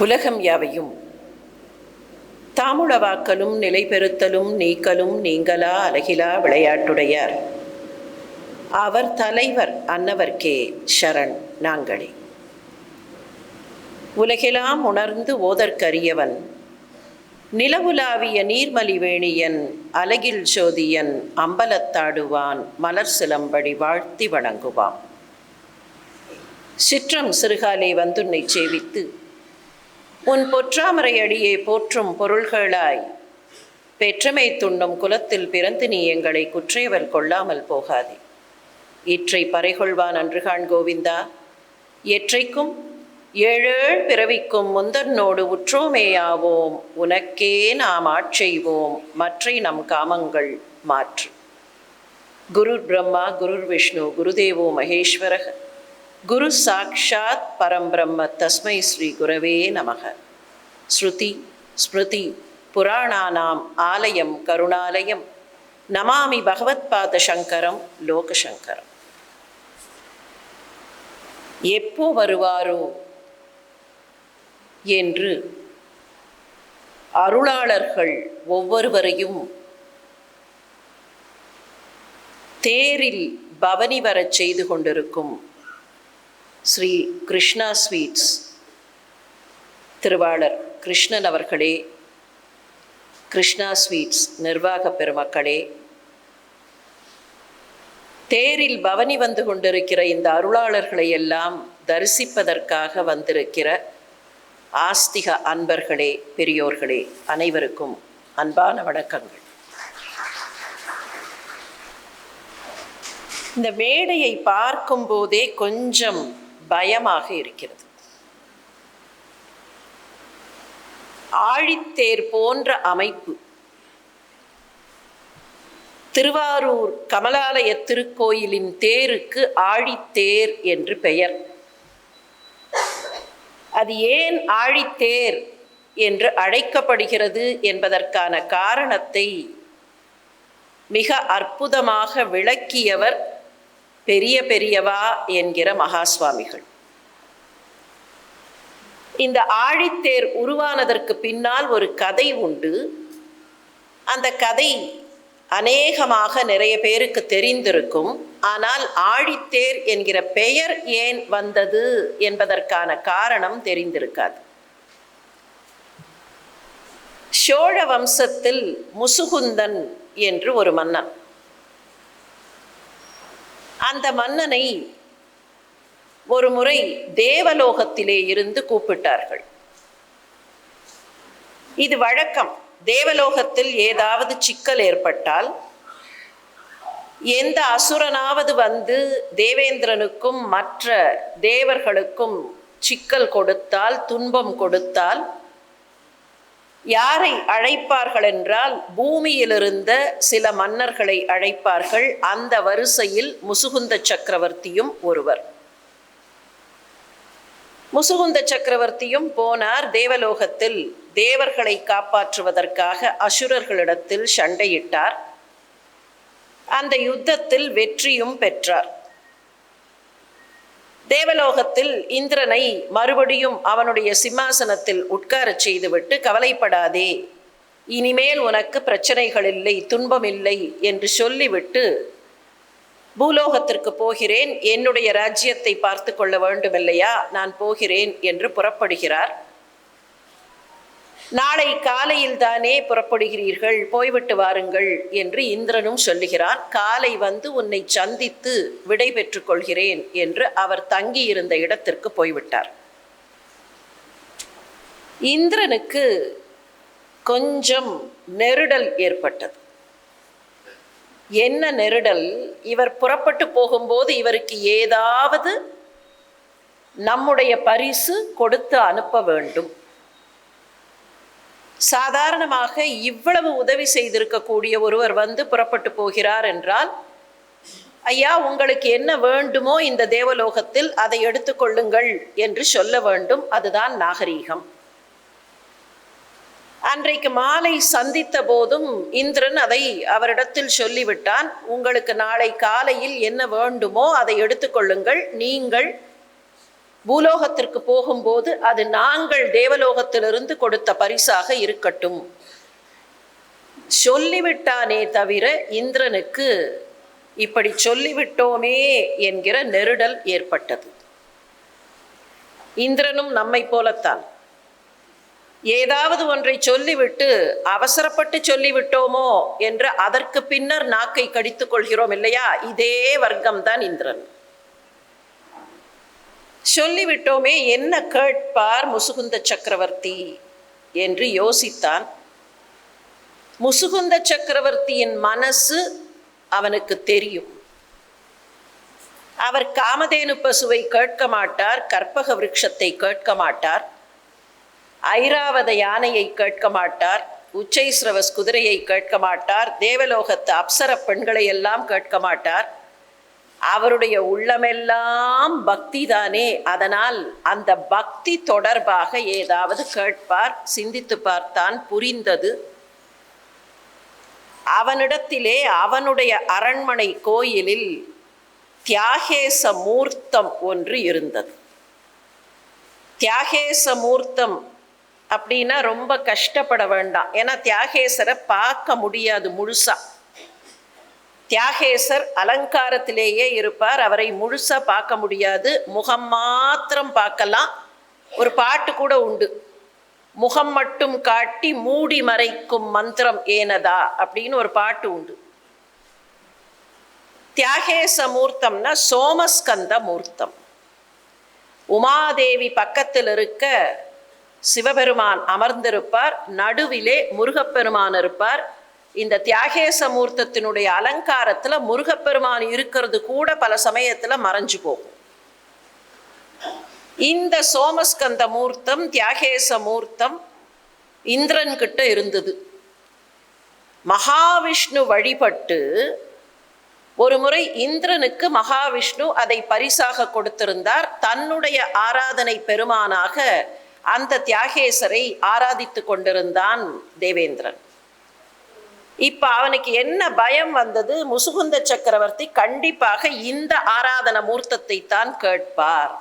உலகம் யாவையும் தாமுளவாக்கலும் நிலைபெறுத்தலும் நீக்கலும் நீங்களா அலகிலா விளையாட்டுடையார். அவர் தலைவர் அன்னவர்க்கே சரண் நாங்களே. உலகெலாம் உணர்ந்து ஓதற்கரியவன், நிலவுலாவிய நீர்மலிவேணியன், அலகில் சோதியன், அம்பலத்தாடுவான், மலர் சிலம்படி வாழ்த்தி வணங்குவான். சிற்றம் சிறுகாலே வந்துன்னை சேவித்து உன் பொற்றாமரை அடியே போற்றும் பொருள்களாய் பெற்றமை துண்ணும் குலத்தில் பிறந்து நீ எங்களை குற்றையவர் கொள்ளாமல் போகாதே. இற்றை பறைகொள்வான் அன்றுகான் கோவிந்தா, எற்றைக்கும் ஏழேழ் பிறவிக்கும் முந்தன்னோடு உற்றோமேயாவோம், உனக்கே நாம் ஆட்செய்வோம், மற்றை நம் காமங்கள் மாற்று. குருர் பிரம்மா குருர் விஷ்ணு குருதேவோ மகேஸ்வரக குரு சாக்ஷாத் பரம்பிரம்ம தஸ்மை ஸ்ரீ குரவே நமக. ஸ்ருதி ஸ்மிருதி புராணானாம் ஆலயம் கருணாலயம், நமாமி பகவத்பாத சங்கரம் லோகசங்கரம். எப்போ வருவாரோ என்று அருளாளர்கள் ஒவ்வொருவரையும் தேரில் பவனி வரச் செய்து கொண்டிருக்கும் ஸ்ரீ கிருஷ்ணா ஸ்வீட்ஸ் திருவாளர் கிருஷ்ணன் அவர்களே, கிருஷ்ணா ஸ்வீட்ஸ் நிர்வாக பெருமக்களே, தேரில் பவனி வந்து கொண்டிருக்கிற இந்த அருளாளர்களை எல்லாம் தரிசிப்பதற்காக வந்திருக்கிற ஆஸ்திக அன்பர்களே, பெரியோர்களே, அனைவருக்கும் அன்பான வணக்கங்கள். இந்த மேடையை பார்க்கும் போதே கொஞ்சம் பயமாக இருக்கிறது. ஆழித்தேர் போன்ற அமைப்பு. திருவாரூர் கமலாலய திருக்கோயிலின் தேருக்கு ஆழித்தேர் என்று பெயர். அது ஏன் ஆழித்தேர் என்று அழைக்கப்படுகிறது என்பதற்கான காரணத்தை மிக அற்புதமாக விளக்கியவர் பெரிய பெரியவா என்கிற மகாஸ்வாமிகள். இந்த ஆழித்தேர் உருவானதற்கு பின்னால் ஒரு கதை உண்டு. அந்த கதை அநேகமாக நிறைய பேருக்கு தெரிந்திருக்கும். ஆனால் ஆழித்தேர் என்கிற பெயர் ஏன் வந்தது என்பதற்கான காரணம் தெரிந்திருக்காது. சோழ வம்சத்தில் முசுகுந்தன் என்று ஒரு மன்னன். அந்த மன்னனை ஒரு முறை தேவலோகத்திலே இருந்து கூப்பிட்டார்கள். இது வழக்கம். தேவலோகத்தில் ஏதாவது சிக்கல் ஏற்பட்டால் எந்த அசுரனாவது வந்து தேவேந்திரனுக்கும் மற்ற தேவர்களுக்கும் சிக்கல் கொடுத்தால், துன்பம் கொடுத்தால் யாரை அழைப்பார்கள் என்றால் பூமியிலிருந்த சில மன்னர்களை அழைப்பார்கள். அந்த வரிசையில் முசுகுந்த சக்கரவர்த்தியும் ஒருவர். முசுகுந்த சக்கரவர்த்தியும் போனார். தேவலோகத்தில் தேவர்களை காப்பாற்றுவதற்காக அசுரர்களிடத்தில் சண்டையிட்டார். அந்த யுத்தத்தில் வெற்றியும் பெற்றார். தேவலோகத்தில் இந்திரனை மறுபடியும் அவனுடைய சிம்மாசனத்தில் உட்காரச் செய்துவிட்டு, கவலைப்படாதே, இனிமேல் உனக்கு பிரச்சனைகள் இல்லை, துன்பம் இல்லை என்று சொல்லிவிட்டு பூலோகத்திற்கு போகிறேன், என்னுடைய ராஜ்யத்தை பார்த்து கொள்ள வேண்டும் இல்லையா, நான் போகிறேன் என்று புறப்படுகிறார். நாளை காலையில் தானே புறப்படுகிறீர்கள், போய்விட்டு வாருங்கள் என்று இந்திரனும் சொல்லுகிறான். காலை வந்து உன்னை சந்தித்து விடை பெற்றுக் கொள்கிறேன் என்று அவர் தங்கியிருந்த இடத்திற்கு போய்விட்டார். இந்திரனுக்கு கொஞ்சம் நெருடல் ஏற்பட்டது. என்ன நெருடல்? இவர் புறப்பட்டு போகும்போது இவருக்கு ஏதாவது நம்முடைய பரிசு கொடுத்து அனுப்ப வேண்டும். சாதாரணமாக இவ்வளவு உதவி செய்திருக்கக்கூடிய ஒருவர் வந்து புறப்பட்டு போகிறார் என்றால், ஐயா உங்களுக்கு என்ன வேண்டுமோ இந்த தேவலோகத்தில் அதை எடுத்துக்கொள்ளுங்கள் என்று சொல்ல வேண்டும். அதுதான் நாகரீகம். அன்றைக்கு மாலை சந்தித்த போதும் இந்திரன் அதை அவரிடத்தில் சொல்லிவிட்டான். உங்களுக்கு நாளை காலையில் என்ன வேண்டுமோ அதை எடுத்துக்கொள்ளுங்கள், நீங்கள் பூலோகத்திற்கு போகும்போது அது நாங்கள் தேவலோகத்திலிருந்து கொடுத்த பரிசாக இருக்கட்டும். சொல்லிவிட்டானே தவிர இந்திரனுக்கு இப்படி சொல்லிவிட்டோமே என்கிற நெருடல் ஏற்பட்டது. இந்திரனும் நம்மை போலத்தான். ஏதாவது ஒன்றை சொல்லிவிட்டு அவசரப்பட்டு சொல்லிவிட்டோமோ என்று அதற்கு பின்னர் நாக்கை கடித்துக் கொள்கிறோம் இல்லையா? இதே வர்க்கம்தான் இந்திரன். சொல்லிவிட்டோமே, என்ன கேட்பார் முசுகுந்த சக்கரவர்த்தி என்று யோசித்தான். முசுகுந்த சக்கரவர்த்தியின் மனசு அவனுக்கு தெரியும். அவர் காமதேனு பசுவை கேட்க மாட்டார், கற்பக விருட்சத்தை கேட்க மாட்டார், ஐராவத யானையை கேட்க மாட்டார், உச்சைஸ்ரவஸ் குதிரையை கேட்க மாட்டார், தேவலோகத்து அப்சர பெண்களை எல்லாம் கேட்க மாட்டார். அவருடைய உள்ளமெல்லாம் பக்தி தானே. அதனால் அந்த பக்தி தொடர்பாக ஏதாவது கேட்பார். சிந்தித்து பார்த்தான், புரிந்தது. அவனிடத்திலே அவனுடைய அரண்மனை கோயிலில் தியாகேச மூர்த்தம் ஒன்று இருந்தது. தியாகேச மூர்த்தம் அப்படின்னா ரொம்ப கஷ்டப்பட வேண்டாம். ஏன்னா தியாகேசரை பார்க்க முடியாது முழுசா. தியாகேசர் அலங்காரத்திலேயே இருப்பார், அவரை முழுசா பார்க்க முடியாது. முகம் மாத்திரம் பார்க்கலாம். ஒரு பாட்டு கூட உண்டு, முகம் மட்டும் காட்டி மூடி மறைக்கும் மந்திரம் ஏனதா அப்படின்னு ஒரு பாட்டு உண்டு. தியாகேச மூர்த்தம்னா சோமஸ்கந்த மூர்த்தம். உமாதேவி பக்கத்தில் இருக்க சிவபெருமான் அமர்ந்திருப்பார், நடுவிலே முருகப்பெருமான் இருப்பார். இந்த தியாகேச மூர்த்தத்தினுடைய அலங்காரத்தில் முருகப்பெருமான் இருக்கிறது கூட பல சமயத்தில் மறைஞ்சு போகும். இந்த சோமஸ்கந்த மூர்த்தம், தியாகேச மூர்த்தம் இந்திரன் கிட்ட இருந்தது. மகாவிஷ்ணு வழிபட்டு ஒரு முறை இந்திரனுக்கு மகாவிஷ்ணு அதை பரிசாக கொடுத்திருந்தார். தன்னுடைய ஆராதனை பெருமானாக அந்த தியாகேசரை ஆராதித்து கொண்டிருந்தான் தேவேந்திரன். இப்ப அவனுக்கு என்ன பயம் வந்தது? முசுகுந்த சக்கரவர்த்தி கண்டிப்பாக இந்த ஆராதன மூர்த்தத்தை தான் கேட்பார்.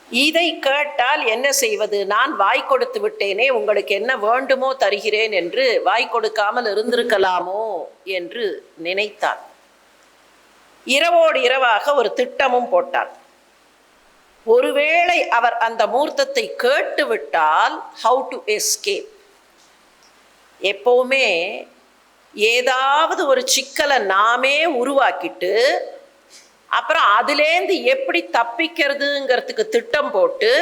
இதை கேட்டால் என்ன செய்வது? நான் வாய் கொடுத்து விட்டேனே, உங்களுக்கு என்ன வேண்டுமோ தருகிறேன் என்று வாய் கொடுக்காமல் இருந்திருக்கலாமோ என்று நினைத்தான். இரவோடு இரவாக ஒரு திட்டமும் போட்டான். ஒருவேளை அவர் அந்த மூர்த்தத்தை கேட்டுவிட்டால் ஹவு டு எஸ்கேப். எப்பவுமே ஏதாவது ஒரு சிக்கலை நாமே உருவாக்கிட்டு அப்புறம் அதுலேருந்து எப்படி தப்பிக்கிறதுங்கிறதுக்கு திட்டம் போட்டு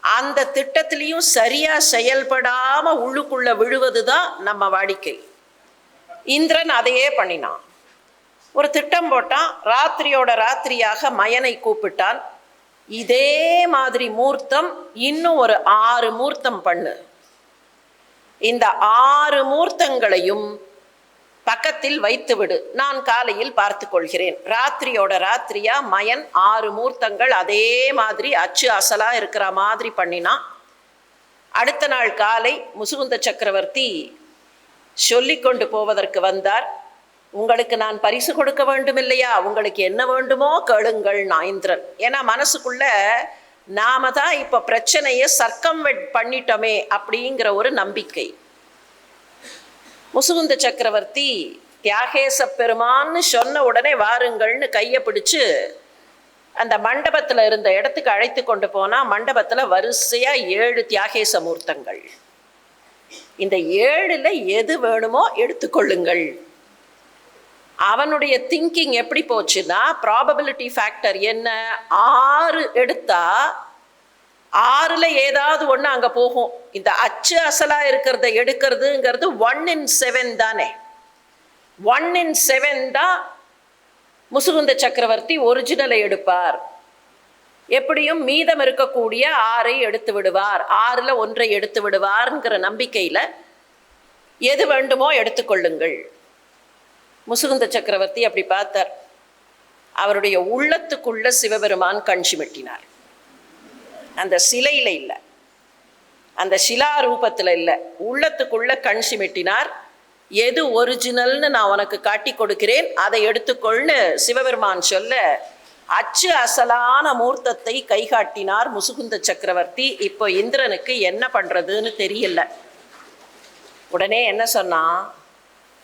அந்த திட்டத்திலையும் சரியா செயல்படாம உள்ளுக்குள்ள விழுவது தான் நம்ம வாடிக்கை. இந்திரன் அதையே பண்ணினான். ஒரு திட்டம் போட்டான். ராத்திரியோட ராத்திரியாக மயனை கூப்பிட்டான். இதே மாதிரி மூர்த்தம் இன்னும் ஒரு 6 மூர்த்தம் பண்ணு. இந்த 6 மூர்த்தங்களையும் பக்கத்தில் வைத்து விடு, நான் காலையில் பார்த்து கொள்கிறேன். ராத்திரியோட ராத்திரியா மயன் 6 மூர்த்தங்கள் அதே மாதிரி அச்சு அசலா இருக்கிற மாதிரி பண்ணினா. அடுத்த நாள் காலை முசுகுந்த சக்கரவர்த்தி சொல்லி கொண்டு போவதற்கு வந்தார். உங்களுக்கு நான் பரிசு கொடுக்க வேண்டும் இல்லையா, உங்களுக்கு என்ன வேண்டுமோ கேளுங்கள் நான் இந்திரன். ஏன்னா மனசுக்குள்ள நாம தான் இப்ப பிரச்சனையை சர்க்கம்வெட் பண்ணிட்டோமே அப்படிங்கிற ஒரு நம்பிக்கை. முசுகுந்த சக்கரவர்த்தி தியாகேச பெருமான்னு சொன்ன உடனே வாருங்கள்னு கையை பிடிச்சு அந்த மண்டபத்தில் இருந்த இடத்துக்கு அழைத்து கொண்டு போனா. மண்டபத்தில் வரிசையா 7 தியாகேச மூர்த்தங்கள். இந்த 7ல் எது வேணுமோ எடுத்துக்கொள்ளுங்கள். அவனுடைய திங்கிங் எப்படி போச்சுன்னா, ப்ராபபிலிட்டி ஃபேக்டர் என்ன, 6 எடுத்தா 6ல் ஏதாவது ஒன்று அங்கே போகும். இந்த அச்சு அசலா இருக்கிறத எடுக்கிறதுங்கிறது 1 in 7 தானே. 1 in 7 தான் முசுகுந்த சக்கரவர்த்தி ஒரிஜினலை எடுப்பார். எப்படியும் மீதம் இருக்கக்கூடிய 6ஐ எடுத்து விடுவார், 6ல் 1ஐ எடுத்து விடுவார்ங்கிற நம்பிக்கையில் எது வேண்டுமோ எடுத்துக்கொள்ளுங்கள். முசுகுந்த சக்கரவர்த்தி அப்படி பார்த்தார். அவருடைய உள்ளத்துக்குள்ள சிவபெருமான் கண் சிமிட்டினார். அந்த சிலையில் இல்லை, அந்த சிலா ரூபத்தில் இல்லை, உள்ளத்துக்குள்ள கண் சிமிட்டினார். எது ஒரிஜினல்னு நான் உனக்கு காட்டி கொடுக்கிறேன், அதை எடுத்துக்கொள்னு சிவபெருமான் சொல்ல அச்சு அசலான மூர்த்தத்தை கைகாட்டினார் முசுகுந்த சக்கரவர்த்தி. இப்போ இந்திரனுக்கு என்ன பண்றதுன்னு தெரியல. உடனே என்ன சொன்னா,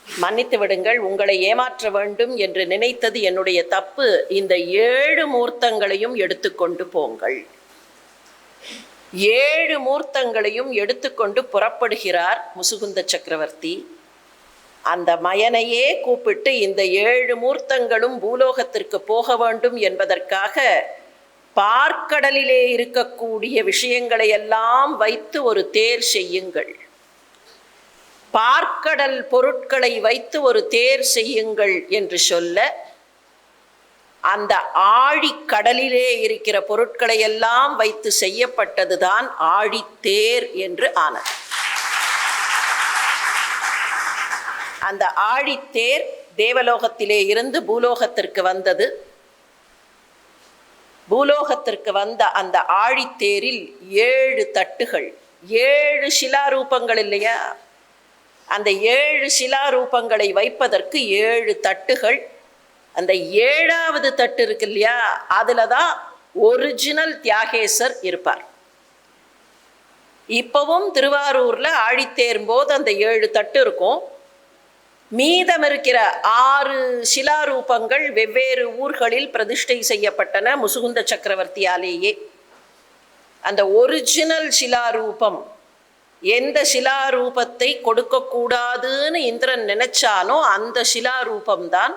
மன்னித்து விடுங்கள், உங்களை ஏமாற்ற வேண்டும் என்று நினைத்தது என்னுடைய தப்பு. இந்த 7 மூர்த்தங்களையும் எடுத்துக்கொண்டு போங்கள். 7 மூர்த்தங்களையும் எடுத்துக்கொண்டு புறப்படுகிறார் முசுகுந்த சக்கரவர்த்தி. அந்த மயனையே கூப்பிட்டு இந்த 7 மூர்த்தங்களும் பூலோகத்திற்கு போக வேண்டும் என்பதற்காக பார்க்கடலிலே இருக்கக்கூடிய விஷயங்களை எல்லாம் வைத்து ஒரு தேர் செய்யுங்கள், பார்க்கடல் பொருட்களை வைத்து ஒரு தேர் செய்யுங்கள் என்று சொல்ல, அந்த ஆழிக்கடலிலே இருக்கிற பொருட்களை எல்லாம் வைத்து செய்யப்பட்டதுதான் ஆழித்தேர் என்று ஆனது. அந்த ஆழித்தேர் தேவலோகத்திலே இருந்து பூலோகத்திற்கு வந்தது. பூலோகத்திற்கு வந்த அந்த ஆழித்தேரில் 7 தட்டுகள், 7 சிலாரூபங்கள் இல்லையா, அந்த 7 சிலாரூபங்களை வைப்பதற்கு 7 தட்டுகள். அந்த 7வது தட்டு இருக்கு இல்லையா, அதுல தான் ஒரிஜினல் தியாகேசர் இருப்பார். இப்பவும் திருவாரூர்ல ஆழித்தேரும் போது அந்த 7 தட்டு இருக்கும். மீதம் இருக்கிற 6 சிலாரூபங்கள் வெவ்வேறு ஊர்களில் பிரதிஷ்டை செய்யப்பட்டன முசுகுந்த சக்கரவர்த்தியாலேயே. அந்த ஒரிஜினல் சிலாரூபம், எந்த சிலாரூபத்தை கொடுக்கக்கூடாதுன்னு இந்திரன் நினைச்சானோ அந்த சிலாரூபம்தான்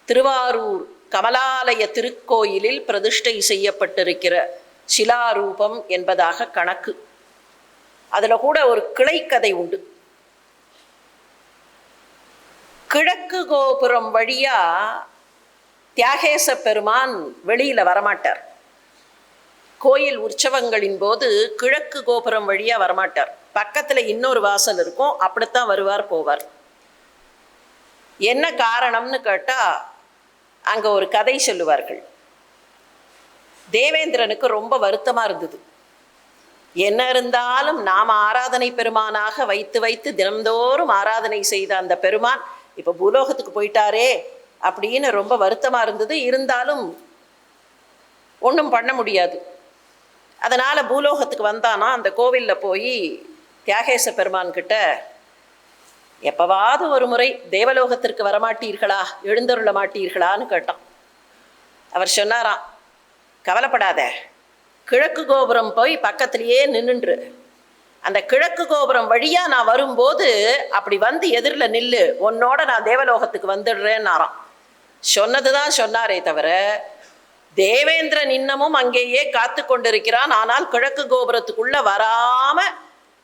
திருவாரூர் கமலாலய திருக்கோயிலில் பிரதிஷ்டை செய்யப்பட்டிருக்கிற சிலாரூபம் என்பதாக கணக்கு. அதில் கூட ஒரு கிளைக்கதை உண்டு. கிழக்கு கோபுரம் வழியா தியாகேச பெருமான் வெளியில வரமாட்டார். கோயில் உற்சவங்களின் போது கிழக்கு கோபுரம் வழியா வரமாட்டார். பக்கத்துல இன்னொரு வாசல் இருக்கும், அப்படித்தான் வருவார் போவார். என்ன காரணம்னு கேட்டா, அங்க ஒரு கதை சொல்லுவார்கள். தேவேந்திரனுக்கு ரொம்ப வருத்தமா இருந்தது. என்ன இருந்தாலும் நாம ஆராதனை பெருமானாக வைத்து வைத்து தினந்தோறும் ஆராதனை செய்த அந்த பெருமான் இப்போ பூலோகத்துக்கு போயிட்டாரே அப்படின்னு ரொம்ப வருத்தமாக இருந்தது. இருந்தாலும் ஒன்றும் பண்ண முடியாது. அதனால் பூலோகத்துக்கு வந்தானா அந்த கோவிலில் போய் தியாகேச பெருமான்கிட்ட, எப்போவாவது ஒரு முறை தேவலோகத்திற்கு வரமாட்டீர்களா, எழுந்தருள மாட்டீர்களான்னு கேட்டான். அவர் சொன்னாராம், கவலைப்படாத, கிழக்கு கோபுரம் போய் பக்கத்திலேயே நின்றுன்று, அந்த கிழக்கு கோபுரம் வழியா நான் வரும்போது அப்படி வந்து எதிரில் நில்லு, உன்னோட நான் தேவலோகத்துக்கு வந்துடுறேன்னாராம். சொன்னதுதான் சொன்னாரே தவிர, தேவேந்திரன் இன்னமும் அங்கேயே காத்து கொண்டிருக்கிறான். ஆனால் கிழக்கு கோபுரத்துக்குள்ள வராம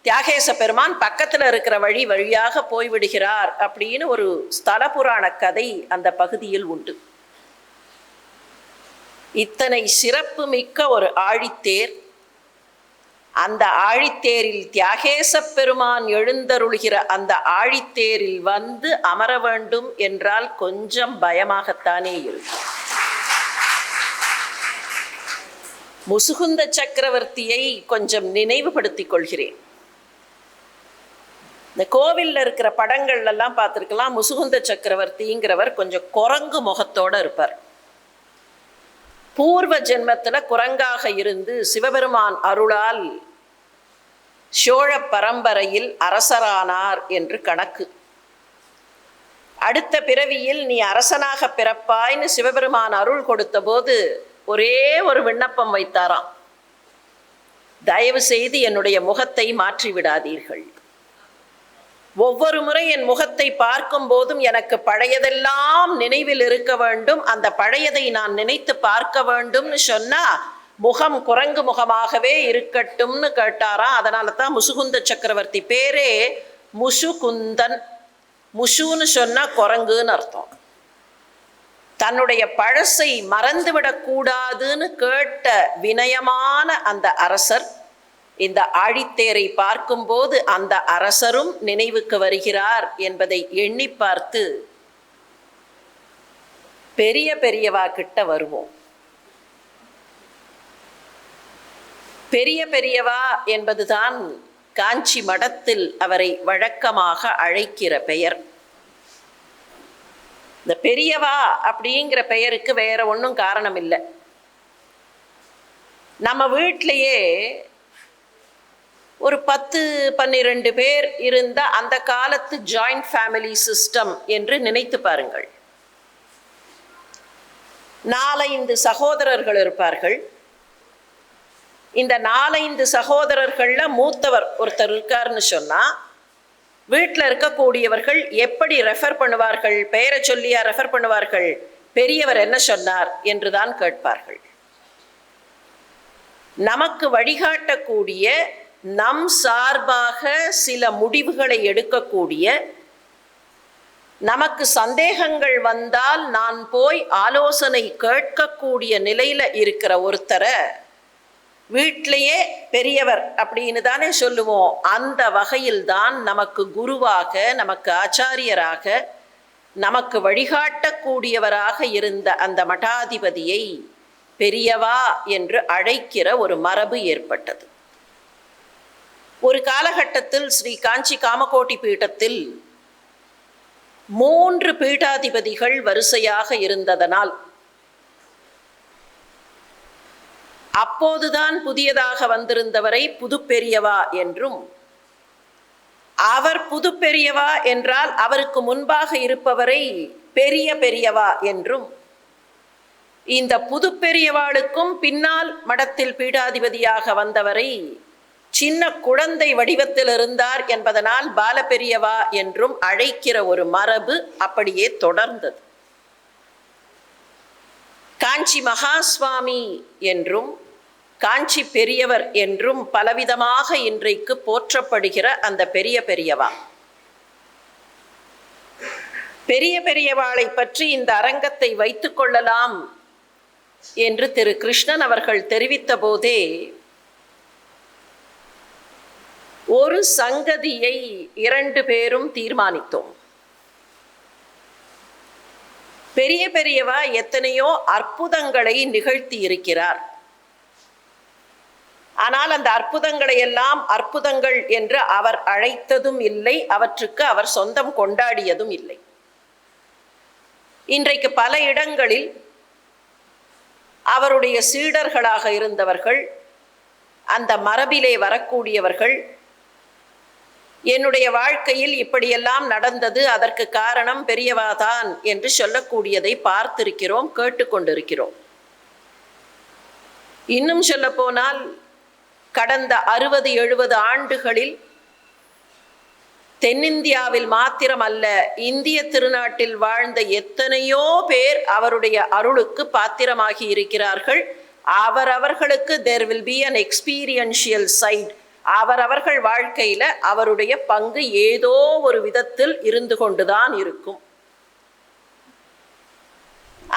தியாகேச பெருமான் பக்கத்துல இருக்கிற வழியாக போய்விடுகிறார் அப்படின்னு ஒரு ஸ்தல புராண கதை அந்த பகுதியில் உண்டு. இத்தனை சிறப்பு மிக்க ஒரு ஆழித்தேர். அந்த ஆழித்தேரில் தியாகேச பெருமான் எழுந்தருளுகிற அந்த ஆழித்தேரில் வந்து அமர வேண்டும் என்றால் கொஞ்சம் பயமாகத்தானே இருக்கும். முசுகுந்த சக்கரவர்த்தியை கொஞ்சம் நினைவுபடுத்திக் கொள்கிறேன். இந்த கோவில்ல இருக்கிற படங்கள்ல எல்லாம் பார்த்துருக்கலாம். முசுகுந்த சக்கரவர்த்திங்கிறவர் கொஞ்சம் குரங்கு முகத்தோட இருப்பார். பூர்வ ஜென்மத்தில் குரங்காக இருந்து சிவபெருமான் அருளால் சோழ பரம்பரையில் அரசரானார் என்று கணக்கு. அடுத்த பிறவியில் நீ அரசனாக பிறப்பாய்னு சிவபெருமான் அருள் கொடுத்த போது ஒரே ஒரு விண்ணப்பம் வைத்தாராம், தயவு செய்து என்னுடைய முகத்தை மாற்றி விடாதீர்கள். ஒவ்வொரு முறை என் முகத்தை பார்க்கும் போதும் எனக்கு பழையதெல்லாம் நினைவில் இருக்க வேண்டும், அந்த பழையதை நான் நினைத்து பார்க்க வேண்டும்னு சொன்னா முகம் குரங்கு முகமாகவே இருக்கட்டும்னு கேட்டாராம். அதனால தான் முசுகுந்த சக்கரவர்த்தி பேரே முசுகுந்தன். முசுன்னு சொன்னா குரங்குன்னு அர்த்தம். தன்னுடைய பழசை மறந்துவிடக்கூடாதுன்னு கேட்ட வினயமான அந்த அரசர் இந்த ஆழித்தேரை பார்க்கும்போது அந்த அரசரும் நினைவுக்கு வருகிறார் என்பதை எண்ணி பார்த்து பெரிய பெரியவா கிட்ட வருவோம். பெரிய பெரியவா என்பதுதான் காஞ்சி மடத்தில் அவரை வழக்கமாக அழைக்கிற பெயர். இந்த பெரியவா அப்படிங்கிற பெயருக்கு வேற ஒன்றும் காரணம் இல்லை. நம்ம வீட்டிலையே ஒரு 10-12 பேர் இருந்த அந்த காலத்து ஜாயிண்ட் ஃபேமிலி சிஸ்டம் என்று நினைத்து பாருங்கள். 4-5 சகோதரர்கள் இருப்பார்கள். இந்த 4-5 சகோதரர்கள்ல மூத்தவர் ஒருத்தர் இருக்காருன்னு சொன்னா வீட்டில் இருக்கக்கூடியவர்கள் எப்படி ரெஃபர் பண்ணுவார்கள்? பெயரை சொல்லியா ரெஃபர் பண்ணுவார்கள்? பெரியவர் என்ன சொன்னார் என்றுதான் கேட்பார்கள். நமக்கு வழிகாட்டக்கூடிய, நம் சார்பாக சில முடிவுகளை எடுக்கக்கூடிய, நமக்கு சந்தேகங்கள் வந்தால் நான் போய் ஆலோசனை கேட்கக்கூடிய நிலையில இருக்கிற ஒருத்தரை வீட்டிலேயே பெரியவர் அப்படின்னு தானே சொல்லுவோம். அந்த வகையில் தான் நமக்கு குருவாக, நமக்கு ஆச்சாரியராக, நமக்கு வழிகாட்டக்கூடியவராக இருந்த அந்த மடாதிபதியை பெரியவா என்று அழைக்கிற ஒரு மரபு ஏற்பட்டது. ஒரு காலகட்டத்தில் ஸ்ரீ காஞ்சி காமகோட்டி பீடத்தில் 3 பீடாதிபதிகள் வரிசையாக இருந்ததனால் அப்போதுதான் புதியதாக வந்திருந்தவரை புது பெரியவா என்றும், அவர் புது பெரியவா என்றால் அவருக்கு முன்பாக இருப்பவரை பெரிய பெரியவா என்றும், இந்த புது பெரியவாளுக்கும் பின்னால் மடத்தில் பீடாதிபதியாக வந்தவரை சின்ன குழந்தை வடிவத்தில் இருந்தார் என்பதனால் பால பெரியவா என்றும் அழைக்கிற ஒரு மரபு அப்படியே தொடர்ந்தது. காஞ்சி மகாஸ்வாமி என்றும் காஞ்சி பெரியவர் என்றும் பலவிதமாக இன்றைக்கு போற்றப்படுகிற அந்த பெரிய பெரியவா, பெரிய பெரியவாளை பற்றி இந்த அரங்கத்தை வைத்துக் கொள்ளலாம் என்று திரு கிருஷ்ணன் அவர்கள் தெரிவித்த போதே ஒரு சங்கதியை 2 பேரும் தீர்மானித்தோம். பெரிய பெரியவா எத்தனையோ அற்புதங்களை நிகழ்த்தி இருக்கிறார். ஆனால் அந்த அற்புதங்களை எல்லாம் அற்புதங்கள் என்று அவர் அழைத்ததும் இல்லை, அவற்றுக்கு அவர் சொந்தம் கொண்டாடியதும் இல்லை. இன்றைக்கு பல இடங்களில் அவருடைய சீடர்களாக இருந்தவர்கள், அந்த மரபிலே வரக்கூடியவர்கள், என்னுடைய வாழ்க்கையில் இப்படியெல்லாம் நடந்தது, அதற்கு காரணம் பெரியவாதான் என்று சொல்லக்கூடியதை பார்த்திருக்கிறோம், கேட்டுக்கொண்டிருக்கிறோம். இன்னும் சொல்ல போனால் கடந்த 60-70 ஆண்டுகளில் தென்னிந்தியாவில் மாத்திரமல்ல, இந்திய திருநாட்டில் வாழ்ந்த எத்தனையோ பேர் அவருடைய அருளுக்கு பாத்திரமாகி இருக்கிறார்கள். அவரவர்களுக்கு there will be an experiential side. அவரவர்கள் வாழ்க்கையில அவருடைய பங்கு ஏதோ ஒரு விதத்தில் இருந்து கொண்டுதான் இருக்கும்.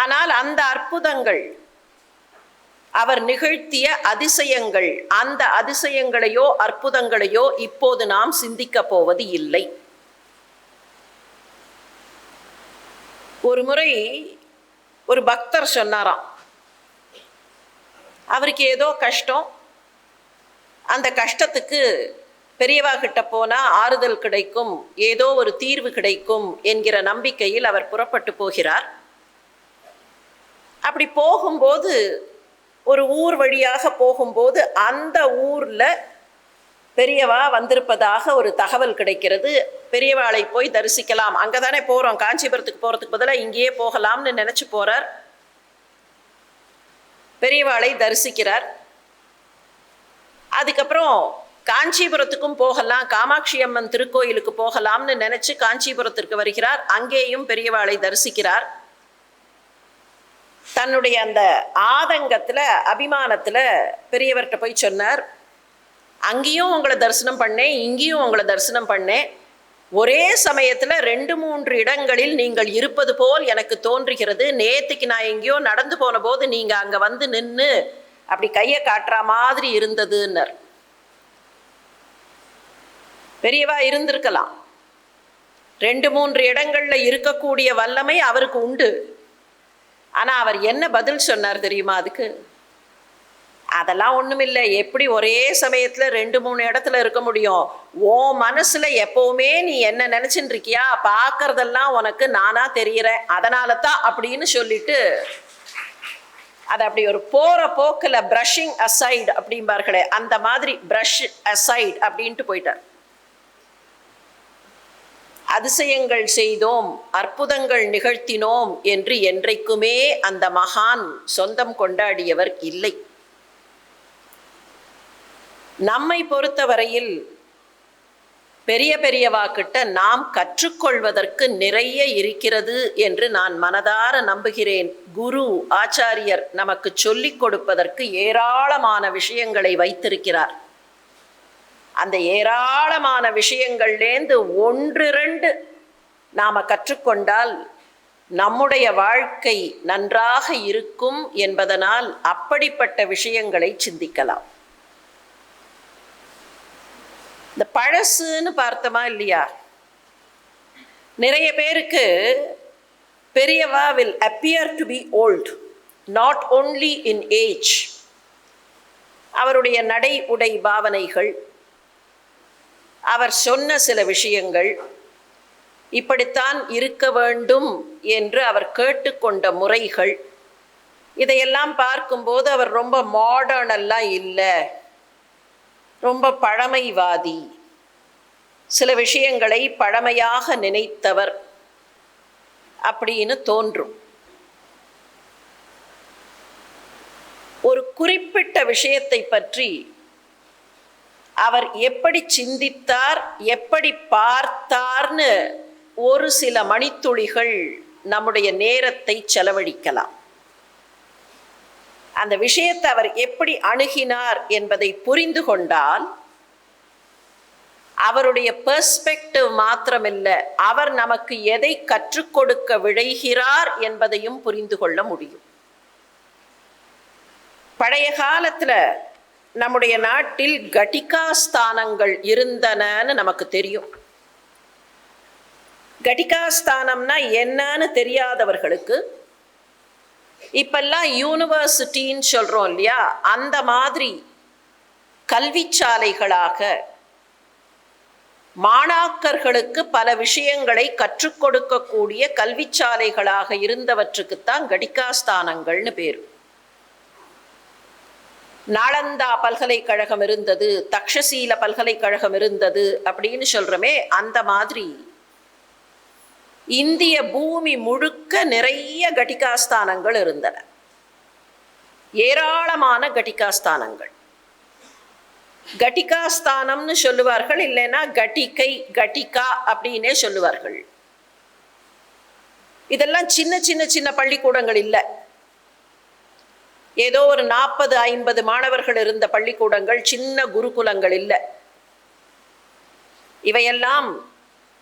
ஆனால் அந்த அற்புதங்கள், அவர் நிகழ்த்திய அதிசயங்கள், அந்த அதிசயங்களையோ அற்புதங்களையோ இப்போது நாம் சிந்திக்க போவது இல்லை. ஒரு முறை ஒரு பக்தர் சொன்னாராம், அவருக்கு ஏதோ கஷ்டம், அந்த கஷ்டத்துக்கு பெரியவா கிட்ட போனா ஆறுதல் கிடைக்கும், ஏதோ ஒரு தீர்வு கிடைக்கும் என்கிற நம்பிக்கையில் அவர் புறப்பட்டு போகிறார். அப்படி போகும்போது, ஒரு ஊர் வழியாக போகும்போது அந்த ஊர்ல பெரியவா வந்திருப்பதாக ஒரு தகவல் கிடைக்கிறது. பெரியவாளை போய் தரிசிக்கலாம், அங்கதானே போறோம், காஞ்சிபுரத்துக்கு போறதுக்கு பதிலாக இங்கேயே போகலாம்னு நினைச்சு போறார். பெரியவாளை தரிசிக்கிறார். அதுக்கப்புறம் காஞ்சிபுரத்துக்கும் போகலாம், காமாட்சி அம்மன் திருக்கோயிலுக்கு போகலாம்னு நினைச்சு காஞ்சிபுரத்திற்கு வருகிறார். அங்கேயும் பெரியவாளை தரிசிக்கிறார். தன்னுடைய அந்த ஆதங்கத்துல, அபிமானத்துல பெரியவர்கிட்ட போய் சொன்னார், அங்கேயும் உங்களை தரிசனம் பண்ணேன், இங்கேயும் உங்களை தரிசனம் பண்ணேன், ஒரே சமயத்துல 2-3 இடங்களில் நீங்கள் இருப்பது போல் எனக்கு தோன்றுகிறது. நேத்துக்கு நான் எங்கேயோ நடந்து போன போது நீங்க அங்க வந்து நின்று அப்படி கையை காட்டுற மாதிரி இருந்ததுன்னர். பெரியவா இருந்திருக்கலாம், 2-3 இடங்கள்ல இருக்கக்கூடிய வல்லமை அவருக்கு உண்டு. ஆனா அவர் என்ன பதில் சொன்னார் தெரியுமா? அதுக்கு அதெல்லாம் ஒண்ணுமில்லை. எப்படி ஒரே சமயத்துல 2-3 இடத்துல இருக்க முடியும்? ஓ மனசுல எப்பவுமே நீ என்ன நினைச்சுட்டு இருக்கியா, பார்க்கறதெல்லாம் உனக்கு நானா தெரிகிறேன், அதனால தான் அப்படின்னு சொல்லிட்டு அது அப்படி ஒரு போற போக்கில் பிரஷிங் அசைட் அப்படிம்பார்களே, அந்த மாதிரி பிரஷ் அசைட் அப்படின்ட்டு போயிட்டார். அதிசயங்கள் செய்தோம், அற்புதங்கள் நிகழ்த்தினோம் என்று என்றைக்குமே அந்த மகான் சொந்தம் கொண்டாடியவர் இல்லை. நம்மை பொறுத்தவரையில் பெரிய பெரியவாக்கிட்ட நாம் கற்றுக்கொள்வதற்கு நிறைய இருக்கிறது என்று நான் மனதார நம்புகிறேன். குரு ஆச்சாரியர் நமக்கு சொல்லிக் கொடுப்பதற்கு ஏராளமான விஷயங்களை வைத்திருக்கிறார். அந்த ஏராளமான விஷயங்கள்லேருந்து 1-2 நாம் கற்றுக்கொண்டால் நம்முடைய வாழ்க்கை நன்றாக இருக்கும் என்பதனால் அப்படிப்பட்ட விஷயங்களை சிந்திக்கலாம். இந்த பழசுன்னு பார்த்தோமா இல்லையா, நிறைய பேருக்கு பெரியவா will appear to be old, not only in age. அவருடைய நடை உடை பாவனைகள், அவர் சொன்ன சில விஷயங்கள், இப்படித்தான் இருக்க வேண்டும் என்று அவர் கேட்டுக்கொண்ட முறைகள், இதையெல்லாம் பார்க்கும்போது அவர் ரொம்ப மாடர்னெல்லாம் இல்லை, ரொம்ப பழமைவாதி, சில விஷயங்களை பழமையாக நினைத்தவர் அப்படின்னு தோன்றும். ஒரு குறிப்பிட்ட விஷயத்தை பற்றி அவர் எப்படி சிந்தித்தார், எப்படி பார்த்தார்னு ஒரு சில மணித்துளிகள் நம்முடைய நேரத்தை செலவழிக்கலாம். அந்த விஷயத்தை அவர் எப்படி அணுகினார் என்பதை புரிந்து கொண்டால் அவருடைய பெர்ஸ்பெக்டிவ் மாத்திரமில்லை, அவர் நமக்கு எதை கற்றுக் கொடுக்க விழைகிறார் என்பதையும் புரிந்து கொள்ள முடியும். பழைய காலத்துல நம்முடைய நாட்டில் கட்டிகாஸ்தானங்கள் இருந்தனன்னு நமக்கு தெரியும். கட்டிகாஸ்தானம்னா என்னன்னு தெரியாதவர்களுக்கு இப்பெல்லாம் யூனிவர்சிட்டின்னு சொல்றோம் இல்லையா, அந்த மாதிரி கல்விச்சாலைகளாக மாணாக்கர்களுக்கு பல விஷயங்களை கற்றுக் கொடுக்கக்கூடிய கல்விச்சாலைகளாக இருந்தவற்றுக்குத்தான் கட்டிகாஸ்தானங்கள்னு பேர். நாளந்தா பல்கலைக்கழகம் இருந்தது, தக்ஷசீல பல்கலைக்கழகம் இருந்தது அப்படின்னு சொல்றோமே, அந்த மாதிரி இந்திய பூமி முழுக்க நிறைய கட்டிகாஸ்தானங்கள் இருந்தன. ஏராளமான கட்டிகாஸ்தானங்கள். கட்டிகாஸ்தானம்னு சொல்லுவார்கள், இல்லைன்னா கட்டிகை, கட்டிகா அப்படின்னே சொல்லுவார்கள். இதெல்லாம் சின்ன சின்ன சின்ன பள்ளிக்கூடங்கள் இல்லை. ஏதோ ஒரு 40-50 மாணவர்கள் இருந்த பள்ளிக்கூடங்கள், சின்ன குருகுலங்கள் இல்லை. இவையெல்லாம்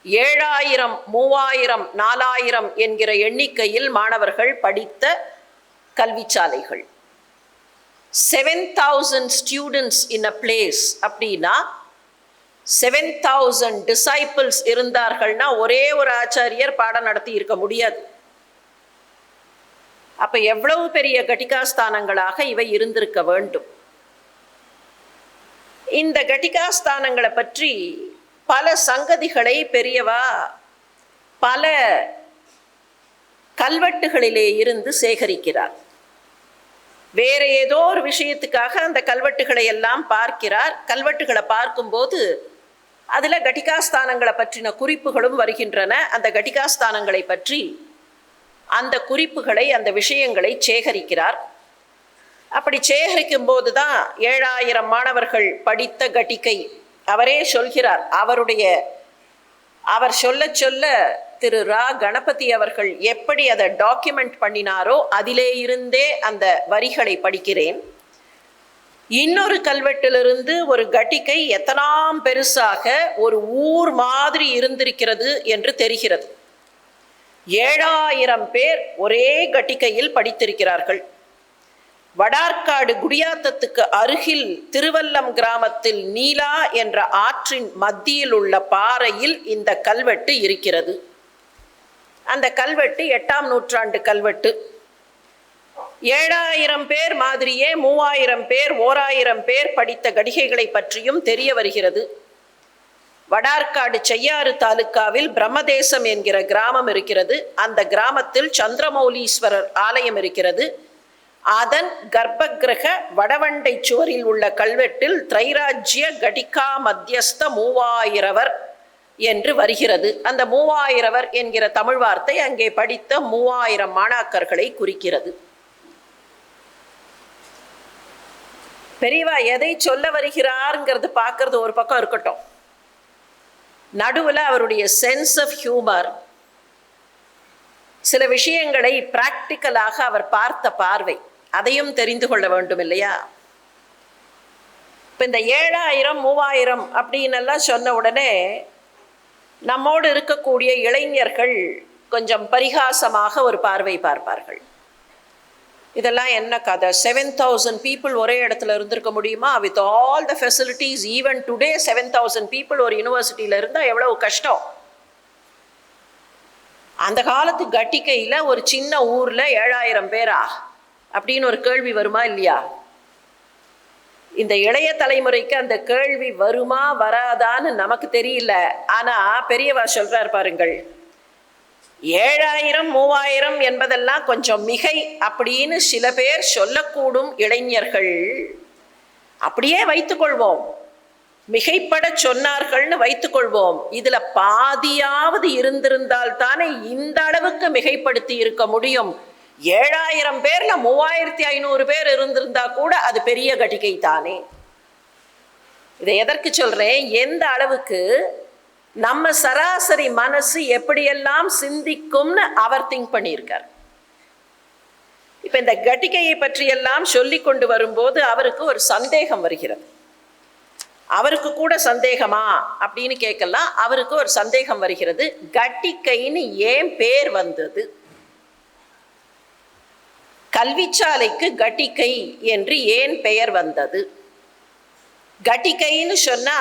7000, 3000, 4000 என்கிற எண்ணிக்கையில் மாணவர்கள் படித்த கல்விச்சாலைகள். 7000 ஸ்டூடெண்ட்ஸ் இன் அ பிளேஸ் அப்படின்னா 7000 டிசைபிள்ஸ் இருந்தார்கள்னா ஒரே ஒரு ஆச்சாரியர் பாடம் நடத்தி இருக்க முடியாது. அப்ப எவ்வளவு பெரிய கட்டிகாஸ்தானங்களாக இவை இருந்திருக்க வேண்டும். இந்த கட்டிகாஸ்தானங்களை பற்றி பல சங்கதிகளை பெரியவா பல கல்வெட்டுகளிலே இருந்து சேகரிக்கிறார். வேற ஏதோ ஒரு விஷயத்துக்காக அந்த கல்வெட்டுகளை எல்லாம் பார்க்கிறார். கல்வெட்டுகளை பார்க்கும்போது அதுல கட்டிகாஸ்தானங்களை பற்றின குறிப்புகளும் வருகின்றன. அந்த கட்டிகாஸ்தானங்களை பற்றி அந்த குறிப்புகளை, அந்த விஷயங்களை சேகரிக்கிறார். அப்படி சேகரிக்கும் போதுதான் 7000 மாணவர்கள் படித்த கட்டிகை அவரே சொல்கிறார். அவர் சொல்ல சொல்ல திரு ரா கணபதி அவர்கள் எப்படி அதை டாக்குமெண்ட் பண்ணினாரோ அதிலே இருந்தே அந்த வரிகளை படிக்கிறேன். இன்னொரு கல்வெட்டிலிருந்து ஒரு கட்டிகை எத்தனாம் பெருசாக ஒரு ஊர் மாதிரி இருந்திருக்கிறது என்று தெரிகிறது. 7000 பேர் ஒரே கட்டிகையில் படித்திருக்கிறார்கள். வடார்காடு குடியாத்தத்துக்கு அருகில் திருவல்லம் கிராமத்தில் நீலா என்ற ஆற்றின் மத்தியில் உள்ள பாறையில் இந்த கல்வெட்டு இருக்கிறது. அந்த கல்வெட்டு 8ஆம் நூற்றாண்டு கல்வெட்டு. 7000 பேர் மாதிரியே 3000 பேர் 1000 பேர் படித்த கடிகைகளை பற்றியும் தெரிய வருகிறது. வடார்காடு செய்யாறு தாலுக்காவில் பிரம்மதேசம் என்கிற கிராமம் இருக்கிறது. அந்த கிராமத்தில் சந்திரமௌலீஸ்வரர் ஆலயம் இருக்கிறது. அதன் கர்ப்பகிரக வடவண்டை சுவரில் உள்ள கல்வெட்டில் திரைராஜ்ய கடிகா மத்தியஸ்த 3000 என்று வருகிறது. அந்த 3000 என்கிற தமிழ் வார்த்தை அங்கே படித்த 3000 மாணாக்கர்களை குறிக்கிறது. பெரியவா எதை சொல்ல வருகிறார்ங்கிறது பார்க்கறது ஒரு பக்கம் இருக்கட்டும், நடுவில் அவருடைய சென்ஸ் ஆஃப் ஹியூமர், சில விஷயங்களை பிராக்டிக்கலாக அவர் பார்த்த பார்வை, அதையும் தெரிந்து கொள்ள வேண்டும் இல்லையா? இப்போ இந்த 7000 3000 அப்படின்னு சொன்ன உடனே நம்மோடு இருக்கக்கூடிய இளைஞர்கள் கொஞ்சம் பரிகாசமாக ஒரு பார்வை பார்ப்பார்கள். இதெல்லாம் என்ன கதை, 7000 people ஒரே இடத்துல இருந்திருக்க முடியுமா? With all the facilities, even today 7000 people ஒரு யூனிவர்சிட்டியில் இருந்தால் எவ்வளவு கஷ்டம். அந்த காலத்து கட்டிக்கையில் ஒரு சின்ன ஊரில் 7000 பேரா அப்படின்னு ஒரு கேள்வி வருமா இல்லையா? இந்த இளைய தலைமுறைக்கு அந்த கேள்வி வருமா வராதான்னு நமக்கு தெரியல. ஆனால் பெரியவா சொல்றார் பாருங்கள், 7000 3000 என்பதெல்லாம் கொஞ்சம் மிகை அப்படின்னு சில பேர் சொல்லக்கூடும் இளைஞர்கள். அப்படியே வைத்துக்கொள்வோம், மிகைப்பட சொன்னார்கள்னு வைத்துக்கொள்வோம். இதுல பாதியாவது இருந்திருந்தால் தானே இந்த அளவுக்கு மிகைப்படுத்தி இருக்க முடியும். 7000 பேர்ல 3500 பேர் இருந்திருந்தா கூட அது பெரிய கட்டிகை தானே. இதை எதற்கு சொல்றேன், எந்த அளவுக்கு நம்ம சராசரி மனசு எப்படியெல்லாம் சிந்திக்கும்னு அவர் திங்க் பண்ணியிருக்கார். இப்ப இந்த கட்டிகையை பற்றியெல்லாம் சொல்லி கொண்டு வரும்போது அவருக்கு ஒரு சந்தேகம் வருகிறது. அவருக்கு கூட சந்தேகமா அப்படின்னு கேட்கலாம். அவருக்கு ஒரு சந்தேகம் வருகிறது, கட்டிகைன்னு ஏன் பேர் வந்தது? கல்விச்சாலைக்கு கட்டிகை என்று ஏன் பெயர் வந்தது? கட்டிகைன்னு சொன்னா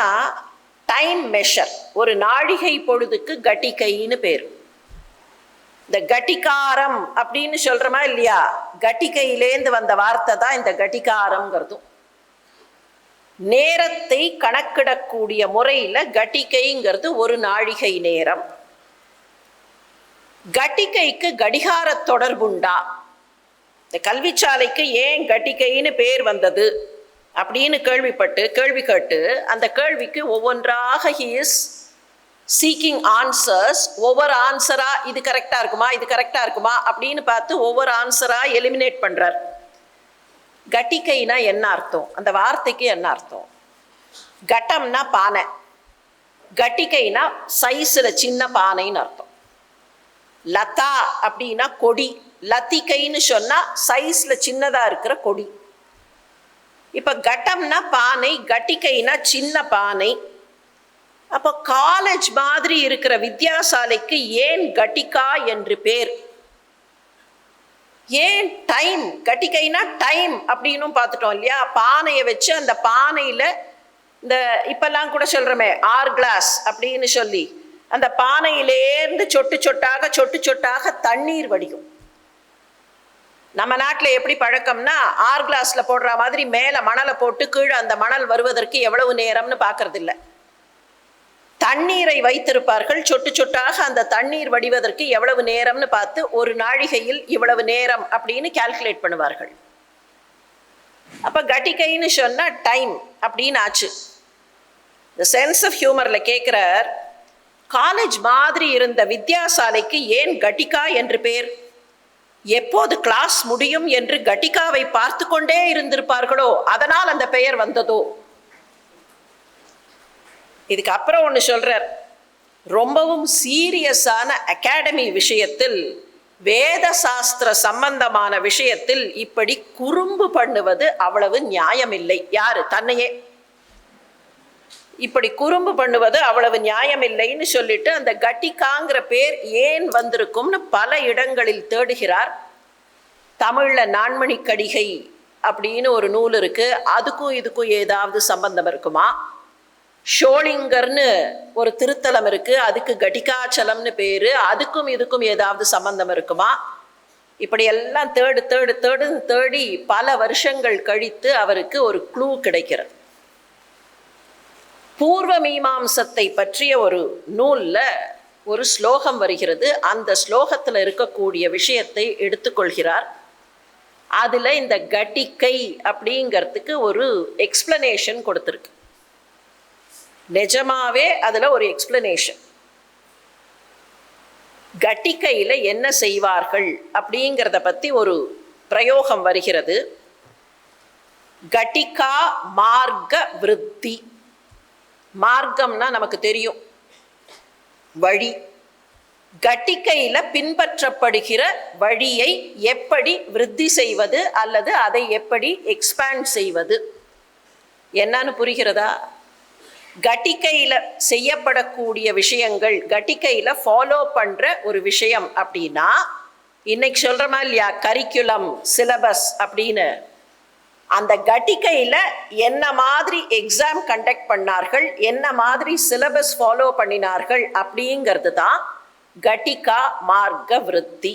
டைம் மெஷர், ஒரு நாழிகை பொழுதுக்கு கட்டிகைன்னு பேர். இந்த கட்டிகாரம் அப்படின்னு சொல்றோமா இல்லையா, கட்டிகையிலேந்து வந்த வார்த்தை தான் இந்த கட்டிகாரம்ங்கிறதும். நேரத்தை கணக்கிடக்கூடிய முறையில் கட்டிகைங்கிறது ஒரு நாழிகை நேரம். கட்டிகைக்கு கடிகார தொடர்புண்டா? இந்த கல்விச்சாலைக்கு ஏன் கட்டிகைன்னு பேர் வந்தது அப்படின்னு கேள்வி கேட்டு அந்த கேள்விக்கு ஒவ்வொன்றாக ஹி இஸ் சீக்கிங் ஆன்சர்ஸ். ஒவ்வொரு ஆன்சரா இது கரெக்டா இருக்குமா இது கரெக்டா இருக்குமா அப்படின்னு பார்த்து ஒவ்வொரு ஆன்சரா எலிமினேட் பண்றார். கட்டிகைனா என்ன அர்த்தம், அந்த வார்த்தைக்கு என்ன அர்த்தம்? கட்டம்னா பானை, கட்டிகைனா சைஸ்ல சின்ன பானைன்னு அர்த்தம். லதா அப்படின்னா கொடி, லத்திகைன்னு சொன்னா சைஸ்ல சின்னதா இருக்கிற கொடி. இப்ப கட்டம்னா பானை, கட்டிகைனா சின்ன பானை. அப்போ காலேஜ் மாதிரி இருக்கிற வித்யாசாலைக்கு ஏன் கட்டிகா என்று பேர்? ஏன் டைம், கட்டிகைனா டைம் அப்படின்னு பார்த்துட்டோம் இல்லையா? பானையை வச்சு அந்த பானையில இந்த இப்பெல்லாம் கூட சொல்றோமே ஆர் கிளாஸ் அப்படின்னு சொல்லி, அந்த பானையிலேருந்து சொட்டு சொட்டாக தண்ணீர் வடியும். நம்ம நாட்டில் எப்படி பழக்கம்னா, ஆர் கிளாஸ்ல போடுற மாதிரி மேலே மணலை போட்டு கீழே அந்த மணல் வருவதற்கு எவ்வளவு நேரம்னு பார்க்கறது இல்லை. தண்ணீரை வைத்திருப்பார்கள், சொட்டு சொட்டாக அந்த தண்ணீர் வடிவதற்கு எவ்வளவு நேரம்னு பார்த்து ஒரு நாழிகையில் இவ்வளவு நேரம் அப்படின்னு கால்குலேட் பண்ணுவார்கள். அப்ப கட்டிகைன்னு சொன்னா டைம் அப்படின்னு ஆச்சு. இந்த சென்ஸ் ஆஃப் ஹியூமர்ல கேட்கிறார், காலேஜ் மாதிரி இருந்த வித்யாசாலைக்கு ஏன் கட்டிகா என்று பேர்? எப்போது கிளாஸ் முடியும் என்று கட்டிகாவை பார்த்து கொண்டே இருந்திருப்பார்களோ, அதனால் அந்த பெயர் வந்ததோ? இதுக்கு அப்புறம் ஒன்று சொல்றார், ரொம்பவும் சீரியஸான அகாடமி விஷயத்தில், வேத சாஸ்திர சம்பந்தமான விஷயத்தில் இப்படி குறும்பு பண்ணுவது அவ்வளவு நியாயமில்லை. யாரு? தன்னையே இப்படி குறும்பு பண்ணுவது அவ்வளவு நியாயமில்லைன்னு சொல்லிட்டு அந்த கட்டிகாங்கிற பேர் ஏன் வந்திருக்கும்னு பல இடங்களில் தேடுகிறார். தமிழ்ல நான்மணி கடிகை அப்படின்னு ஒரு நூல் இருக்கு, அதுக்கும் இதுக்கும் ஏதாவது சம்பந்தம் இருக்குமா? ஷோலிங்கர்னு ஒரு திருத்தலம் இருக்கு, அதுக்கு கட்டிகாச்சலம்னு பேரு, அதுக்கும் இதுக்கும் ஏதாவது சம்பந்தம் இருக்குமா? இப்படியெல்லாம் தேடி பல வருஷங்கள் கழித்து அவருக்கு ஒரு க்ளூ கிடைக்கிறது. பூர்வ மீமாம்சத்தை பற்றிய ஒரு நூலில் ஒரு ஸ்லோகம் வருகிறது. அந்த ஸ்லோகத்தில் இருக்கக்கூடிய விஷயத்தை எடுத்துக்கொள்கிறார். அதில் இந்த கட்டிக்கை அப்படிங்கிறதுக்கு ஒரு எக்ஸ்பிளனேஷன் கொடுத்துருக்கு. நிஜமாவே அதில் ஒரு எக்ஸ்பிளனேஷன். கட்டிக்கையில் என்ன செய்வார்கள் அப்படிங்கிறத பற்றி ஒரு பிரயோகம் வருகிறது. கட்டிகா மார்க்க விருத்தி. மார்க்கம்னா நமக்கு தெரியும், வழி. கட்டிக்கையில் பின்பற்றப்படுகிற வழியை எப்படி விருத்தி செய்வது அல்லது அதை எப்படி எக்ஸ்பேண்ட் செய்வது என்னன்னு புரிகிறதா? கட்டிக்கையில் செய்யப்படக்கூடிய விஷயங்கள், கட்டிக்கையில் ஃபாலோ பண்ணுற ஒரு விஷயம் அப்படின்னா, இன்னைக்கு சொல்கிறோமா இல்லையா கரிக்குலம் சிலபஸ் அப்படின்னு, அந்த கட்டிக்கையில் என்ன மாதிரி எக்ஸாம் கண்டக்ட் பண்ணார்கள், என்ன மாதிரி சிலபஸ் ஃபாலோ பண்ணினார்கள் அப்படிங்கிறது தான் கட்டிகா மார்க்க விருத்தி.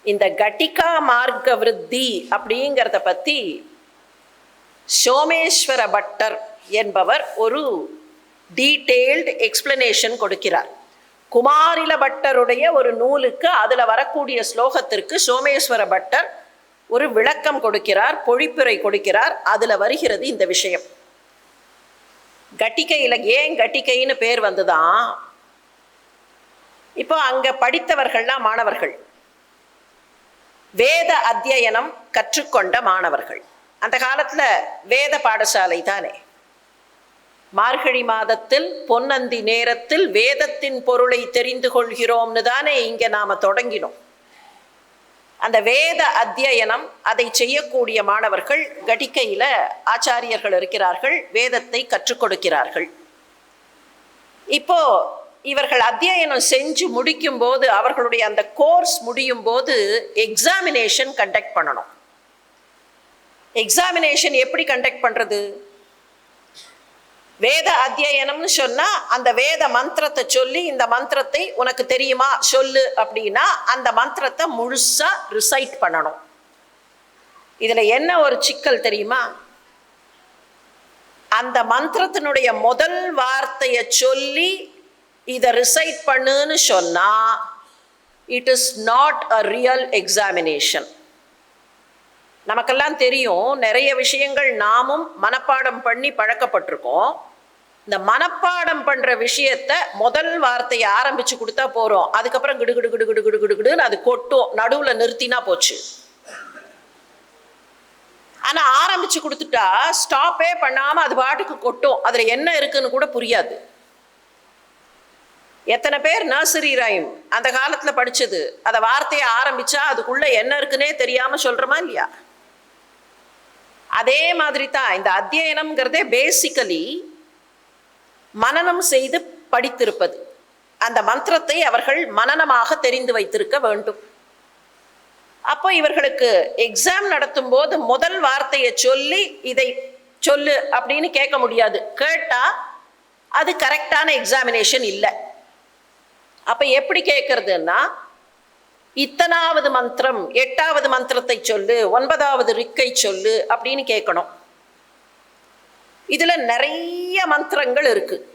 இந்த கட்டிகா மார்க்க விருத்தி அப்படிங்கிறத பற்றி சோமேஸ்வர பட்டர் என்பவர் ஒரு டீட்டெயில்டு எக்ஸ்பிளனேஷன் கொடுக்கிறார். குமாரில பட்டருடைய ஒரு நூலுக்கு அதில் வரக்கூடிய ஸ்லோகத்திற்கு சோமேஸ்வர பட்டர் ஒரு விளக்கம் கொடுக்கிறார், பொழிப்புரை கொடுக்கிறார். அதில் வருகிறது இந்த விஷயம். கட்டிக்கையில் ஏன் கட்டிக்கைன்னு பேர் வந்துதான், இப்போ அங்கே படித்தவர்கள்லாம் மாணவர்கள், வேத அத்தியனம் கற்றுக்கொண்ட மாணவர்கள். அந்த காலத்தில் வேத பாடசாலை தானே. மார்கழி மாதத்தில் பொன்னந்தி நேரத்தில் வேதத்தின் பொருளை தெரிந்து கொள்கிறோம்னு தானே இங்கே நாம் தொடங்கினோம். அந்த வேத அத்தியனம் அதை செய்யக்கூடிய மாணவர்கள் கட்டிக்கையில் ஆச்சாரியர்கள் இருக்கிறார்கள், வேதத்தை கற்றுக் கொடுக்கிறார்கள். இப்போ இவர்கள் அத்தியனம் செஞ்சு முடிக்கும் போது, அவர்களுடைய அந்த கோர்ஸ் முடியும் போது எக்ஸாமினேஷன் கண்டக்ட் பண்ணணும். எக்ஸாமினேஷன் எப்படி கண்டக்ட் பண்ணுறது? வேத அத்தியனம்னு சொன்னால் அந்த வேத மந்திரத்தை சொல்லி, இந்த மந்திரத்தை உனக்கு தெரியுமா சொல்லு அப்படின்னா அந்த மந்திரத்தை முழுசாக ரிசைட் பண்ணணும். இதில் என்ன ஒரு சிக்கல் தெரியுமா? அந்த மந்திரத்தினுடைய முதல் வார்த்தையை சொல்லி இதை ரிசைட் பண்ணுன்னு சொன்னால் it is not a real examination. நமக்கெல்லாம் தெரியும், நிறைய விஷயங்கள் நாமும் மனப்பாடம் பண்ணி பழக்கப்பட்டிருக்கோம். இந்த மனப்பாடம் பண்ணுற விஷயத்த முதல் வார்த்தையை ஆரம்பித்து கொடுத்தா போகிறோம், அதுக்கப்புறம் கிடு கிடு கிடு கிடு கிடு கிடுன்னு அது கொட்டும், நடுவில் நிறுத்தினா போச்சு. ஆனால் ஆரம்பித்து கொடுத்துட்டா ஸ்டாப்பே பண்ணாமல் அது பாட்டுக்கு கொட்டும், அதில் என்ன இருக்குன்னு கூட புரியாது. எத்தனை பேர் நர்சரி ரைம் அந்த காலத்தில் படித்தது, அதை வார்த்தையை ஆரம்பித்தா அதுக்குள்ளே என்ன இருக்குன்னே தெரியாமல் சொல்கிறோமா இல்லையா? அதே மாதிரி தான் இந்த அத்தியனம்ங்கிறதே பேசிக்கலி மனனம் செய்து படித்திருப்பது. அந்த மந்திரத்தை அவர்கள் மனனமாக தெரிந்து வைத்திருக்க வேண்டும். அப்போ இவர்களுக்கு எக்ஸாம் நடத்தும் போது முதல் வார்த்தையை சொல்லி இதை சொல்லு அப்படின்னு கேட்க முடியாது. கேட்டால் அது கரெக்டான எக்ஸாமினேஷன் இல்லை. அப்போ எப்படி கேட்கறதுன்னா, இத்தனாவது மந்திரம், 8வது மந்திரத்தை சொல்லு, 9வது ரிக்கை சொல்லு அப்படின்னு கேட்கணும். இதில் நிறைய மந்திரங்கள் இருக்குது.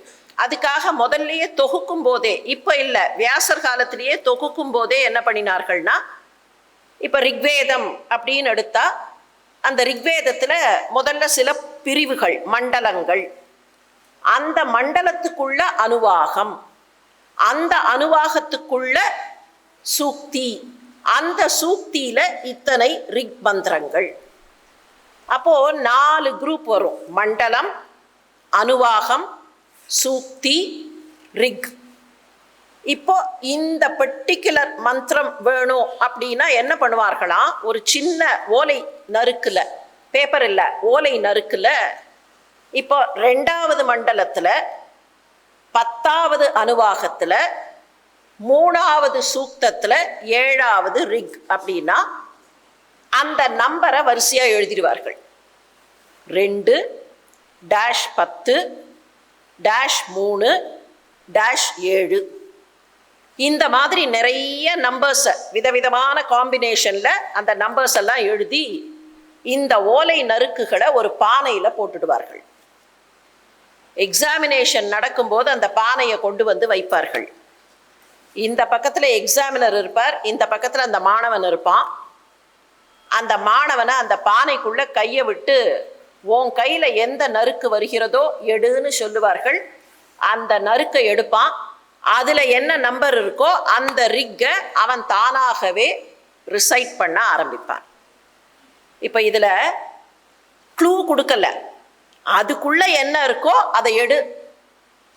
அதுக்காக முதல்லையே தொகுக்கும் போதே, இப்போ இல்லை வியாசர் காலத்திலேயே தொகுக்கும் போதே என்ன பண்ணினார்கள்னா, இப்போ ரிக்வேதம் அப்படின்னு எடுத்தால் அந்த ரிக்வேதத்தில் முதல்ல சில பிரிவுகள், மண்டலங்கள், அந்த மண்டலத்துக்குள்ள அனுவாகம், அந்த அனுவாகத்துக்குள்ள சூக்தி, அந்த சூக்தியில இத்தனை ரிக் மந்திரங்கள். அப்போ 4 குரூப் வரும்: மண்டலம், அனுவாகம், சூக்தி, ரிக். இப்போ இந்த பர்டிகுலர் மந்திரம் வேணும் அப்படின்னா என்ன பண்ணுவார்களாம், ஒரு சின்ன ஓலை நறுக்குல, பேப்பர் இல்லை ஓலை நறுக்குல, இப்போ 2வது மண்டலத்தில் 10வது அனுவாகத்தில் 3வது சூக்தத்தில் 7வது ரிக் அப்படின்னா அந்த நம்பரை வரிசையாக எழுதிடுவார்கள். 2-10-3-7. இந்த மாதிரி நிறைய நம்பர்ஸை விதவிதமான காம்பினேஷனில் அந்த நம்பர்ஸ் எல்லாம் எழுதி இந்த ஓலை நறுக்குகளை ஒரு பானையில் போட்டுடுவார்கள். எக்ஸாமினேஷன் நடக்கும்போது அந்த பானையை கொண்டு வந்து வைப்பார்கள். இந்த பக்கத்தில் எக்ஸாமினர் இருப்பார், இந்த பக்கத்தில் அந்த மாணவன் இருப்பான். அந்த மாணவனை அந்த பானைக்குள்ளே கையை விட்டு உன் கையில் எந்த நறுக்கு வருகிறதோ எடுன்னு சொல்லுவார்கள். அந்த நறுக்கை எடுப்பான். அதில் என்ன நம்பர் இருக்கோ அந்த ரிக்கை அவன் தானாகவே ரிசைட் பண்ண ஆரம்பிப்பான். இப்போ இதில் க்ளூ கொடுக்கல, அதுக்குள்ளே என்ன இருக்கோ அதை எடு.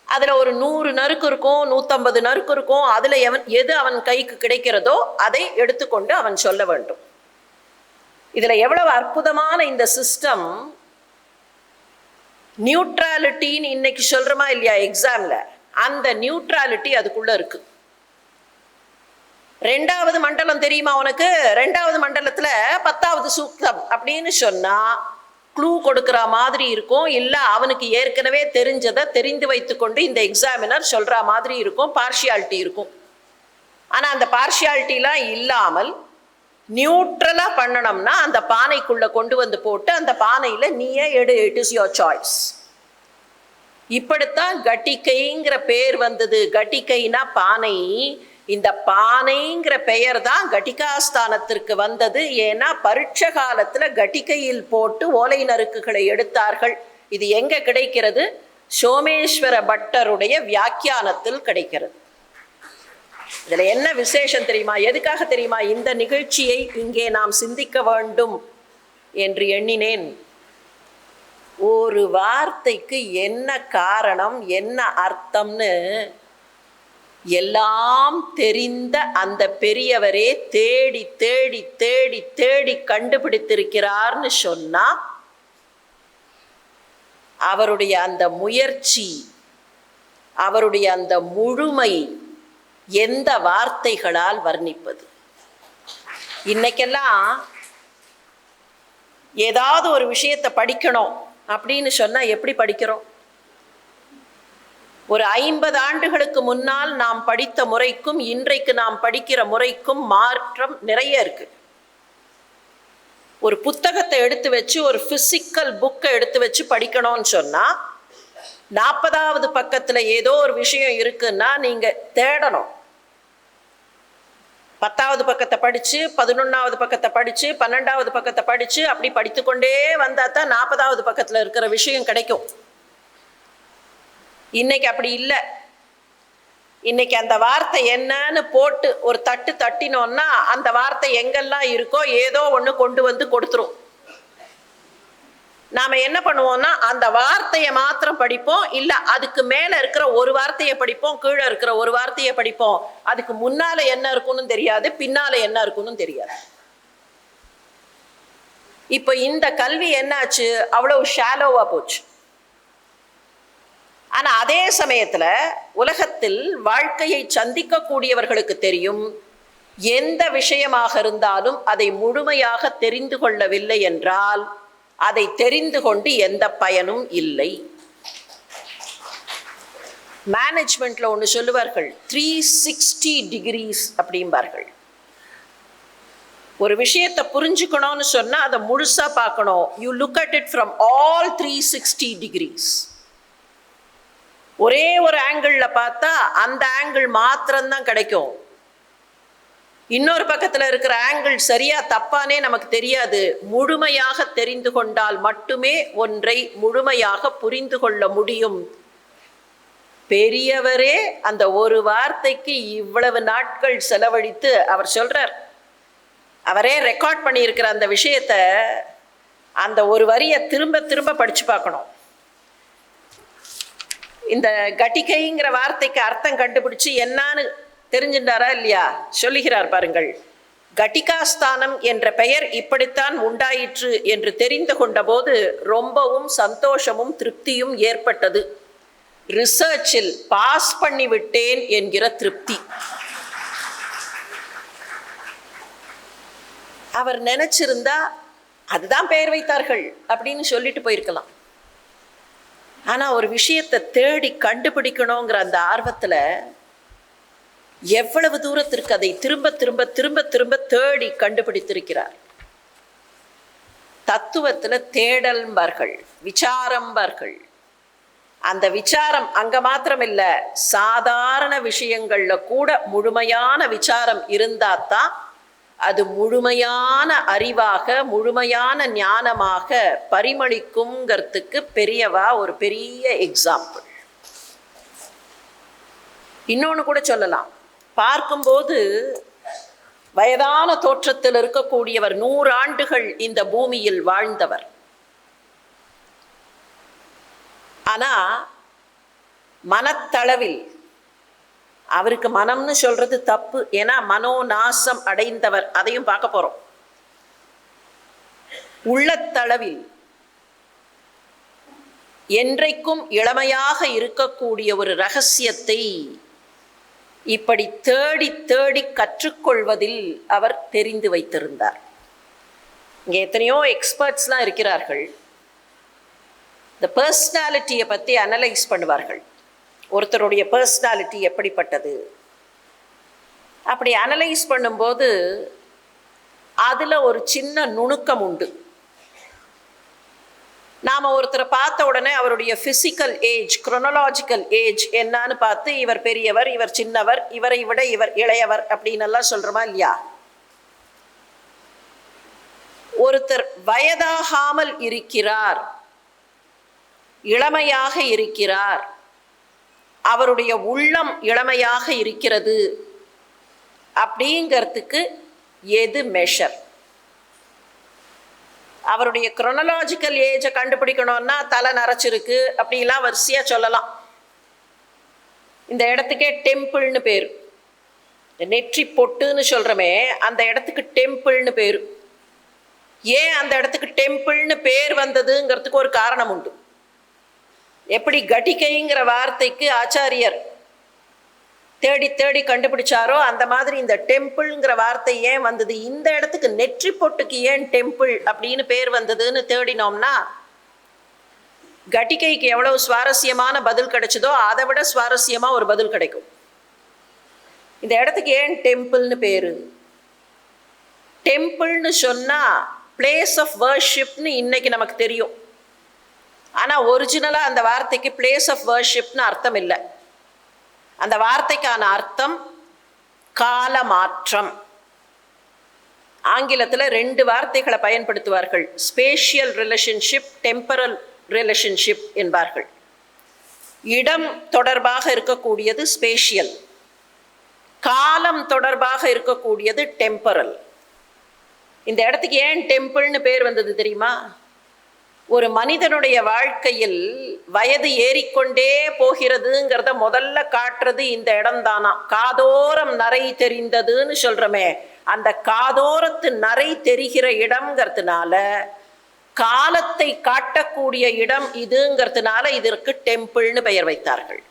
அதில் ஒரு 100 நறுக்கு இருக்கும், 150 நறுக்கு இருக்கும். அதில் எது அவன் கைக்கு கிடைக்கிறதோ அதை எடுத்துக்கொண்டு அவன் சொல்ல வேண்டும். இதில் எவ்வளவு அற்புதமான இந்த சிஸ்டம். நியூட்ராலிட்டின்னு இன்னைக்கு சொல்கிறோமா இல்லையா எக்ஸாமில், அந்த நியூட்ராலிட்டி அதுக்குள்ளே இருக்கு. 2வது மண்டலம் தெரியுமா உனக்கு? 2வது மண்டலத்தில் 10வது சூக்தம் அப்படின்னு சொன்னால் க்ளூ கொடுக்குற மாதிரி இருக்கும். இல்லை அவனுக்கு ஏற்கனவே தெரிஞ்சதை தெரிந்து வைத்துக்கொண்டு இந்த எக்ஸாமினர் சொல்கிற மாதிரி இருக்கும். பார்ஷியாலிட்டி இருக்கும். ஆனால் அந்த பார்ஷியாலிட்டிலாம் இல்லாமல் நியூட்ரலாக பண்ணணும்னா அந்த பானைக்குள்ளே கொண்டு வந்து போட்டு அந்த பானையில் நீயே எடு, இட் இஸ் யோர் சாய்ஸ். இப்படித்தான் கட்டிக்கைங்கிற பேர் வந்தது. கட்டிக்கைனா பானை. இந்த பானைங்கிற பெயர் தான் கட்டிகாஸ்தானத்திற்கு வந்தது. ஏன்னா பரீட்சை காலத்தில் கட்டிக்கையில் போட்டு ஓலை நறுக்குகளை எடுத்தார்கள். இது எங்கே கிடைக்கிறது? சோமேஸ்வர பட்டருடைய வியாக்கியானத்தில் கிடைக்கிறது. இதில் என்ன விசேஷம் தெரியுமா? எதுக்காக தெரியுமா இந்த நிகழ்ச்சியை இங்கே நாம் சிந்திக்க வேண்டும் என்று எண்ணினேன்? ஒரு வார்த்தைக்கு என்ன காரணம், என்ன அர்த்தம்னு எல்லாம் தெரிந்த அந்த பெரியவரே தேடி தேடி தேடி தேடி கண்டுபிடித்திருக்கிறார்னு சொன்னா அவருடைய அந்த முயற்சி, அவருடைய அந்த முழுமை எந்த வார்த்தைகளால் வர்ணிப்பது? இன்னைக்கெல்லாம் ஏதாவது ஒரு விஷயத்தை படிக்கணும் அப்படின்னு சொன்னால் எப்படி படிக்கிறோம்? ஒரு 50 ஆண்டுகளுக்கு முன்னால் நாம் படித்த முறைக்கும் இன்றைக்கு நாம் படிக்கிற முறைக்கும் மாற்றம் நிறைய இருக்கு. ஒரு புத்தகத்தை எடுத்து வச்சு, ஒரு பிசிக்கல் புக்கை எடுத்து வச்சு படிக்கணும்னு சொன்னால் 40வது பக்கத்தில் ஏதோ ஒரு விஷயம் இருக்குன்னா நீங்கள் தேடணும். 10வது பக்கத்தை படித்து, 11வது பக்கத்தை படித்து, 12வது பக்கத்தை படித்து அப்படி படித்துக்கொண்டே வந்தால் தான் 40வது பக்கத்தில் இருக்கிற விஷயம் கிடைக்கும். இன்னைக்கு அப்படி இல்லை. இன்னைக்கு அந்த வார்த்தை என்னன்னு போட்டு ஒரு தட்டு தட்டினோன்னா அந்த வார்த்தை எங்கெல்லாம் இருக்கோ ஏதோ ஒன்று கொண்டு வந்து கொடுத்துரும். நாம் என்ன பண்ணுவோம்னா அந்த வார்த்தையை மாத்திரம் படிப்போம், இல்லை அதுக்கு மேலே இருக்கிற ஒரு வார்த்தையை படிப்போம், கீழே இருக்கிற ஒரு வார்த்தையை படிப்போம். அதுக்கு முன்னால் என்ன இருக்குன்னு தெரியாது, பின்னால் என்ன இருக்குன்னு தெரியாது. இப்போ இந்த கல்வி என்னாச்சு? அவ்வளவு ஷாலோவாக போச்சு. ஆனால் அதே சமயத்தில் உலகத்தில் வாழ்க்கையை சந்திக்கக்கூடியவர்களுக்கு தெரியும், எந்த விஷயமாக இருந்தாலும் அதை முழுமையாக தெரிந்து கொள்ளவில்லை என்றால் அதை தெரிந்து கொண்டு எந்த பயனும் இல்லை. மேனேஜ்மெண்ட்ல ஒன்று சொல்லுவார்கள், 360 டிகிரிஸ் அப்படிம்பார்கள். ஒரு விஷயத்தை புரிஞ்சுக்கணும்னு சொன்னால் அதை முழுசா பார்க்கணும். You look at it from all 360 degrees. ஒரே ஒரு ஆங்கிளில் பார்த்தா அந்த ஆங்கிள் மாத்திரம்தான் கிடைக்கும். இன்னொரு பக்கத்தில் இருக்கிற ஆங்கிள் சரியா தப்பானே நமக்கு தெரியாது. முழுமையாக தெரிந்து கொண்டால் மட்டுமே ஒன்றை முழுமையாக புரிந்து கொள்ள முடியும். பெரியவரே அந்த ஒரு வார்த்தைக்கு இவ்வளவு நாட்கள் செலவழித்து அவர் சொல்றார். அவரே ரெக்கார்ட் பண்ணியிருக்கிற அந்த விஷயத்த, அந்த ஒரு வரியை திரும்ப திரும்ப படிச்சு பார்க்கணும். இந்த கட்டிகைங்கிற வார்த்தைக்கு அர்த்தம் கண்டுபிடிச்சு என்னான்னு தெரிஞ்சுட்டாரா இல்லையா? சொல்லுகிறார் பாருங்கள். கட்டிகாஸ்தானம் என்ற பெயர் இப்படித்தான் உண்டாயிற்று என்று தெரிந்து கொண்ட போது ரொம்பவும் சந்தோஷமும் திருப்தியும் ஏற்பட்டது. ரிசர்ச்சில் பாஸ் பண்ணிவிட்டேன் என்கிற திருப்தி. அவர் நினைச்சிருந்தா அதுதான் பெயர் வைத்தார்கள் அப்படின்னு சொல்லிட்டு போயிருக்கலாம். ஆனால் ஒரு விஷயத்தை தேடி கண்டுபிடிக்கணுங்கிற அந்த ஆர்வத்தில் எவ்வளவு தூரத்திற்கு அதை திரும்ப திரும்ப திரும்ப திரும்ப தேடி கண்டுபிடித்திருக்கிறார். தத்துவத்துல தேடல்பார்கள், விசாரம்பார்கள். அந்த விசாரம் அங்க மாத்திரம் இல்ல, சாதாரண விஷயங்கள்ல கூட முழுமையான விசாரம் இருந்தாதான் அது முழுமையான அறிவாக, முழுமையான ஞானமாக பரிமளிக்குங்கிறதுக்கு பெரியவா ஒரு பெரிய எக்ஸாம்பிள். இன்னொன்னு கூட சொல்லலாம். பார்க்கும்போது வயதான தோற்றத்தில் இருக்கக்கூடியவர், 100 ஆண்டுகள் இந்த பூமியில் வாழ்ந்தவர். ஆனா மனத்தளவில் அவருக்கு மனம்னு சொல்றது தப்பு, ஏன்னா மனோநாசம் அடைந்தவர், அதையும் பார்க்க போறோம். உள்ளத்தளவில் என்றைக்கும் இளமையாக இருக்கக்கூடிய ஒரு ரகசியத்தை இப்படி தேடி தேடி கற்றுக்கொள்வதில் அவர் தெரிந்து வைத்திருந்தார். இங்கே எத்தனையோ எக்ஸ்பர்ட்ஸ்லாம் இருக்கிறார்கள். இந்த பர்சனாலிட்டியை பற்றி அனலைஸ் பண்ணுவார்கள். ஒருத்தருடைய பர்சனாலிட்டி எப்படிப்பட்டது அப்படி அனலைஸ் பண்ணும்போது அதில் ஒரு சின்ன நுணுக்கம் உண்டு. நாம் ஒருத்தரை பார்த்த உடனே அவருடைய ஃபிசிக்கல் ஏஜ், குரோனலாஜிக்கல் ஏஜ் என்னன்னு பார்த்து இவர் பெரியவர், இவர் சின்னவர், இவரை விட இவர் இளையவர் அப்படின்னு எல்லாம் சொல்கிறோமா இல்லையா? ஒருத்தர் வயதாகாமல் இருக்கிறார், இளமையாக இருக்கிறார், அவருடைய உள்ளம் இளமையாக இருக்கிறது அப்படிங்கிறதுக்கு எது மெஷர்? அவருடைய குரோனலாஜிக்கல் ஏஜை கண்டுபிடிக்கணும்னா தலை நரைச்சிருக்கு அப்படிலாம் வரிசையாக சொல்லலாம். இந்த இடத்துக்கே டெம்பிள்னு பேர். நெற்றி பொட்டுன்னு சொல்கிறோமே, அந்த இடத்துக்கு டெம்பிள்னு பேர். ஏன் அந்த இடத்துக்கு டெம்பிள்னு பேர் வந்ததுங்கிறதுக்கு ஒரு காரணம் உண்டு. எப்படி கட்டிகைங்கிற வார்த்தைக்கு ஆச்சாரியர் தேடி தேடி கண்டுபிடிச்சாரோ அந்த மாதிரி இந்த டெம்பிள்ங்கிற வார்த்தை ஏன் வந்தது, இந்த இடத்துக்கு நெற்றி பொட்டுக்கு ஏன் டெம்பிள் அப்படின்னு பேர் வந்ததுன்னு தேடினோம்னா கட்டிகைக்கு எவ்வளவு சுவாரஸ்யமான பதில் கிடைச்சதோ அதை விட சுவாரஸ்யமாக ஒரு பதில் கிடைக்கும். இந்த இடத்துக்கு ஏன் டெம்பிள்னு பேரு? டெம்பிள்னு சொன்னால் பிளேஸ் ஆஃப் வர்ஷிப்னு இன்னைக்கு நமக்கு தெரியும். ஆனால் ஒரிஜினலாக அந்த வார்த்தைக்கு பிளேஸ் ஆஃப் வர்ஷிப்னு அர்த்தம் இல்லை. அந்த வார்த்தைக்கான அர்த்தம் காலமாற்றம். ஆங்கிலத்தில் 2 வார்த்தைகளை பயன்படுத்துவார்கள். ஸ்பேஷியல் ரிலேஷன்ஷிப், டெம்பரல் ரிலேஷன்ஷிப் என்பார்கள். இடம் தொடர்பாக இருக்கக்கூடியது ஸ்பேஷியல், காலம் தொடர்பாக இருக்கக்கூடியது டெம்பரல். இந்த இடத்துக்கு ஏன் டெம்பிள்னு பேர் வந்தது தெரியுமா? ஒரு மனிதனுடைய வாழ்க்கையில் வயது ஏறிக்கொண்டே போகிறதுங்கிறத முதல்ல காட்டுறது இந்த இடம் தானா. காதோரம் நரை தெரிந்ததுன்னு சொல்றோமே, அந்த காதோரத்து நரை தெரிகிற இடம்ங்கிறதுனால, காலத்தை காட்டக்கூடிய இடம் இதுங்கிறதுனால இதற்கு டெம்பிள்னு பெயர் வைத்தார்கள்.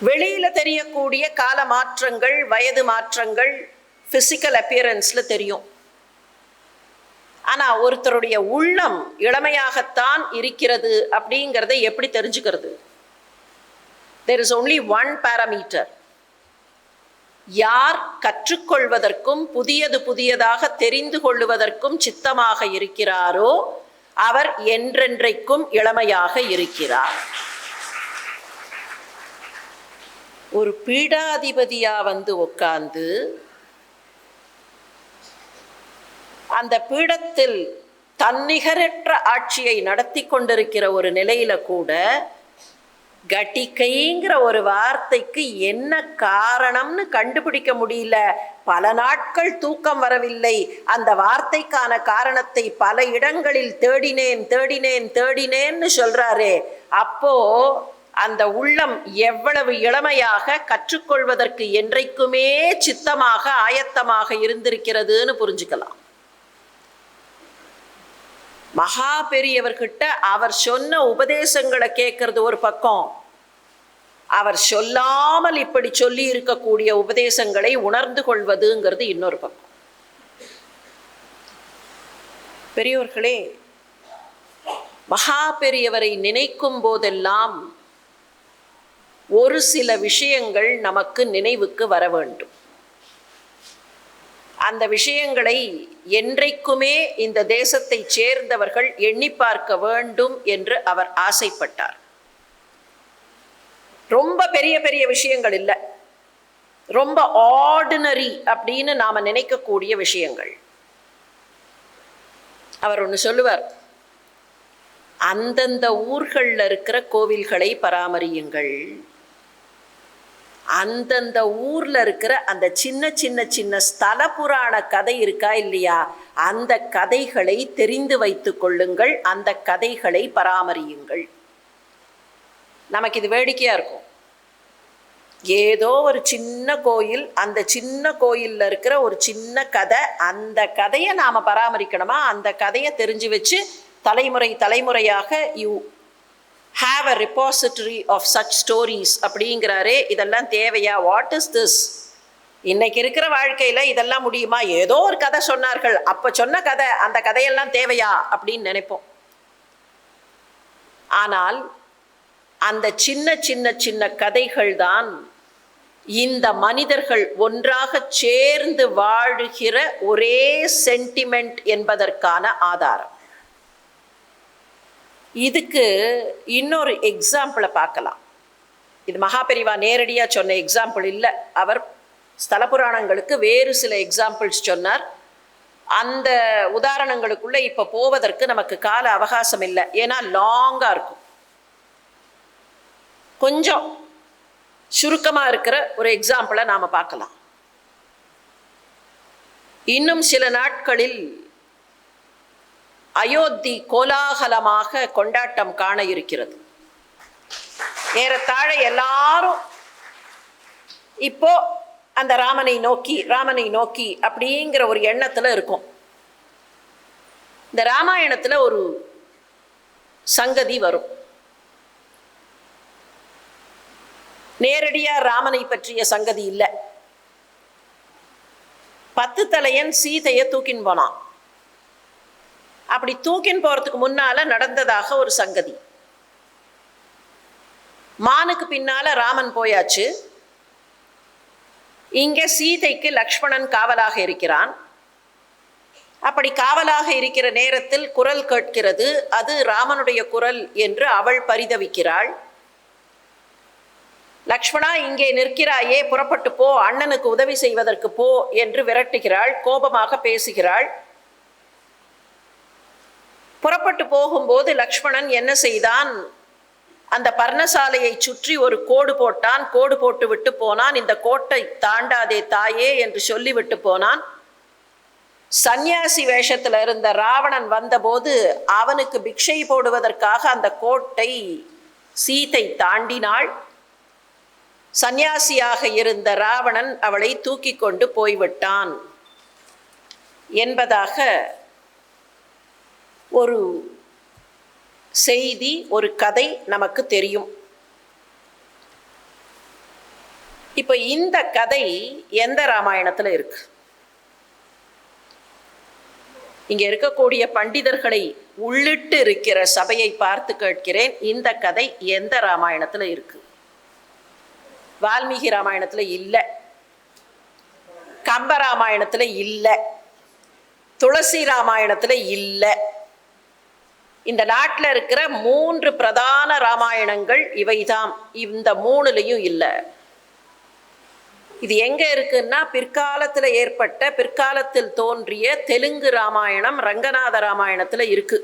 வெளியில தெரியக்கூடிய கால மாற்றங்கள், வயது மாற்றங்கள் பிசிக்கல் அப்பியரன்ஸ்ல தெரியும். ஆனால் ஒருத்தருடைய உள்ளம் இளமையாகத்தான் இருக்கிறது அப்படிங்கிறத எப்படி தெரிஞ்சுக்கிறது? there is only one parameter. யார் கற்றுக்கொள்வதற்கும் புதியதாக தெரிந்து கொள்வதற்கும் சித்தமாக இருக்கிறாரோ அவர் என்றென்றைக்கும் இளமையாக இருக்கிறார். ஒரு பீடாதிபதியா வந்து உட்கார்ந்து அந்த பீடத்தில் தன்னிகரற்ற ஆட்சியை நடத்தி கொண்டிருக்கிற ஒரு நிலையில கூட கட்டிகைங்கிற ஒரு வார்த்தைக்கு என்ன காரணம்னு கண்டுபிடிக்க முடியல. பல நாட்கள் தூக்கம் வரவில்லை. அந்த வார்த்தைக்கான காரணத்தை பல இடங்களில் தேடினேன்னு சொல்றாரே. அப்போ அந்த உள்ளம் எவ்வளவு இளமையாக கற்றுக்கொள்வதற்கு என்றைக்குமே சித்தமாக ஆயத்தமாக இருந்திருக்கிறதுன்னு புரிஞ்சுக்கலாம். மகா பெரியவர்கிட்ட அவர் சொன்ன உபதேசங்களை கேட்கறது ஒரு பக்கம், அவர் சொல்லாமல் இப்படி சொல்லி இருக்கக்கூடிய உபதேசங்களை உணர்ந்து கொள்வதுங்கிறது இன்னொரு பக்கம். பெரியவர்களே, மகா பெரியவரை நினைக்கும் போதெல்லாம் ஒரு சில விஷயங்கள் நமக்கு நினைவுக்கு வர வேண்டும். அந்த விஷயங்களை என்றைக்குமே இந்த தேசத்தை சேர்ந்தவர்கள் எண்ணி பார்க்க வேண்டும் என்று அவர் ஆசைப்பட்டார். ரொம்ப பெரிய பெரிய விஷயங்கள் இல்லை, ரொம்ப ஆர்டினரி அப்படின்னு நாம நினைக்கக்கூடிய விஷயங்கள். அவர் ஒன்று சொல்லுவார், அந்தந்த ஊர்களில் இருக்கிற கோவில்களை பராமரியுங்கள், அந்தந்த ஊர்ல இருக்கிற அந்த சின்ன சின்ன சின்ன ஸ்தல புராண கதை இருக்கா இல்லையா, அந்த கதைகளை தெரிந்து வைத்துக் கொள்ளுங்கள், அந்த கதைகளை பராமரியுங்கள். நமக்கு இது வேடிக்கையா இருக்கும். ஏதோ ஒரு சின்ன கோயில், அந்த சின்ன கோயில்ல இருக்கிற ஒரு சின்ன கதை, அந்த கதையை நாம பராமரிக்கணுமா, அந்த கதையை தெரிஞ்சு வச்சு தலைமுறை தலைமுறையாக you have a repository of such stories அப்படிங்கிறாரே. இதெல்லாம் தேவையா? What is this? இன்னைக்கு இருக்கிற வாழ்க்கையில இதெல்லாம் முடியுமா? ஏதோ ஒரு கதை சொன்னார்கள், அப்ப சொன்ன கதை, அந்த கதையெல்லாம் தேவையா அப்படின்னு நினைப்போம். ஆனால் அந்த சின்ன சின்ன சின்ன கதைகள் தான் இந்த மனிதர்கள் ஒன்றாக சேர்ந்து வாழுகிற ஒரே சென்டிமெண்ட் என்பதற்கான ஆதாரம். இதுக்கு இன்னொரு எக்ஸாம்பிளை பார்க்கலாம். இது மகாபெரிவா நேரடியாக சொன்ன எக்ஸாம்பிள் இல்லை, அவர் ஸ்தல புராணங்களுக்கு வேறு சில எக்ஸாம்பிள்ஸ் சொன்னார். அந்த உதாரணங்களுக்குள்ள இப்போ போவதற்கு நமக்கு கால அவகாசம் இல்லை, ஏன்னா லாங்காக இருக்கும். கொஞ்சம் சுருக்கமாக இருக்கிற ஒரு எக்ஸாம்பிளை நாம் பார்க்கலாம். இன்னும் சில நாட்களில் அயோத்தி கோலாகலமாக கொண்டாட்டம் காண இருக்கிறது. ஏறத்தாழ எல்லாரும் இப்போ அந்த ராமனை நோக்கி அப்படிங்கிற ஒரு எண்ணத்துல இருக்கும். இந்த ராமாயணத்துல ஒரு சங்கதி வரும். நேரடியா ராமனை பற்றிய சங்கதி இல்லை. 10 தலையன் சீதையை தூக்கின் போனான். அப்படி தூக்கின் போறதுக்கு முன்னால நடந்ததாக ஒரு சங்கதி. மானுக்கு பின்னால ராமன் போயாச்சு. இங்க சீதைக்கு லக்ஷ்மணன் காவலாக இருக்கிறான். அப்படி காவலாக இருக்கிற நேரத்தில் குரல் கேட்கிறது. அது ராமனுடைய குரல் என்று அவள் பரிதவிக்கிறாள். லக்ஷ்மணா, இங்கே நிற்கிறாயே, புறப்பட்டு போ, அண்ணனுக்கு உதவி செய்வதற்கு போ என்று விரட்டுகிறாள். கோபமாக பேசுகிறாள். புறப்பட்டு போகும்போது லக்ஷ்மணன் என்ன செய்தான்? அந்த பர்ணசாலையை சுற்றி ஒரு கோடு போட்டான். கோடு போட்டு விட்டு போனான். இந்த கோட்டை தாண்டாதே தாயே என்று சொல்லிவிட்டு போனான். சந்நியாசி வேஷத்தில் இருந்த ராவணன் வந்தபோது அவனுக்கு பிக்ஷை போடுவதற்காக அந்த கோட்டை சீதை தாண்டினாள். சந்நியாசியாக இருந்த ராவணன் அவளை தூக்கி கொண்டு போய்விட்டான் என்பதாக ஒரு செய்தி, ஒரு கதை நமக்கு தெரியும். இப்ப இந்த கதை எந்த ராமாயணத்துல இருக்கு? இங்க இருக்கக்கூடிய பண்டிதர்களை உள்ளிட்டு இருக்கிற சபையை பார்த்து கேட்கிறேன், இந்த கதை எந்த ராமாயணத்துல இருக்கு? வால்மீகி ராமாயணத்துல இல்லை, கம்ப ராமாயணத்துல இல்லை, துளசி ராமாயணத்துல இல்லை. இந்த நாட்டில் இருக்கிற 3 பிரதான ராமாயணங்கள் இவைதான். இந்த 3லையும் இல்லை. இது எங்க இருக்குன்னா, பிற்காலத்தில் ஏற்பட்ட, பிற்காலத்தில் தோன்றிய தெலுங்கு ராமாயணம் ரங்கநாத ராமாயணத்துல இருக்கு.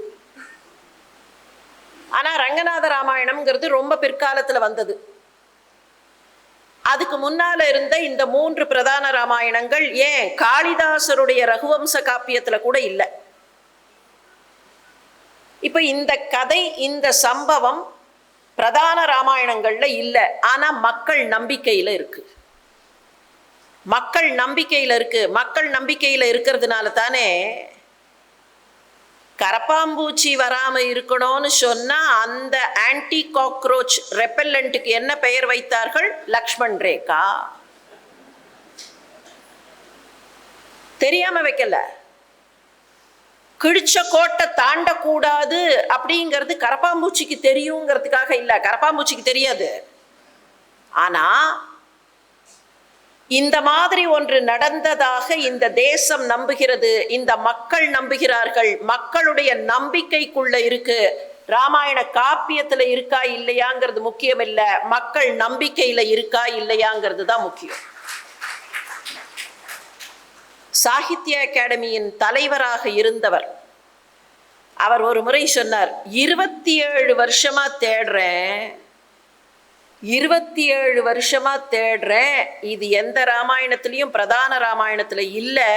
ஆனா ரங்கநாத ராமாயணம்ங்கிறது ரொம்ப பிற்காலத்துல வந்தது. அதுக்கு முன்னால இருந்த இந்த 3 பிரதான ராமாயணங்கள் ஏன் காளிதாசருடைய ரகுவம்ச காப்பியத்துல கூட இல்லை. இப்ப இந்த கதை, இந்த சம்பவம் பிரதான ராமாயணங்கள்ல இல்லை. ஆனா மக்கள் நம்பிக்கையில இருக்கு. மக்கள் நம்பிக்கையில இருக்கு. மக்கள் நம்பிக்கையில இருக்கிறதுனால தானே கரப்பாம்பூச்சி வராம இருக்கணும்னு சொன்னா அந்த ஆன்டி காக்ரோச் ரெப்பல்லண்ட்டுக்கு என்ன பெயர் வைத்தார்கள்? லக்ஷ்மண் ரேகா. தெரியாம வைக்கல. கிழிச்ச கோட்டை தாண்டக்கூடாது அப்படிங்கிறது கரப்பாம்பூச்சிக்கு தெரியுங்கிறதுக்காக இல்லை. கரப்பாம்பூச்சிக்கு தெரியாது. ஆனா இந்த மாதிரி ஒன்று நடந்ததாக இந்த தேசம் நம்புகிறது, இந்த மக்கள் நம்புகிறார்கள். மக்களுடைய நம்பிக்கைக்குள்ள இருக்கு. ராமாயண காப்பியத்துல இருக்கா இல்லையாங்கிறது முக்கியம் இல்ல, மக்கள் நம்பிக்கையில இருக்கா இல்லையாங்கிறது தான் முக்கியம். சாகித்ய அகாடமியின் தலைவராக இருந்தவர் அவர் ஒரு முறை சொன்னார், 27 வருஷமா தேடுறேன், 27 வருஷமா தேடுறேன், இது எந்த ராமாயணத்திலையும் பிரதான ராமாயணத்துல இல்லை,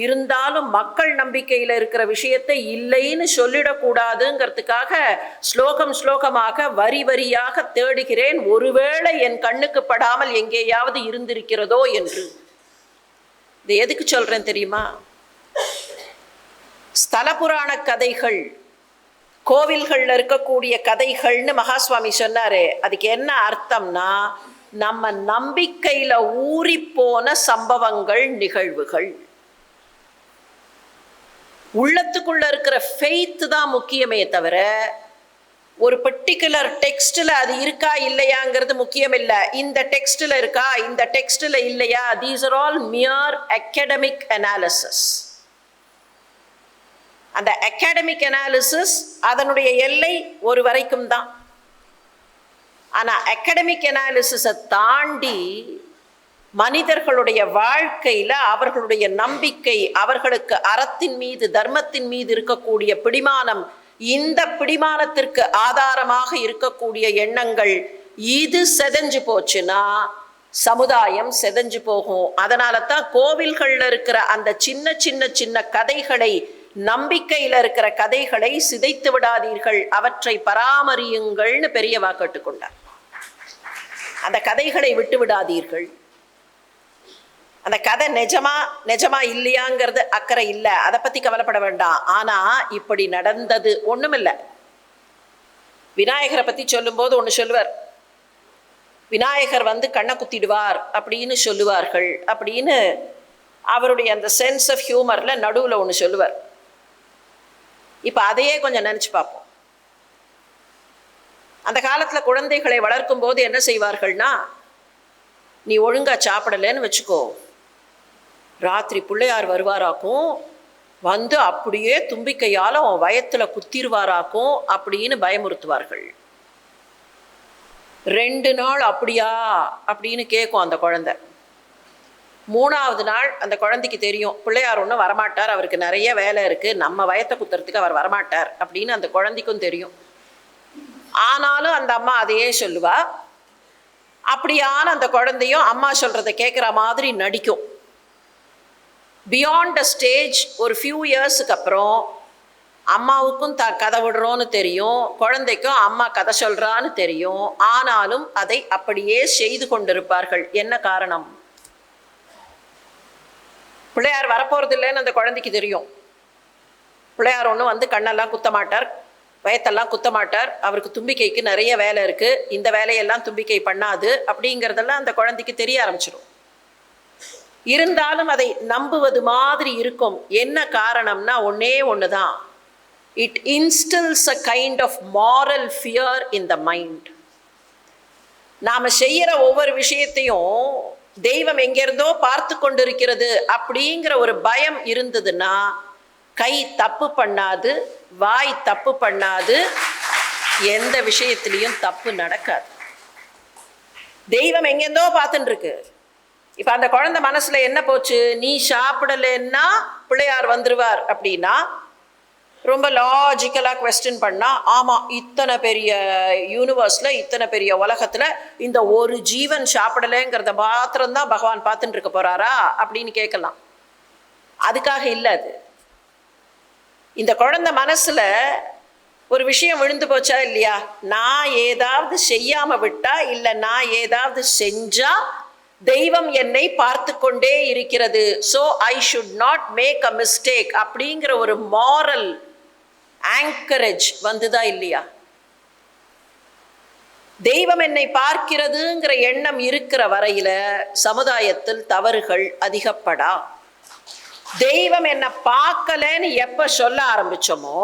இருந்தாலும் மக்கள் நம்பிக்கையில இருக்கிற விஷயத்தை இல்லைன்னு சொல்லிடக்கூடாதுங்கிறதுக்காக ஸ்லோகமாக வரி வரியாக தேடுகிறேன், ஒருவேளை என் கண்ணுக்கு படாமல் எங்கேயாவது இருந்திருக்கிறதோ என்று. இது எதுக்கு சொல்றேன் தெரியுமா? ஸ்தல புராண கதைகள், கோவில்கள்ல இருக்கக்கூடிய கதைகள்னு மகாஸ்வாமி சொன்னாரு. அதுக்கு என்ன அர்த்தம்னா, நம்ம நம்பிக்கையில ஊறி போன சம்பவங்கள், நிகழ்வுகள். உள்ளத்துக்குள்ள இருக்கிற ஃபெய்த் தான் முக்கியமே தவிர ஒரு பர்டிகுலர் டெக்ஸ்ட்ல அது இருக்கா இல்லையாங்கிறது முக்கியம் இல்லை. இந்த டெக்ஸ்ட்ல இருக்கா, இந்த டெக்ஸ்ட்ல இல்லையா, these are all mere academic analysis. அந்த அகாடமிக் அனாலிசிஸ் அதனுடைய எல்லை ஒரு வரைக்கும் தான். ஆனா அகாடமிக் அனாலிசிஸை தாண்டி மனிதர்களுடைய வாழ்க்கையில அவர்களுடைய நம்பிக்கை, அவர்களுக்கு அறத்தின் மீது தர்மத்தின் மீது இருக்கக்கூடிய பிடிமானம், இந்த பிடிமானத்திற்கு ஆதாரமாக இருக்கக்கூடிய எண்ணங்கள், இது செதஞ்சு போச்சுன்னா சமுதாயம் செதஞ்சு போகும். அதனால தான் கோவில்கள்ல இருக்கிற அந்த சின்ன சின்ன சின்ன கதைகளை, நம்பிக்கையில இருக்கிற கதைகளை சிதைத்து விடாதீர்கள், அவற்றை பராமரியுங்கள்னு பெரியவா கேட்டுக்கொண்டார். அந்த கதைகளை விட்டு விடாதீர்கள். அந்த கதை நிஜமா இல்லையாங்கிறது அக்கறை இல்லை, அதை பத்தி கவலைப்பட வேண்டாம். ஆனா இப்படி நடந்தது ஒண்ணுமில்லை. விநாயகரை பத்தி சொல்லும் போது ஒண்ணு சொல்லுவார், விநாயகர் கண்ணை குத்திடுவார் அப்படின்னு சொல்லுவார்கள் அப்படின்னு அவருடைய அந்த சென்ஸ் ஆஃப் ஹியூமர்ல நடுவுல ஒண்ணு சொல்லுவார். இப்ப அதையே கொஞ்சம் நினைச்சு பார்ப்போம். அந்த காலத்துல குழந்தைகளை வளர்க்கும் போது என்ன செய்வார்கள்னா, நீ ஒழுங்கா சாப்பிடலன்னு வச்சுக்கோ, ராத்திரி பிள்ளையார் வருவாராக்கும், அப்படியே தும்பிக்கையால அவன் வயத்துல குத்திருவாராக்கும் அப்படின்னு பயமுறுத்துவார்கள். 2 நாள் அப்படியா அப்படின்னு கேட்கும் அந்த குழந்தை. 3ஆவது நாள் அந்த குழந்தைக்கு தெரியும், பிள்ளையார் ஒன்றும் வரமாட்டார், அவருக்கு நிறைய வேலை இருக்கு, நம்ம வயத்தை குத்துறதுக்கு அவர் வரமாட்டார் அப்படின்னு அந்த குழந்தைக்கும் தெரியும். ஆனாலும் அந்த அம்மா அதையே சொல்லுவா. அப்படியான அந்த குழந்தையும் அம்மா சொல்றதை கேட்குற மாதிரி நடிக்கும். பியாண்ட் அ ஸ்டேஜ், ஒரு ஃபியூ இயர்ஸுக்கு அப்புறம் அம்மாவுக்கும் கதை விடுறோன்னு தெரியும், குழந்தைக்கும் அம்மா கதை சொல்றான்னு தெரியும். ஆனாலும் அதை அப்படியே செய்து கொண்டிருப்பார்கள். என்ன காரணம்? பிள்ளையார் வரப்போறது இல்லைன்னு அந்த குழந்தைக்கு தெரியும். பிள்ளையார் ஒன்றும் கண்ணெல்லாம் குத்த மாட்டார், வயத்தெல்லாம் குத்த மாட்டார், அவருக்கு தும்பிக்கைக்கு நிறைய வேலை இருக்கு, இந்த வேலையெல்லாம் தும்பிக்கை பண்ணாது அப்படிங்கிறதெல்லாம் அந்த குழந்தைக்கு தெரிய ஆரம்பிச்சிடும். இருந்தாலும் அதை நம்புவது மாதிரி இருக்கும். என்ன காரணம்னா ஒன்னே ஒண்ணுதான், it instils a kind of moral fear in the mind. நாம செய்யற ஒவ்வொரு விஷயத்தையும் தெய்வம் எங்கிருந்தோ பார்த்து கொண்டிருக்கிறது அப்படிங்கிற ஒரு பயம் இருந்ததுன்னா கை தப்பு பண்ணாது, வாய் தப்பு பண்ணாது, எந்த விஷயத்திலையும் தப்பு நடக்காது. தெய்வம் எங்கேருந்தோ பார்த்துட்டு இருக்கு. இப்ப அந்த குழந்தை மனசுல என்ன போச்சு, நீ சாப்பிடலன்னா பிள்ளையார் வந்துருவார் அப்படின்னா ரொம்ப லாஜிக்கலா குவெஸ்டின் பண்ணா, ஆமா இத்தனை பெரிய யூனிவர்ஸ்ல, இத்தனை பெரிய உலகத்துல இந்த ஒரு ஜீவன் சாப்பிடலைங்கிறத மாத்திரம்தான் பகவான் பார்த்துட்டு இருக்க போறாரா அப்படின்னு கேட்கலாம். அதுக்காக இல்லை. அது இந்த குழந்தை மனசுல ஒரு விஷயம் விழுந்து போச்சா இல்லையா, நான் ஏதாவது செய்யாம விட்டா, இல்ல நான் ஏதாவது செஞ்சா தெய்வம் என்னை பார்த்து கொண்டே இருக்கிறது, so I should not make a mistake அப்படிங்கிற ஒரு மாரல் ஆங்கரேஜ் வந்துதா இல்லையா? தெய்வம் என்னை பார்க்கிறதுங்கிற எண்ணம் இருக்கிற வரையில சமுதாயத்தில் தவறுகள் அதிகப்படா. தெய்வம் என்ன பார்க்கலன்னு எப்ப சொல்ல ஆரம்பிச்சோமோ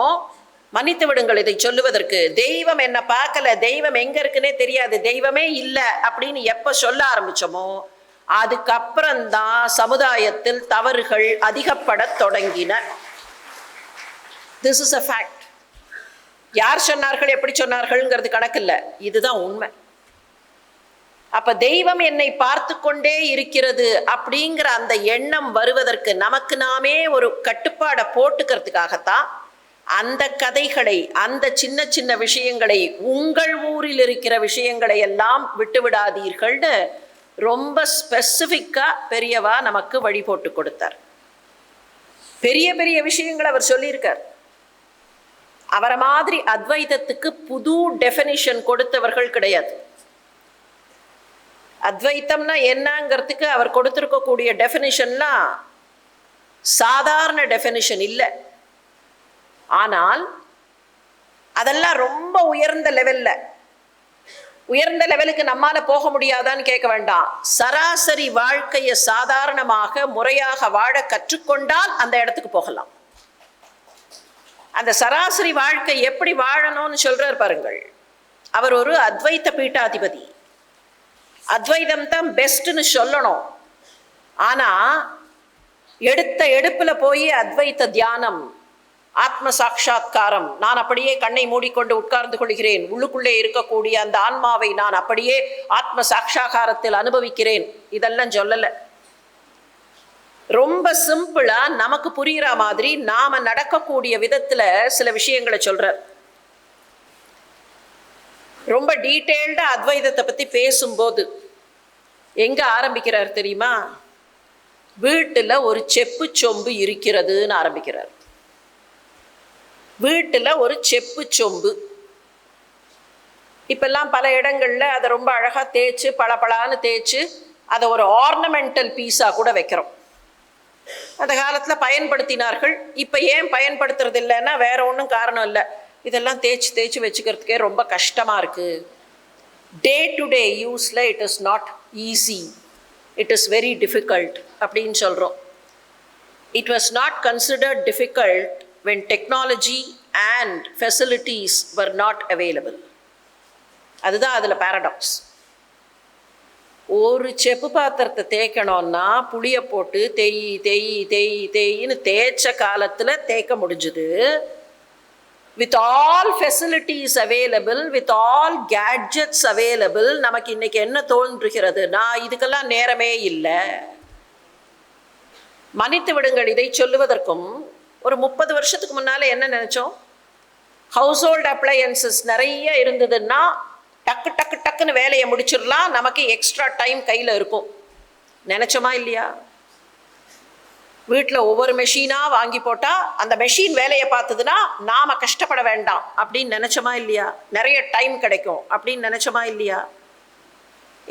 மன்னித்து விடுங்கள் இதை சொல்லுவதற்கு. தெய்வம் என்ன பார்க்கல, தெய்வம் எங்க இருக்குன்னே தெரியாது, தெய்வமே இல்லை அப்படின்னு எப்ப சொல்ல ஆரம்பிச்சோமோ அதுக்கப்புறம்தான் சமுதாயத்தில் தவறுகள் அதிகப்பட தொடங்கின. This is a fact. யார் சொன்னார்கள் எப்படி சொன்னார்கள்ங்கிறது கணக்கு இல்லை, இதுதான் உண்மை. அப்ப தெய்வம் என்னை பார்த்து கொண்டே இருக்கிறது அப்படிங்கிற அந்த எண்ணம் வருவதற்கு நமக்கு நாமே ஒரு கட்டுப்பாடை போட்டுக்கிறதுக்காகத்தான் அந்த கதைகளை, அந்த சின்ன சின்ன விஷயங்களை, உங்கள் ஊரில் இருக்கிற விஷயங்களை எல்லாம் விட்டு விடாதீர்கள்னு ரொம்ப ஸ்பெசிஃபிக்கா பெரியவா நமக்கு வழி போட்டு கொடுத்தார். பெரிய பெரிய விஷயங்களை அவர் சொல்லியிருக்கார். அவரை மாதிரி அத்வைதத்துக்கு புது டெஃபினிஷன் கொடுத்தவர்கள் கிடையாது. அத்வைத்தம்னா என்னங்கிறதுக்கு அவர் கொடுத்திருக்கக்கூடிய டெஃபினிஷன்லாம் சாதாரண டெஃபினிஷன் இல்லை. ஆனால் அதெல்லாம் ரொம்ப உயர்ந்த லெவல்ல. உயர்ந்த லெவலுக்கு நம்மால போக முடியாதான்னு கேட்க வேண்டாம். சராசரி வாழ்க்கையை சாதாரணமாக முறையாக வாழ கற்றுக்கொண்டால் அந்த இடத்துக்கு போகலாம். அந்த சராசரி வாழ்க்கை எப்படி வாழணும்னு சொல்றார் பாருங்கள். அவர் ஒரு அத்வைத்த பீட்டாதிபதி. அத்வைதம் தான் பெஸ்ட்னு சொல்லணும். ஆனா எடுத்த எடுப்புல போய் அத்வைத்த தியானம், ஆத்ம சாட்சா்காரம், நான் அப்படியே கண்ணை மூடிக்கொண்டு உட்கார்ந்து கொள்கிறேன், உள்ளுக்குள்ளே இருக்கக்கூடிய அந்த ஆன்மாவை நான் அப்படியே ஆத்ம சாட்சா்காரத்தில் அனுபவிக்கிறேன், இதெல்லாம் சொல்லலை. ரொம்ப சிம்பிளா நமக்கு புரிகிற மாதிரி நாம நடக்கக்கூடிய விதத்துல சில விஷயங்களை சொல்றார். ரொம்ப டீட்டெயில்டா அத்வைதத்தை பத்தி பேசும்போது எங்க ஆரம்பிக்கிறார் தெரியுமா? வீட்டுல ஒரு செப்பு சொம்பு இருக்கிறதுன்னு ஆரம்பிக்கிறார். வீட்டுல ஒரு செப்பு சொம்பு. இப்பெல்லாம் பல இடங்கள்ல அதை ரொம்ப அழகா தேய்ச்சு பளபளான்னு தேய்ச்சு அதை ஒரு ஆர்னமெண்டல் பீஸா கூட வைக்கிறோம். அந்த காலத்துல பயன்படுத்தினார்கள். இப்ப ஏன் பயன்படுத்துறது இல்லைன்னா வேற ஒன்றும் காரணம் இல்லை, இதெல்லாம் தேய்ச்சி தேய்ச்சி வச்சுக்கிறதுக்கே ரொம்ப கஷ்டமா இருக்கு. டே டு டே யூஸ்ல it is not easy, it is very difficult அப்படின்னு சொல்றோம். It was not considered difficult when technology and facilities were not available. அதுதான் அதுல பாரடாக்ஸ். ஒரு செப்பு பாத்திரத்தை தேய்க்கணும்னா புளிய போட்டு தேய் தேய் தேய் தேயின்னு தேய்ச்ச காலத்துல தேய்க்க முடிஞ்சுது. with all facilities available, with all gadgets available, நமக்கு இன்னைக்கு என்ன தோன்றுகிறது? நான் இதுக்கெல்லாம் நேரமே இல்லை. மன்னித்து விடுங்கள் இதை சொல்லுவதற்கும். ஒரு 30 வருஷத்துக்கு முன்னால என்ன நினைச்சோம்? ஹவுஸ் ஹோல்ட் அப்ளையன்சஸ் நிறைய இருந்ததுன்னா டக்கு டக்கு டக்குன்னு வேலையை முடிச்சிடலாம், நமக்கு எக்ஸ்ட்ரா டைம் கையில் இருக்கும். நினைச்சோமா இல்லையா? வீட்டில் ஒவ்வொரு மெஷினா வாங்கி போட்டா அந்த மெஷின் வேலையை பார்த்ததுன்னா நாம கஷ்டப்பட வேண்டாம் அப்படின்னு நினைச்சோமா இல்லையா? நிறைய டைம் கிடைக்கும் அப்படின்னு நினைச்சோமா இல்லையா?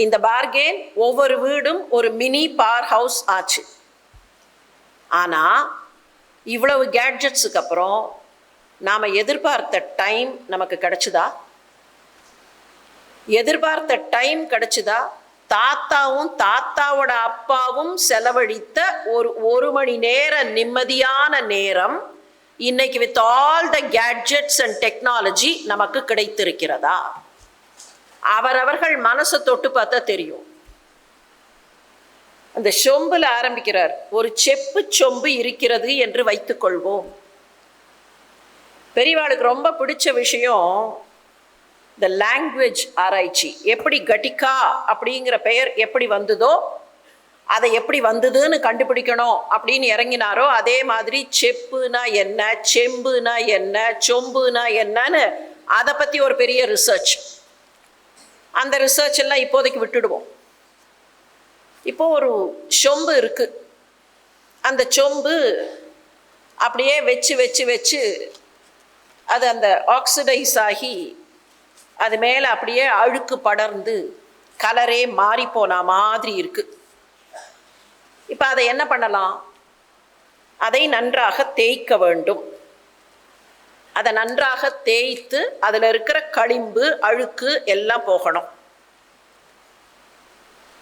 இந்த பார்கெயின் ஒவ்வொரு வீடும் ஒரு மினி பவர் ஹவுஸ் ஆச்சு. ஆனா இவ்வளவு கேட்ஜெட்ஸுக்கு அப்புறம் நாம் எதிர்பார்த்த டைம் நமக்கு கிடைச்சுதா? எதிர்பார்த்த டைம் கிடைச்சுதா? தாத்தாவும் தாத்தாவோட அப்பாவும் செலவழித்த ஒரு மணி நேர நிம்மதியான நேரம் இன்னைக்கு with all the gadgets and technology நமக்கு கிடைத்திருக்கிறதா? அவரவர்கள் மனசை தொட்டு பார்த்தா தெரியும். அந்த சொம்புல ஆரம்பிக்கிறார். ஒரு செப்பு சொம்பு இருக்கிறது என்று வைத்துக் கொள்வோம். பெரியவாளுக்கு ரொம்ப பிடிச்ச விஷயம் இந்த லாங்குவேஜ் ஆராய்ச்சி. எப்படி கட்டிகா அப்படிங்கிற பெயர் எப்படி வந்ததோ, அதை எப்படி வந்ததுன்னு கண்டுபிடிக்கணும் அப்படின்னு இறங்கினாரோ, அதே மாதிரி செப்புனா என்ன, செம்புனா என்ன, சொம்புனா என்னன்னு அதை பத்தி ஒரு பெரிய ரிசர்ச். அந்த ரிசர்ச் எல்லாம் இப்போதைக்கு விட்டுடுவோம். இப்போ ஒரு சொம்பு இருக்கு. அந்த சொம்பு அப்படியே வச்சு வச்சு வச்சு அது அந்த ஆக்சிடைஸ் ஆகி அது மேலே அப்படியே அழுக்கு படர்ந்து கலரே மாறி போன மாதிரி இருக்கு. இப்போ அதை என்ன பண்ணலாம்? அதை நன்றாக தேய்க்க வேண்டும். அதை நன்றாக தேய்த்து அதில் இருக்கிற களிம்பு அழுக்கு எல்லாம் போகணும்.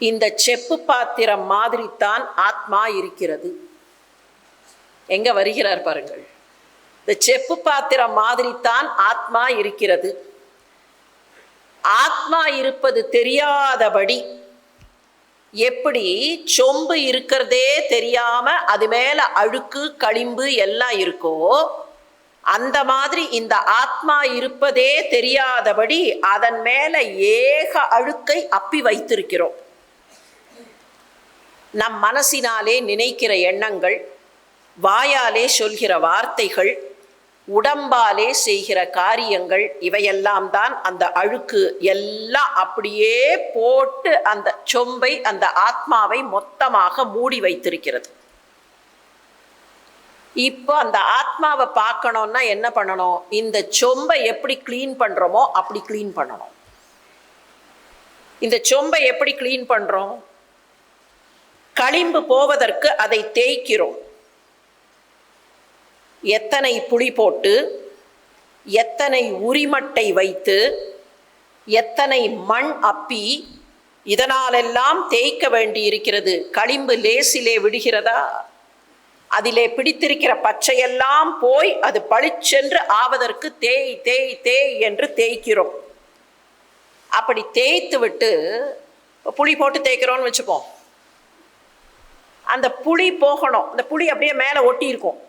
இந்த செப்பு பாத்திரம் மாதிரி தான் ஆத்மா இருக்கிறது. எங்க வருகிறார் பாருங்கள். இந்த செப்பு பாத்திரம் மாதிரி தான் ஆத்மா இருக்கிறது. ஆத்மா இருப்பது தெரியாதபடி எப்படி சொம்பு இருக்கிறதே தெரியாம அது மேல அழுக்கு களிம்பு எல்லாம் இருக்கோ, அந்த மாதிரி இந்த ஆத்மா இருப்பதே தெரியாதபடி அதன் மேல ஏக அழுக்கை அப்பி வைத்திருக்கிறோம். நம் மனசினாலே நினைக்கிற எண்ணங்கள், வாயாலே சொல்கிற வார்த்தைகள், உடம்பாலே செய்கிற காரியங்கள், இவையெல்லாம் தான் அந்த அழுக்கு எல்லாம் அப்படியே போட்டு அந்த சொம்பை, அந்த ஆத்மாவை மொத்தமாக மூடி வைத்திருக்கிறது. இப்போ அந்த ஆத்மாவை பார்க்கணும்னா என்ன பண்ணணும்? இந்த சொம்பை எப்படி கிளீன் பண்றோமோ அப்படி கிளீன் பண்ணணும். இந்த சொம்பை எப்படி கிளீன் பண்றோம்? களிம்பு போவதற்கு அதை தேய்க்கிறோம். எத்தனை புளி போட்டு, எத்தனை உரிமட்டை வைத்து, எத்தனை மண் அப்பி, இதனாலெல்லாம் தேய்க்க வேண்டி இருக்கிறது. களிம்பு லேசிலே விடுகிறதா? அதிலே பிடித்திருக்கிற பச்சையெல்லாம் போய் அது பளிச்சென்று ஆவதற்கு தேய் தேய் தேய் என்று தேய்க்கிறோம். அப்படி தேய்த்து விட்டு புளி போட்டு தேய்க்கிறோன்னு வச்சுப்போம். அந்த புளி போகணும். அந்த புளி அப்படியே மேலே ஒட்டி இருக்கும்.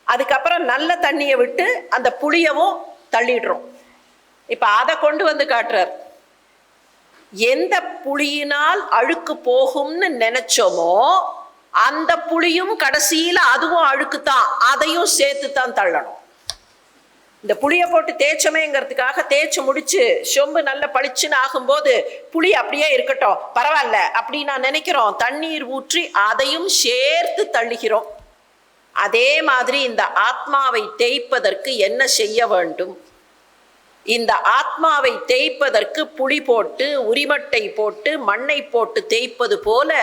அதுக்கப்புறம் நல்ல தண்ணியை விட்டு அந்த புளியவும் தள்ளிடுறோம். இப்போ அதை கொண்டு வந்து காட்டுறார். எந்த புளியினால் அழுக்கு போகும்னு நினைச்சோமோ அந்த புளியும் கடைசியில் அதுவும் அழுக்குத்தான், அதையும் சேர்த்து தான் தள்ளணும். இந்த புளியை போட்டு தேய்ச்சமேங்கிறதுக்காக தேய்ச்சி முடிச்சு சொம்பு நல்ல பளிச்சுன்னு ஆகும்போது புளி அப்படியே இருக்கட்டும் பரவாயில்ல அப்படி நான் நினைக்கிறோம். தண்ணீர் ஊற்றி அதையும் சேர்த்து தள்ளுகிறோம். அதே மாதிரி இந்த ஆத்மாவை தேய்ப்பதற்கு என்ன செய்ய வேண்டும்? இந்த ஆத்மாவை தேய்ப்பதற்கு புளி போட்டு, உரிமட்டை போட்டு, மண்ணை போட்டு தேய்ப்பது போல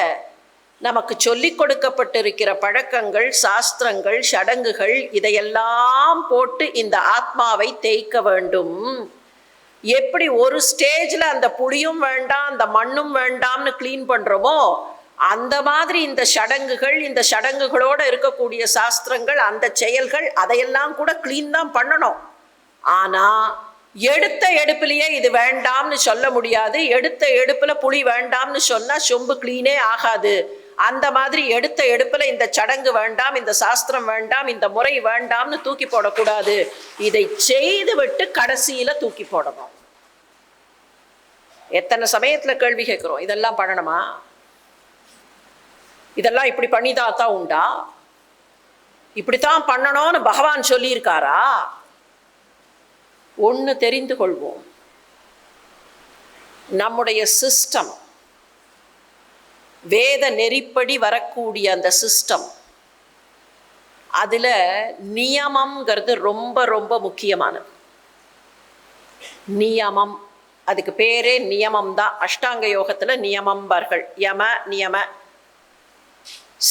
நமக்கு சொல்லிக் கொடுக்கப்பட்டிருக்கிற பழக்கங்கள், சாஸ்திரங்கள், சடங்குகள், இதையெல்லாம் போட்டு இந்த ஆத்மாவை தேய்க்க வேண்டும். எப்படி ஒரு ஸ்டேஜில் அந்த புளியும் வேண்டாம், அந்த மண்ணும் வேண்டாம்னு கிளீன் பண்ணுறோமோ, அந்த மாதிரி இந்த சடங்குகள், இந்த சடங்குகளோடு இருக்கக்கூடிய சாஸ்திரங்கள், அந்த செயல்கள், அதையெல்லாம் கூட கிளீன் தான் பண்ணணும். ஆனால் எடுத்த எடுப்பிலேயே இது வேண்டாம்னு சொல்ல முடியாது. எடுத்த எடுப்பில் புளி வேண்டாம்னு சொன்னால் சொம்பு கிளீனே ஆகாது. அந்த மாதிரி எடுத்த எடுப்பில் இந்த சடங்கு வேண்டாம், இந்த சாஸ்திரம் வேண்டாம், இந்த முறை வேண்டாம்னு தூக்கி போடக்கூடாது. இதை செய்து விட்டு கடைசியில் தூக்கி போடணும். எத்தனை சமயத்தில் கேள்வி கேட்குறோம், இதெல்லாம் பண்ணணுமா? இதெல்லாம் இப்படி பண்ணிதான் உண்டா? இப்படித்தான் பண்ணணும்னு பகவான் சொல்லியிருக்காரா? ஒன்று தெரிந்து கொள்வோம். நம்முடைய சிஸ்டம், வேத நெறிப்படி வரக்கூடிய அந்த சிஸ்டம், அதில் நியமம்ங்கிறது ரொம்ப ரொம்ப முக்கியமானது. நியமம், அதுக்கு பேரே நியமம் தான். அஷ்டாங்க யோகத்தில் நியமம்பார்கள். யம நியம.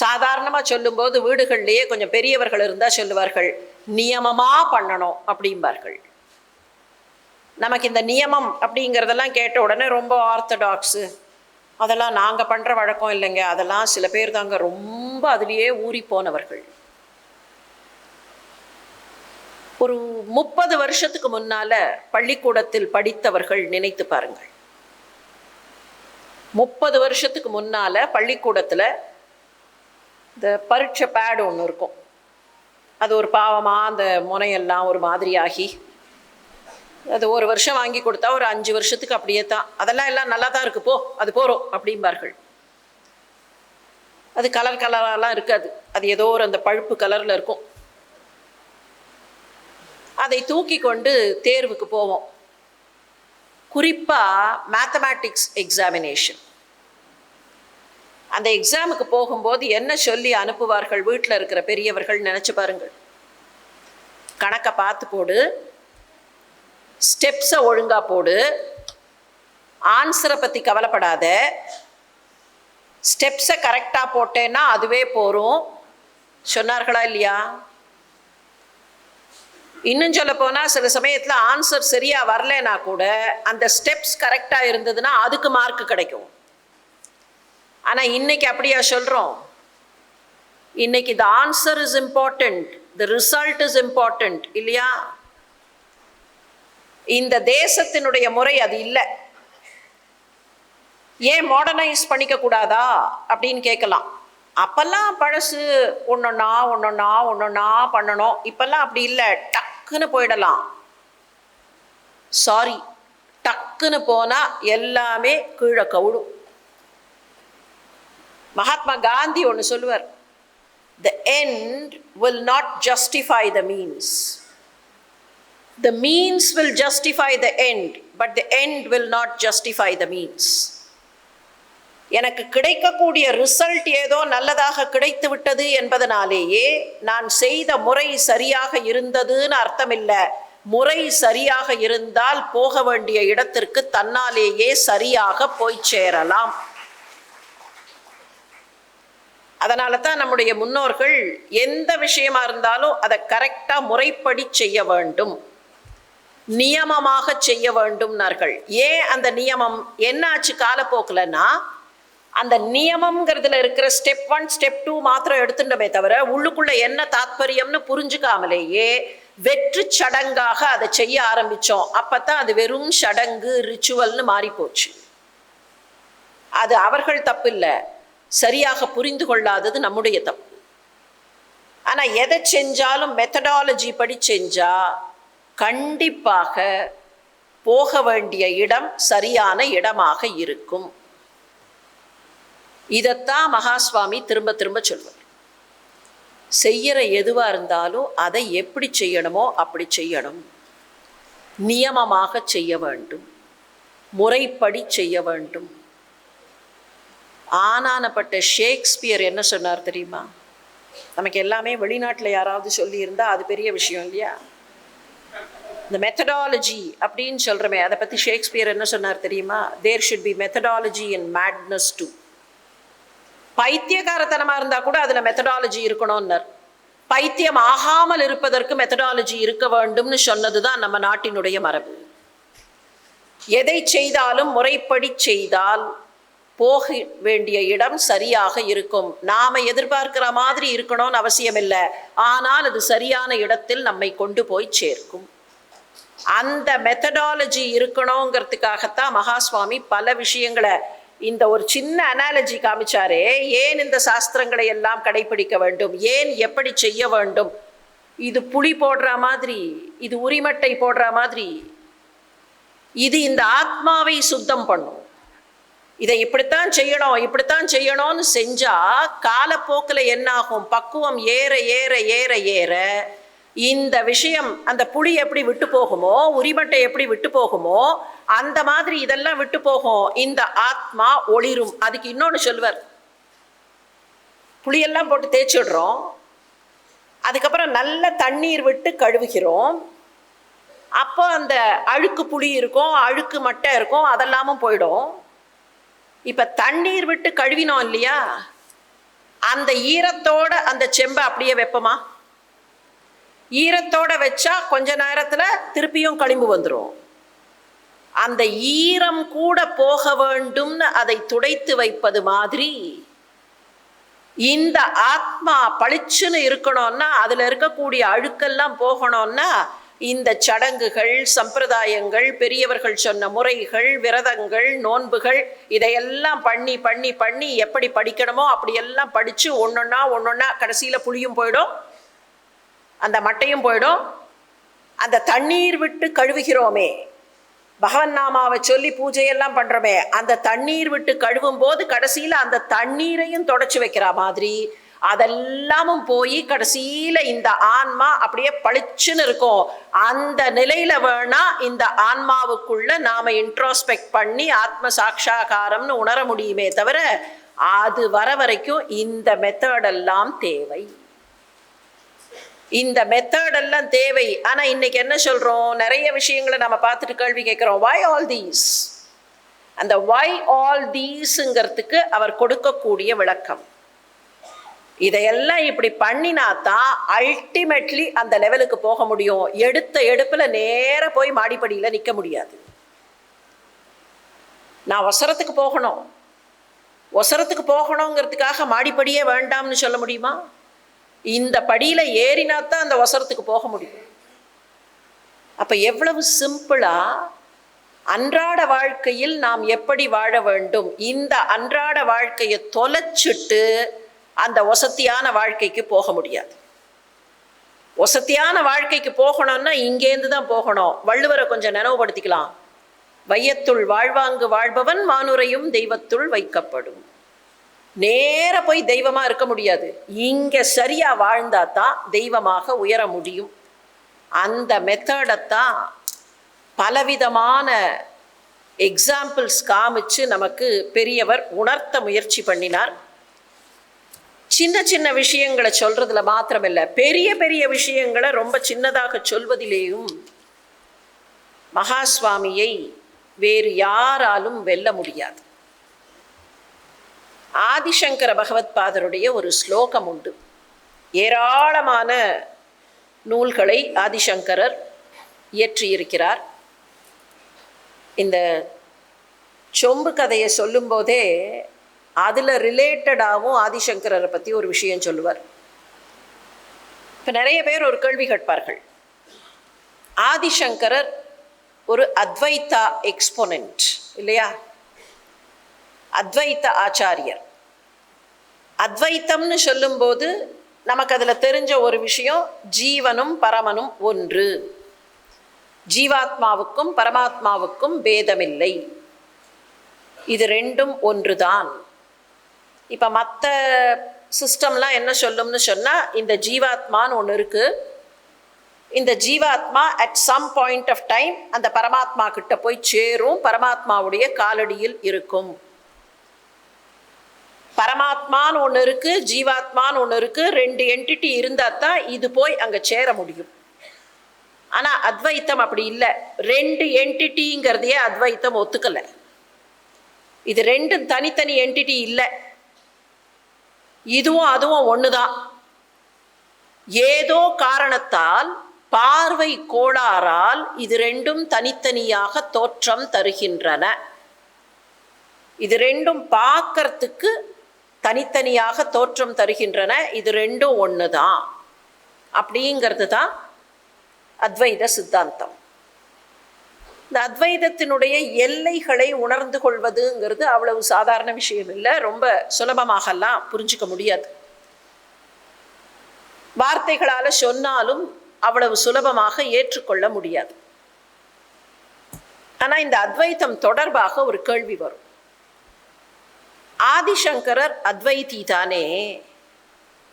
சாதாரணமாக சொல்லும்போது வீடுகள்லேயே கொஞ்சம் பெரியவர்கள் இருந்தால் சொல்லுவார்கள், நியமமாக பண்ணணும் அப்படிம்பார்கள். நமக்கு இந்த நியமம் அப்படிங்கிறதெல்லாம் கேட்ட உடனே ரொம்ப ஆர்த்தடாக்ஸு, அதெல்லாம் நாங்கள் பண்ணுற வழக்கம் இல்லைங்க, அதெல்லாம் சில பேர் தாங்க ரொம்ப அதுலேயே ஊறி போனவர்கள். ஒரு 30 வருஷத்துக்கு முன்னால் பள்ளிக்கூடத்தில் படித்தவர்கள் நினைத்து பாருங்கள். 30 வருஷத்துக்கு முன்னால் பள்ளிக்கூடத்தில் இந்த பரீட்சை பேடு ஒன்று இருக்கும். அது ஒரு பாவமாக அந்த முனையெல்லாம் ஒரு மாதிரியாகி, அது ஒரு வருஷம் வாங்கி கொடுத்தா ஒரு 5 வருஷத்துக்கு அப்படியே தான், அதெல்லாம் எல்லாம் நல்லா தான் இருக்கு, போ அது போகிறோம் அப்படிம்பார்கள். அது கலர் கலரெலாம் இருக்காது, அது ஏதோ ஒரு அந்த பழுப்பு கலரில் இருக்கும். அதை தூக்கி கொண்டு தேர்வுக்கு போவோம். குறிப்பாக மேத்தமேட்டிக்ஸ் எக்ஸாமினேஷன். அந்த எக்ஸாமுக்கு போகும்போது என்ன சொல்லி அனுப்புவார்கள் வீட்டில் இருக்கிற பெரியவர்கள் நினச்சி பாருங்கள். கணக்கை பார்த்து போடு, ஸ்டெப்ஸை ஒழுங்காக போடு, ஆன்சரை பற்றி கவலைப்படாத, ஸ்டெப்ஸை கரெக்டாக போட்டேன்னா அதுவே போகும் சொன்னார்களா இல்லையா? இன்னும் சொல்ல போனால் சில சமயத்தில் ஆன்சர் சரியாக வரலனா கூட அந்த ஸ்டெப்ஸ் கரெக்டாக இருந்ததுன்னா அதுக்கு மார்க் கிடைக்கும். ஆனால் இன்னைக்கு அப்படியா சொல்கிறோம்? இன்னைக்கு the answer is important, the result is important இல்லையா? இந்த தேசத்தினுடைய முறை அது இல்லை. ஏன் மாடர்னைஸ் பண்ணிக்க கூடாதா அப்படின்னு கேட்கலாம். அப்பெல்லாம் பழசு ஒன்னொன்னா பண்ணணும். இப்பெல்லாம் அப்படி இல்லை, டக்குன்னு போயிடலாம். சாரி, டக்குன்னு போனா எல்லாமே கீழே கவுடும். மகாத்மா காந்தி ஒன்று சொல்லுவார், the end will not justify the means. The means will justify the end, but the end will not justify the means. எனக்கு கிடைக்கக்கூடிய ரிசல்ட் ஏதோ நல்லதாக கிடைத்து விட்டது என்பதனாலேயே நான் செய்த முறை சரியாக இருந்ததுன்னு அர்த்தம் இல்லை. முறை சரியாக இருந்தால் போக வேண்டிய இடத்திற்கு தன்னாலேயே சரியாக போய் சேரலாம். அதனால தான் நம்முடைய முன்னோர்கள் எந்த விஷயமா இருந்தாலும் அதை கரெக்டா முறைப்படி செய்ய வேண்டும், நியமமாக செய்ய வேண்டும்னார்கள். ஏன் அந்த நியமம் என்னாச்சு காலப்போக்கில்னா, அந்த நியமம்ங்கிறதுல இருக்கிற ஸ்டெப் 1 ஸ்டெப் 2 மாத்திரம் எடுத்துட்டோமே தவிர உள்ளுக்குள்ள என்ன தாத்பரியம்னு புரிஞ்சுக்காமலேயே வெற்று சடங்காக அதை செய்ய ஆரம்பிச்சோம். அப்பத்தான் அது வெறும் சடங்கு, ரிச்சுவல்னு மாறி போச்சு. அது அவர்கள் தப்பு இல்லை, சரியாக புரிந்து கொள்ளாதது நம்முடைய தப்பு. ஆனா எதை செஞ்சாலும் மெத்தடாலஜி படி செஞ்சா கண்டிப்பாக போக வேண்டிய இடம் சரியான இடமாக இருக்கும். இதைத்தான் மகாஸ்வாமி திரும்ப திரும்ப சொல்வார். செய்யற எதுவா இருந்தாலும் அதை எப்படி செய்யணுமோ அப்படி செய்யணும், நியமமாக செய்ய வேண்டும், முறைப்படி செய்ய வேண்டும். ஆனானப்பட்ட ஷேக்ஸ்பியர் என்ன சொன்னார் தெரியுமா? நமக்கு எல்லாமே வெளிநாட்டில் யாராவது சொல்லியிருந்தா அது பெரிய விஷயம் இல்லையா? இந்த மெத்தடாலஜி அப்படின்னு சொல்கிறோமே, அதை பற்றி ஷேக்ஸ்பியர் என்ன சொன்னார் தெரியுமா? There should be methodology in madness too. பைத்தியக்காரத்தனமாக இருந்தால் கூட அதில் மெத்தடாலஜி இருக்கணும்னர். பைத்தியம் ஆகாமல் இருப்பதற்கு மெத்தடாலஜி இருக்க வேண்டும்னு சொன்னது தான் நம்ம நாட்டினுடைய மரபு. எதை செய்தாலும் முறைப்படி செய்தால் போக வேண்டிய இடம் சரியாக இருக்கும். நாம எதிர்பார்க்கிற மாதிரி இருக்கணும்னு அவசியம் இல்லை, ஆனால் அது சரியான இடத்தில் நம்மை கொண்டு போய் சேர்க்கும். அந்த மெத்தடாலஜி இருக்கணுங்கிறதுக்காகத்தான் மகாஸ்வாமி பல விஷயங்களை, இந்த ஒரு சின்ன அனாலஜி காமிச்சாரே, ஏன் இந்த சாஸ்திரங்களை எல்லாம் கடைபிடிக்க வேண்டும், ஏன் எப்படி செய்ய வேண்டும். இது புளி போடுற மாதிரி, இது உரிமட்டை போடுற மாதிரி, இது இந்த ஆத்மாவை சுத்தம் பண்ணும். இதை இப்படித்தான் செய்யணும் இப்படித்தான் செய்யணும்னு செஞ்சா காலப்போக்கில் என்னாகும், பக்குவம் ஏற ஏற ஏற ஏற இந்த விஷயம், அந்த புளி எப்படி விட்டு போகுமோ, உரிமட்டை எப்படி விட்டு போகுமோ, அந்த மாதிரி இதெல்லாம் விட்டு போகும். இந்த ஆத்மா ஒளிரும். அதுக்கு இன்னொன்று சொல்வர், புளியெல்லாம் போட்டு தேய்ச்சிடுறோம், அதுக்கப்புறம் நல்ல தண்ணீர் விட்டு கழுவுகிறோம். அப்போ அந்த அழுக்கு புளி இருக்கும், அழுக்கு மட்டை இருக்கும், அதெல்லாமும் போயிடும். இப்போ தண்ணீர் விட்டு கழுவினோம் இல்லையா, அந்த ஈரத்தோட அந்த செம்பை அப்படியே வைப்போமா? ஈரத்தோட வச்சா கொஞ்ச நேரத்தில் திருப்பியும் களிம்பு வந்துடும். அந்த ஈரம் கூட போக வேண்டும்னு அதை துடைத்து வைப்பது மாதிரி இந்த ஆத்மா பளிச்சுன்னு இருக்கணும்னா, அதில் இருக்கக்கூடிய அழுக்கெல்லாம் போகணும்னா இந்த சடங்குகள், சம்பிரதாயங்கள், பெரியவர்கள் சொன்ன முறைகள், விரதங்கள், நோன்புகள், இதையெல்லாம் பண்ணி பண்ணி பண்ணி எப்படி படிக்கணுமோ அப்படியெல்லாம் படித்து ஒன்றொன்னா கடைசியில் புளியும் போயிடும், அந்த மட்டையும் போயிடும். அந்த தண்ணீர் விட்டு கழுவுகிறோமே, பகவன் நாமாவை சொல்லி பூஜையெல்லாம் பண்ணுறோமே, அந்த தண்ணீர் விட்டு கழுவும் போது கடைசியில் அந்த தண்ணீரையும் தொடச்சி வைக்கிற மாதிரி அதெல்லாமும் போய் கடைசியில் இந்த ஆன்மா அப்படியே பளிச்சுன்னு இருக்கும். அந்த நிலையில வேணா இந்த ஆன்மாவுக்குள்ள நாம இன்ட்ரோஸ்பெக்ட் பண்ணி ஆத்ம சாட்சாகாரம்னு உணர முடியுமே தவிர, அது வர வரைக்கும் இந்த மெத்தடெல்லாம் தேவை, இந்த மெத்தடெல்லாம் தேவை. ஆனால் இன்னைக்கு என்ன சொல்கிறோம், நிறைய விஷயங்களை நம்ம பார்த்துட்டு கேள்வி கேட்குறோம், why all these? அந்த why all theseங்கிறதுக்கு அவர் கொடுக்கக்கூடிய விளக்கம், இதையெல்லாம் இப்படி பண்ணினா தான் அல்டிமேட்லி அந்த லெவலுக்கு போக முடியும். எடுத்த எடுப்பில் நேர போய் மாடிப்படியில் நிற்க முடியாது. நான் ஒசரத்துக்கு போகணுங்கிறதுக்காக மாடிப்படியே வேண்டாம்னு சொல்ல முடியுமா? இந்த படியில ஏறினாத்தான் அந்த ஒசரத்துக்கு போக முடியும். அப்ப எவ்வளவு சிம்பிளா அன்றாட வாழ்க்கையில் நாம் எப்படி வாழ வேண்டும், இந்த அன்றாட வாழ்க்கையை தொலைச்சிட்டு அந்த வசதியான வாழ்க்கைக்கு போக முடியாது. வசதியான வாழ்க்கைக்கு போகணும்னா இங்கேருந்து தான் போகணும். வள்ளுவரை கொஞ்சம் நினைவுபடுத்திக்கலாம். வையத்துள் வாழ்வாங்கு வாழ்பவன் வானுரையும் தெய்வத்துள் வைக்கப்படும். நேர போய் தெய்வமா இருக்க முடியாது. இங்க சரியா வாழ்ந்தா தான் தெய்வமாக உயர முடியும். அந்த மெத்தடத்தான் பலவிதமான எக்ஸாம்பிள்ஸ் காமிச்சு நமக்கு பெரியவர் உணர்த்த முயற்சி பண்ணினார். சின்ன சின்ன விஷயங்களை சொல்றதுல மாத்திரமில்லை, பெரிய பெரிய விஷயங்களை ரொம்ப சின்னதாக சொல்வதிலேயும் மகாஸ்வாமியை வேறு யாராலும் வெல்ல முடியாது. ஆதிசங்கர பகவத்பாதருடைய ஒரு ஸ்லோகம் உண்டு. ஏராளமான நூல்களை ஆதிசங்கரர் இயற்றியிருக்கிறார். இந்த சொம்பு கதையை சொல்லும்போதே அதில் ரிலேட்டடாகவும் ஆதிசங்கரரை பற்றி ஒரு விஷயம் சொல்லுவார். இப்போ நிறைய பேர் ஒரு கேள்வி கேட்பார்கள், ஆதிசங்கரர் ஒரு அத்வைத்தா எக்ஸ்போனன்ட் இல்லையா, அத்வைத்த ஆச்சாரியர். அத்வைத்தம்னு சொல்லும்போது நமக்கு அதில் தெரிஞ்ச ஒரு விஷயம், ஜீவனும் பரமனும் ஒன்று, ஜீவாத்மாவுக்கும் பரமாத்மாவுக்கும் பேதமில்லை, இது ரெண்டும் ஒன்றுதான். இப்போ மற்ற சிஸ்டம்லாம் என்ன சொல்லும்னு சொன்னால், இந்த ஜீவாத்மான்னு ஒன்று இருக்குது, இந்த ஜீவாத்மா at some point of time அந்த பரமாத்மா கிட்ட போய் சேரும், பரமாத்மாவுடைய காலடியில் இருக்கும். பரமாத்மான்னு ஒன்று இருக்குது, ஜீவாத்மான்னு ஒன்று இருக்குது, ரெண்டு என்டிட்டி இருந்தால் தான் இது போய் அங்கே சேர முடியும். ஆனால் அத்வைத்தம் அப்படி இல்லை. ரெண்டு என்டிட்டிங்கிறதையே அத்வைத்தம் ஒத்துக்கலை. இது ரெண்டும் தனித்தனி என்டிட்டி இல்லை, இதுவும் அதுவும் ஒன்று தான். ஏதோ காரணத்தால், பார்வை கோளாறால் இது ரெண்டும் தனித்தனியாக தோற்றம் தருகின்றன. இது ரெண்டும் பார்க்கறதுக்கு தனித்தனியாக தோற்றம் தருகின்றன, இது ரெண்டும் ஒன்று தான் அப்படிங்கிறது தான் அத்வைத சித்தாந்தம். இந்த அத்வைதத்தினுடைய எல்லைகளை உணர்ந்து கொள்வதுங்கிறது அவ்வளவு சாதாரண விஷயம் இல்லை, ரொம்ப சுலபமாகலாம் புரிஞ்சுக்க முடியாது. வார்த்தைகளால் சொன்னாலும் அவ்வளவு சுலபமாக ஏற்றுக்கொள்ள முடியாது. ஆனால் இந்த அத்வைத்தம் தொடர்பாக ஒரு கேள்வி வரும். ஆதிசங்கரர் அத்வைதி தானே,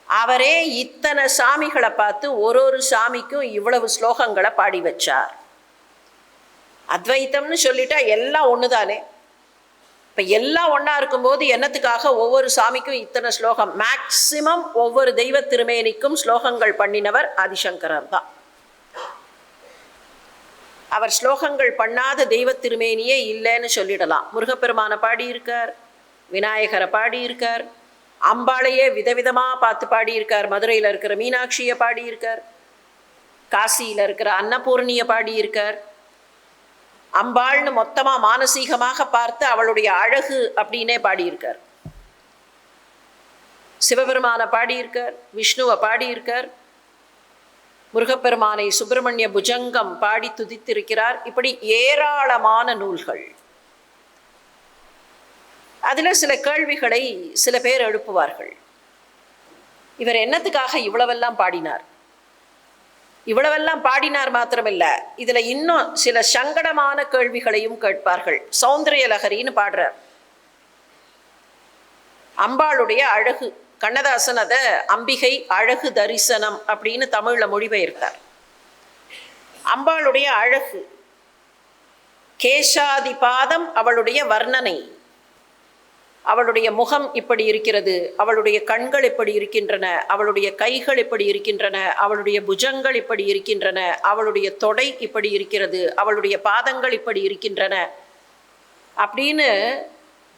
அவரே இத்தனை சாமிகளை பார்த்து ஒரு சாமிக்கும் இவ்வளவு ஸ்லோகங்களை பாடி வச்சார். அத்வைத்தம்னு சொல்லிட்டா எல்லாம் ஒன்று தானே. இப்போ எல்லாம் ஒன்றா இருக்கும்போது என்னத்துக்காக ஒவ்வொரு சாமிக்கும் இத்தனை ஸ்லோகம்? மேக்சிமம் ஒவ்வொரு தெய்வ திருமேனிக்கும் ஸ்லோகங்கள் பண்ணினவர் ஆதிசங்கரர் தான். அவர் ஸ்லோகங்கள் பண்ணாத தெய்வ திருமேனியே இல்லைன்னு சொல்லிடலாம். முருகப்பெருமானை பாடியிருக்கார், விநாயகரை பாடியிருக்கார், அம்பாளையே விதவிதமாக பார்த்து பாடியிருக்கார், மதுரையில் இருக்கிற மீனாட்சியை பாடியிருக்கார், காசியில் இருக்கிற அன்னபூர்ணியை பாடியிருக்கார். அம்பாள்னு மொத்தமாக மானசீகமாக பார்த்து அவளுடைய அழகு அப்படின்னே பாடியிருக்கார். சிவபெருமானை பாடியிருக்கார், விஷ்ணுவை பாடியிருக்கார், முருகப்பெருமானை சுப்பிரமணிய புஜங்கம் பாடி துதித்திருக்கிறார். இப்படி ஏராளமான நூல்கள். அதில் சில கேள்விகளை சில பேர் எழுப்புவார்கள். இவர் என்னத்துக்காக இவ்வளவெல்லாம் பாடினார்? இவ்வளவெல்லாம் பாடினார் மாத்திரமில்ல, இதில் இன்னும் சில சங்கடமான கேள்விகளையும் கேட்பார்கள். சௌந்தரிய லகரின்னு பாடுறார். அம்பாளுடைய அழகு, கண்ணதாசன் அதை அம்பிகை அழகு தரிசனம் அப்படின்னு தமிழில் மொழிபெயர்த்தார். அம்பாளுடைய அழகு, கேசாதி பாதம் அவளுடைய வர்ணனை, அவளுடைய முகம் இப்படி இருக்கிறது, அவளுடைய கண்கள் இப்படி இருக்கின்றன, அவளுடைய கைகள் இப்படி இருக்கின்றன, அவளுடைய புஜங்கள் இப்படி இருக்கின்றன, அவளுடைய தொடை இப்படி இருக்கிறது, அவளுடைய பாதங்கள் இப்படி இருக்கின்றன அப்படின்னு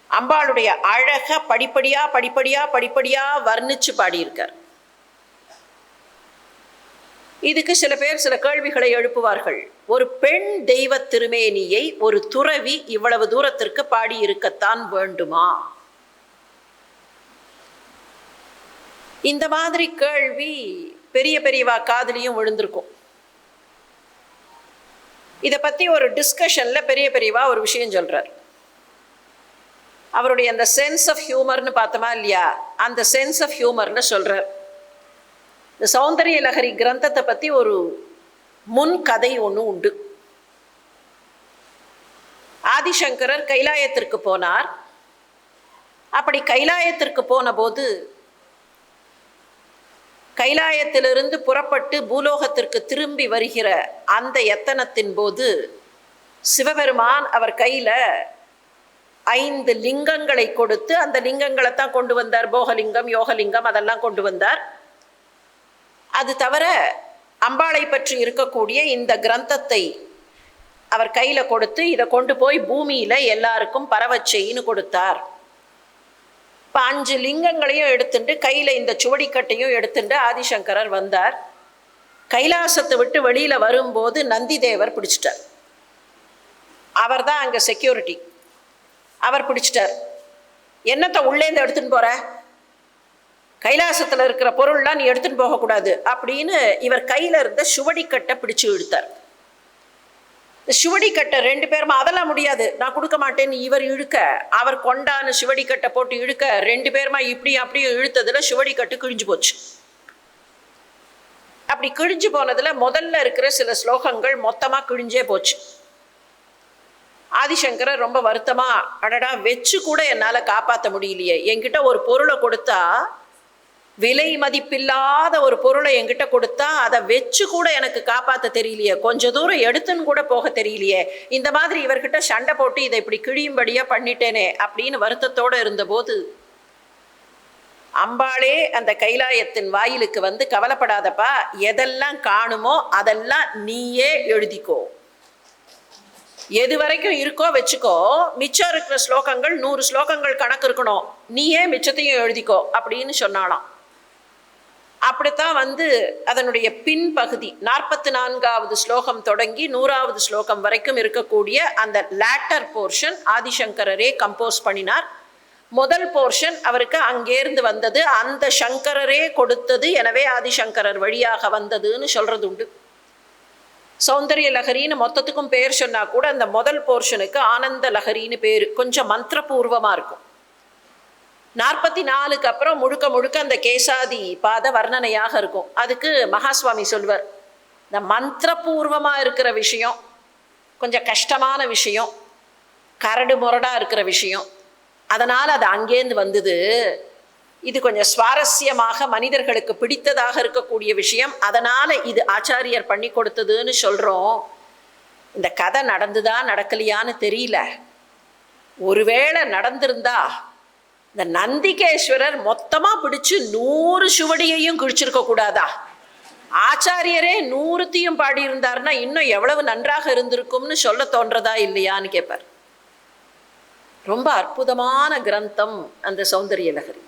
அம்பாளுடைய அழக படிப்படியா படிப்படியா படிப்படியா வர்ணிச்சு பாடியிருக்கார். இதுக்கு சில பேர் சில கேள்விகளை எழுப்புவார்கள். ஒரு பெண் தெய்வ திருமேனியை ஒரு துறவி இவ்வளவு தூரத்திற்கு பாடியிருக்கத்தான் வேண்டுமா? இந்த மாதிரி கேள்வி பெரிய பெரியவா காதுலையும் விழுந்திருக்கும். இதை பற்றி ஒரு டிஸ்கஷனில் பெரிய பெரியவா ஒரு விஷயம் சொல்கிறார். அவருடைய அந்த சென்ஸ் ஆஃப் ஹியூமர்னு பார்த்தோமா இல்லையா, அந்த சென்ஸ் ஆஃப் ஹியூமர்னு சொல்கிறார். இந்த சௌந்தரிய லஹரி கிரந்தத்தை பற்றி ஒரு முன் கதை ஒன்று உண்டு. ஆதிசங்கரர் கைலாயத்திற்கு போனார். அப்படி கைலாயத்திற்கு போன போது கைலாயத்திலிருந்து புறப்பட்டு பூலோகத்திற்கு திரும்பி வருகிற அந்த எத்தனத்தின் போது சிவபெருமான் அவர் கையில் 5 லிங்கங்களை கொடுத்து, அந்த லிங்கங்களை தான் கொண்டு வந்தார். போகலிங்கம், யோகலிங்கம் அதெல்லாம் கொண்டு வந்தார். அது தவிர அம்பாளை பற்றி இருக்கக்கூடிய இந்த கிரந்தத்தை அவர் கையில் கொடுத்து, இதை கொண்டு போய் பூமியில் எல்லாருக்கும் பரவச்செய்ன்னு கொடுத்தார். இப்போ 5 லிங்கங்களையும் எடுத்துட்டு கையில் இந்த சுவடிக்கட்டையும் எடுத்துட்டு ஆதிசங்கரர் வந்தார். கைலாசத்தை விட்டு வெளியில் வரும்போது நந்தி தேவர் பிடிச்சிட்டார். அவர் தான் அங்கே செக்யூரிட்டி. அவர் பிடிச்சிட்டார். என்னத்தை உள்ளேந்து எடுத்துன்னு போகிற, கைலாசத்தில் இருக்கிற பொருள்லாம் நீ எடுத்துன்னு போகக்கூடாது அப்படின்னு இவர் கையில் இருந்த சுவடிக்கட்டை பிடிச்சு இழுத்தார். இந்த சுவடிக்கட்டை 2 பேருமா அதெல்லாம் முடியாது, நான் கொடுக்க மாட்டேன்னு இவர் இழுக்க, அவர் கொண்டான சுவடிக்கட்டை போட்டு இழுக்க, 2 பேருமா இப்படி அப்படியும் இழுத்ததில் சுவடிக்கட்டு கிழிஞ்சு போச்சு. அப்படி கிழிஞ்சு போனதில் முதல்ல இருக்கிற சில ஸ்லோகங்கள் மொத்தமாக கிழிஞ்சே போச்சு. ஆதிசங்கரர் ரொம்ப வருத்தமாக, அடடா வச்சு கூட என்னால் காப்பாற்ற முடியலையே, என்கிட்ட ஒரு பொருளை கொடுத்தா, விலை மதிப்பில்லாத ஒரு பொருளை என்கிட்ட கொடுத்தா அதை வச்சு கூட எனக்கு காப்பாற்ற தெரியலையே, கொஞ்சம் தூரம் எடுத்துன்னு கூட போக தெரியலையே, இந்த மாதிரி இவர்கிட்ட சண்டை போட்டு இதை இப்படி கிழியும்படியாக பண்ணிட்டேனே அப்படின்னு வருத்தத்தோடு இருந்தபோது அம்பாளே அந்த கைலாயத்தின் வாயிலுக்கு வந்து, கவலைப்படாதப்பா, எதெல்லாம் காணுமோ அதெல்லாம் நீயே எழுதிக்கோ, எது வரைக்கும் இருக்கோ வச்சுக்கோ, மிச்சம் இருக்கிற ஸ்லோகங்கள் 100 ஸ்லோகங்கள் கணக்கு இருக்கணும், நீயே மிச்சத்தையும் எழுதிக்கோ அப்படின்னு சொன்னாலாம். அப்படித்தான் வந்து அதனுடைய பின்பகுதி 44வது ஸ்லோகம் தொடங்கி 100வது ஸ்லோகம் வரைக்கும் இருக்கக்கூடிய அந்த லேட்டர் போர்ஷன் ஆதிசங்கரரே கம்போஸ் பண்ணினார். முதல் போர்ஷன் அவருக்கு அங்கேருந்து வந்தது, அந்த சங்கரரே கொடுத்தது, எனவே ஆதிசங்கரர் வழியாக வந்ததுன்னு சொல்றது உண்டு. சௌந்தரிய லஹரின்னு மொத்தத்துக்கும் பேர் சொன்னா கூட அந்த முதல் போர்ஷனுக்கு ஆனந்த லஹரின்னு பேர், கொஞ்சம் மந்திரபூர்வமாக இருக்கும். 44க்கு அப்புறம் முழுக்க முழுக்க அந்த கேசாதி பாத வர்ணனையாக இருக்கும். அதுக்கு மகாஸ்வாமி சொல்வர், இந்த மந்திரபூர்வமாக இருக்கிற விஷயம், கொஞ்சம் கஷ்டமான விஷயம், கரடு முரடாக இருக்கிற விஷயம், அதனால் அது அங்கேருந்து வந்தது, இது கொஞ்சம் சுவாரஸ்யமாக மனிதர்களுக்கு பிடித்ததாக இருக்கக்கூடிய விஷயம், அதனால் இது ஆச்சாரியர் பண்ணி கொடுத்ததுன்னு சொல்கிறோம். இந்த கதை நடந்துதா நடக்கலையான்னு தெரியல. ஒருவேளை நடந்திருந்தா இந்த நந்திகேஸ்வரர் மொத்தமாக பிடிச்சு 100 சுவடியையும் கிழிச்சிருக்க கூடாதா? ஆச்சாரியரே 100த்தையும் பாடியிருந்தாருன்னா இன்னும் எவ்வளவு நன்றாக இருந்திருக்கும்னு சொல்ல தோன்றதா இல்லையான்னு கேட்பார். ரொம்ப அற்புதமான கிரந்தம் அந்த சௌந்தரிய லஹரி.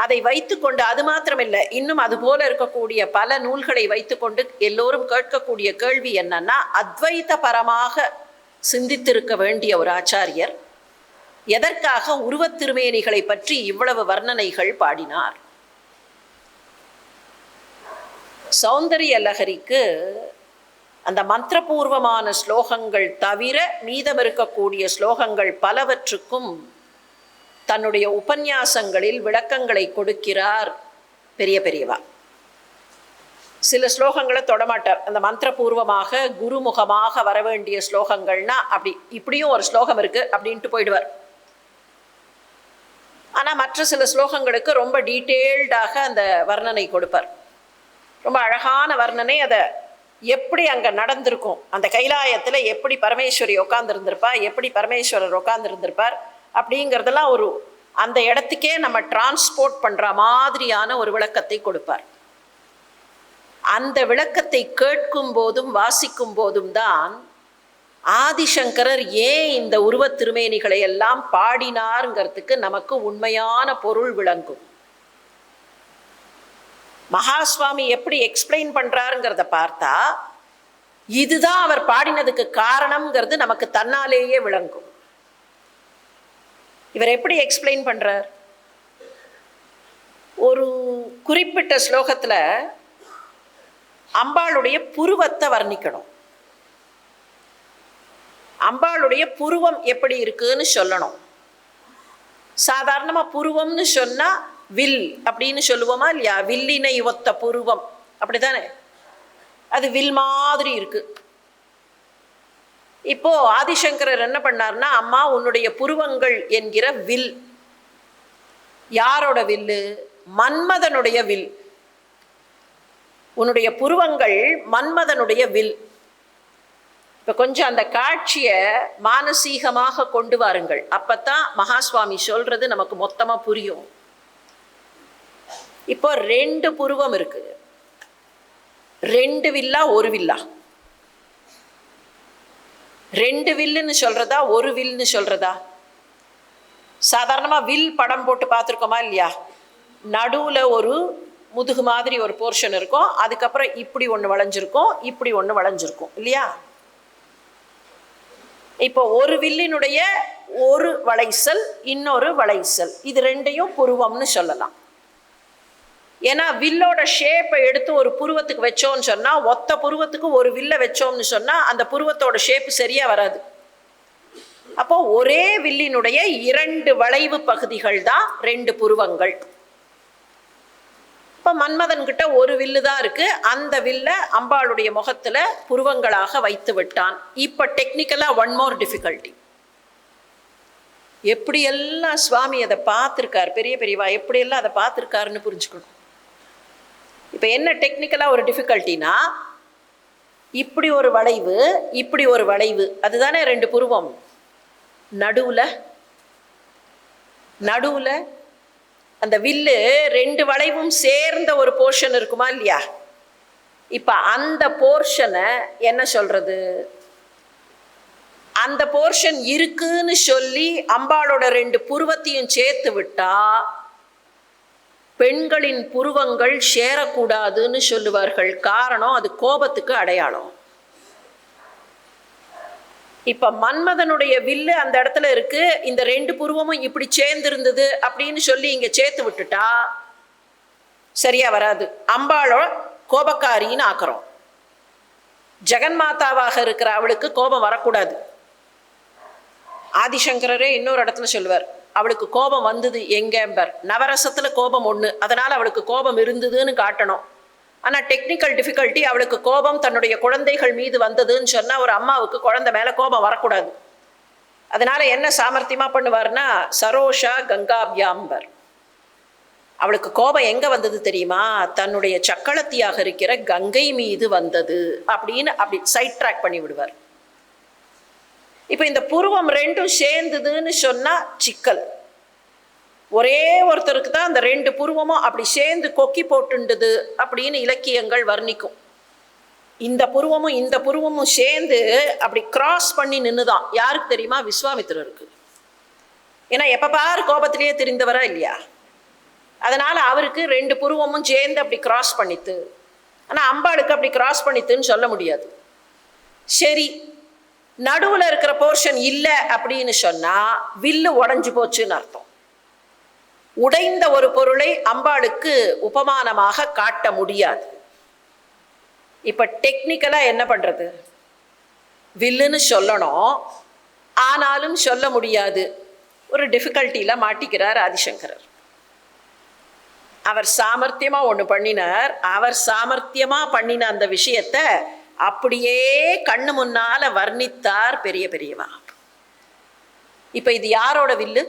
அதை வைத்துக்கொண்டு, அது மாத்திரமில்லை, இன்னும் அதுபோல இருக்கக்கூடிய பல நூல்களை வைத்துக்கொண்டு எல்லோரும் கேட்கக்கூடிய கேள்வி என்னன்னா, அத்வைத பரமாக சிந்தித்திருக்க வேண்டிய ஒரு ஆச்சாரியர் எதற்காக உருவத் திருமேனிகளை பற்றி இவ்வளவு வர்ணனைகள் பாடினார்? சௌந்தரிய லஹரிக்கு அந்த மந்திரபூர்வமான ஸ்லோகங்கள் தவிர மீதம் இருக்கக்கூடிய ஸ்லோகங்கள் பலவற்றுக்கும் தன்னுடைய உபன்யாசங்களில் விளக்கங்களை கொடுக்கிறார் பெரிய பெரியவா. சில ஸ்லோகங்களை தொடமாட்டார். அந்த மந்திரபூர்வமாக குருமுகமாக வர வேண்டிய ஸ்லோகங்கள்னா அப்படி இப்படியும் ஒரு ஸ்லோகம் இருக்குது அப்படின்ட்டு போயிடுவார். ஆனால் மற்ற சில ஸ்லோகங்களுக்கு ரொம்ப டீட்டெயில்டாக அந்த வர்ணனை கொடுப்பார். ரொம்ப அழகான வர்ணனை. அதை எப்படி அங்கே நடந்திருக்கும், அந்த கைலாயத்தில் எப்படி பரமேஸ்வரி உட்காந்துருந்திருப்பா, எப்படி பரமேஸ்வரர் உட்காந்துருந்திருப்பார் அப்படிங்கிறதெல்லாம் ஒரு அந்த இடத்துக்கே நம்ம டிரான்ஸ்போர்ட் பண்ணுற மாதிரியான ஒரு விளக்கத்தை கொடுப்பார். அந்த விளக்கத்தை கேட்கும் போதும் வாசிக்கும் போதும் தான் ஆதிசங்கரர் ஏன் இந்த உருவத் திருமேனிகளை எல்லாம் பாடினார்ங்கிறதுக்கு நமக்கு உண்மையான பொருள் விளங்கும். மகாஸ்வாமி எப்படி எக்ஸ்பிளைன் பண்றாருங்கிறத பார்த்தா இதுதான் அவர் பாடினதுக்கு காரணம்ங்கிறது நமக்கு தன்னாலேயே விளங்கும். இவர் எப்படி எக்ஸ்பிளைன் பண்றார்? ஒரு குறிப்பிட்ட ஸ்லோகத்தில் அம்பாளுடைய புருவத்தை வர்ணிக்கணும். அம்பாளுடைய புருவம் எப்படி இருக்குன்னு சொல்லணும். சாதாரணமாக புருவம்னு சொன்னால் வில் அப்படின்னு சொல்லுவோமா இல்லையா? வில்லினை ஒத்த புருவம், அப்படித்தானே? அது வில் மாதிரி இருக்கு. இப்போ ஆதிசங்கரர் என்ன பண்ணார்னா, அம்மா உன்னுடைய புருவங்கள் என்கிற வில் யாரோட வில்லு? மன்மதனுடைய வில். உன்னுடைய புருவங்கள் மன்மதனுடைய வில். இப்போ கொஞ்சம் அந்த காட்சியை மானசீகமாக கொண்டு வாருங்கள். அப்பத்தான் மகாஸ்வாமி சொல்றது நமக்கு மொத்தமா புரியும். இப்போ 2 புருவம் இருக்கு. 2 வில்லா 1 வில்லா? 2 வில்லுன்னு சொல்றதா 1 வில்லுன்னு சொல்றதா? சாதாரணமா வில் படம் போட்டு பார்த்துருக்கோமா இல்லையா? நடுவுல ஒரு முதுகு மாதிரி ஒரு போர்ஷன் இருக்கும், அதுக்கப்புறம் இப்படி ஒன்று வளைஞ்சிருக்கும், இப்படி ஒன்று வளைஞ்சிருக்கும் இல்லையா? இப்போ ஒரு வில்லினுடைய ஒரு வளைசல், இன்னொரு வளைசல், இது 2ஐயும் புருவம்னு சொல்லலாம். ஏன்னா வில்லோட ஷேப்பை எடுத்து ஒரு புருவத்துக்கு வச்சோம்னு சொன்னால், ஒத்த புருவத்துக்கு ஒரு வில்லை வச்சோம்னு சொன்னால் அந்த புருவத்தோட ஷேப்பு சரியாக வராது. அப்போ ஒரே வில்லினுடைய 2 வளைவு பகுதிகள் தான் 2 புருவங்கள். இப்போ மன்மதன் கிட்ட ஒரு வில்லு தான் இருக்கு. அந்த வில்ல அம்பாளுடைய முகத்துல புருவங்களாக வைத்து விட்டான். இப்போ டெக்னிக்கலா ஒன் மோர் டிஃபிகல்ட்டி. எப்படியெல்லாம் சுவாமி அதை பார்த்துருக்கார், பெரிய பெரியவா எப்படியெல்லாம் அதை பார்த்துருக்காருன்னு புரிஞ்சுக்கணும். இப்போ என்ன டெக்னிக்கலா ஒரு டிஃபிகல்ட்டினா, இப்படி ஒரு வளைவு, இப்படி ஒரு வளைவு, அதுதானே 2 புருவம். நடுவுல அந்த வில்லு 2 வளைவும் சேர்ந்த ஒரு போர்ஷன் இருக்குமா இல்லையா? இப்ப அந்த போர்ஷனை என்ன சொல்றது? அந்த போர்ஷன் இருக்குன்னு சொல்லி அம்பாளோட 2 புருவத்தையும் சேர்த்து விட்டா பெண்களின் புருவங்கள் சேரக்கூடாதுன்னு சொல்லுவார்கள். காரணம், அது கோபத்துக்கு அடையாளம். இப்ப மன்மதனுடைய வில்லு அந்த இடத்துல இருக்கு, இந்த 2 புருவமும் இப்படி சேர்ந்திருந்தது அப்படின்னு சொல்லி இங்க சேர்த்து விட்டுட்டா சரியா வராது. அம்பாளோ கோபக்காரின்னு ஆக்குறோம். ஜெகன்மாதாவாக இருக்கிற அவளுக்கு கோபம் வரக்கூடாது. ஆதிசங்கரரே இன்னொரு இடத்துல சொல்லுவார், அவளுக்கு கோபம் வந்தது எங்கேம்பர், நவரசத்துல கோபம் 1, அதனால அவளுக்கு கோபம் இருந்ததுன்னு காட்டணும். ஆனால் டெக்னிக்கல் டிஃபிகல்ட்டி, அவளுக்கு கோபம் தன்னுடைய குழந்தைகள் மீது வந்ததுன்னு சொன்னால் ஒரு அம்மாவுக்கு குழந்தை மேலே கோபம் வரக்கூடாது. அதனால என்ன சாமர்த்தியமாக பண்ணுவார்னா, சரோஷா கங்காபியாம்பர். அவளுக்கு கோபம் எங்கே வந்தது தெரியுமா? தன்னுடைய சக்களத்தியாக இருக்கிற கங்கை மீது வந்தது அப்படின்னு அப்படி சைட் ட்ராக் பண்ணி விடுவார். இப்போ இந்த புருவம் 2ம் சேர்ந்ததுன்னு சொன்னால் சிக்கல். ஒரே ஒருத்தருக்கு தான் அந்த 2 புருவமும் அப்படி சேர்ந்து கொக்கி போட்டுண்டது அப்படின்னு இலக்கியங்கள் வர்ணிக்கும். இந்த புருவமும் இந்த புருவமும் சேர்ந்து அப்படி கிராஸ் பண்ணி நின்றுதான். யாருக்கு தெரியுமா? விஸ்வாமித்திரருக்கு. ஏன்னா எப்ப பாரு கோபத்திலேயே தெரிந்தவரா இல்லையா? அதனால அவருக்கு 2 புருவமும் சேர்ந்து அப்படி கிராஸ் பண்ணித்து. ஆனால் அம்பாளுக்கு அப்படி கிராஸ் பண்ணித்துன்னு சொல்ல முடியாது. சரி, நடுவில் இருக்கிற போர்ஷன் இல்லை அப்படின்னு சொன்னா வில்லு உடஞ்சு போச்சுன்னு அர்த்தம். உடைந்த ஒரு பொருளை அம்பாளுக்கு உபமானமாக காட்ட முடியாது. இப்ப டெக்னிக்கலா என்ன பண்றது? வில்லுன்னு சொல்லணும், ஆனாலும் சொல்ல முடியாது. ஒரு டிஃபிகல்ட்டியில மாட்டிக்கிறார் ஆதிசங்கரர். அவர் சாமர்த்தியமா ஒன்று பண்ணினார். அவர் சாமர்த்தியமா பண்ணின அந்த விஷயத்த அப்படியே கண்ணு முன்னால வர்ணித்தார் பெரிய பெரியவா. இப்ப இது யாரோட வில்லு?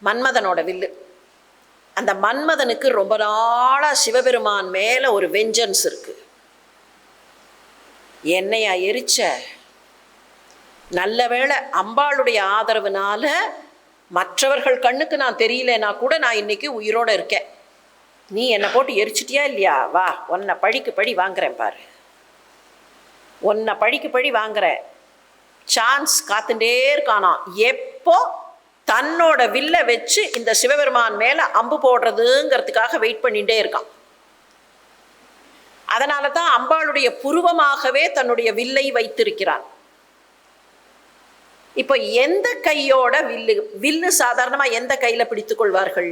மன்மதனோட வில்லு. அந்த மன்மதனுக்கு ரொம்ப நாளா சிவபெருமான் மேல ஒரு வெஞ்சன்ஸ் இருக்கு. என்னையா எரிச்ச, நல்ல வேளை அம்பாளுடைய ஆதரவுனால மற்றவர்கள் கண்ணுக்கு நான் தெரியலனா கூட நான் இன்னைக்கு உயிரோட இருக்கேன். நீ என்னை போட்டு எரிச்சிட்டியா இல்லையா? வா, உன்னை பழிக்கு பழி வாங்குறேன் பாரு, உன்னை பழிக்கு பழி வாங்குறேன். சான்ஸ் காத்துட்டே இருக்கானா, எப்போ தன்னோட வில்ல வச்சு இந்த சிவபெருமான் மேல அம்பு போடுறதுங்கிறதுக்காக வெயிட் பண்ணிட்டே இருக்கான். அதனால தான் அம்பாளுடைய புருவமாகவே தன்னுடைய வில்லை வைத்திருக்கிறான். இப்போ எந்த கையோட வில்லு? வில்லு சாதாரணமா எந்த கையில பிடித்துக் கொள்வார்கள்?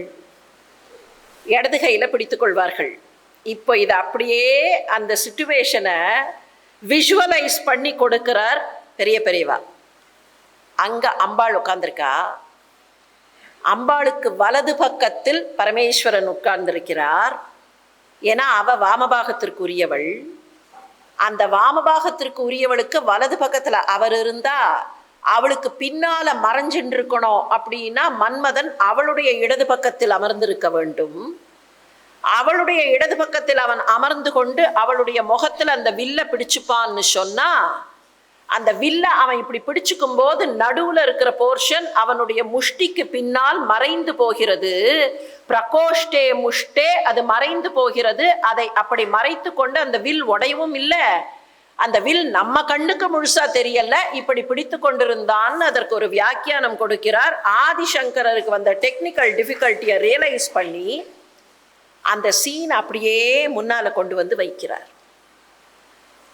இடது கையில் பிடித்து கொள்வார்கள். இப்போ இதை அப்படியே அந்த சிச்சுவேஷனை விஷுவலைஸ் பண்ணி கொடுக்கிறார் பெரிய பெரியவா. அங்கே அம்பாள் உட்கார்ந்துருக்கா. அம்பாளுக்கு வலது பக்கத்தில் பரமேஸ்வரன் உட்கார்ந்திருக்கிறார். ஏன்னா அவ வாமபாகத்திற்கு உரியவள். அந்த வாமபாகத்திற்கு உரியவளுக்கு வலது பக்கத்தில் அவர் இருந்தா அவளுக்கு பின்னால மறைஞ்சின்று இருக்கணும். அப்படின்னா மன்மதன் அவளுடைய இடது பக்கத்தில் அமர்ந்திருக்க வேண்டும். அவளுடைய இடது பக்கத்தில் அவன் அமர்ந்து கொண்டு அவளுடைய முகத்தில் அந்த வில்லை பிடிச்சுப்பான்னு சொன்னா, அந்த வில்லை அவன் இப்படி பிடிச்சுக்கும் போது நடுவில் இருக்கிற போர்ஷன் அவனுடைய முஷ்டிக்கு பின்னால் மறைந்து போகிறது. பிரகோஷ்டே முஷ்டே, அது மறைந்து போகிறது. அதை அப்படி மறைத்து கொண்டு அந்த வில் உடையவும் இல்லை. அந்த வில் நம்ம கண்ணுக்கு முழுசா தெரியல, இப்படி பிடித்து கொண்டிருந்தான்னு அதற்கு ஒரு வியாக்கியானம் கொடுக்கிறார். ஆதிசங்கரருக்கு வந்த டெக்னிக்கல் டிஃபிகல்ட்டியை ரியலைஸ் பண்ணி அந்த சீன் அப்படியே முன்னால கொண்டு வந்து வைக்கிறார்.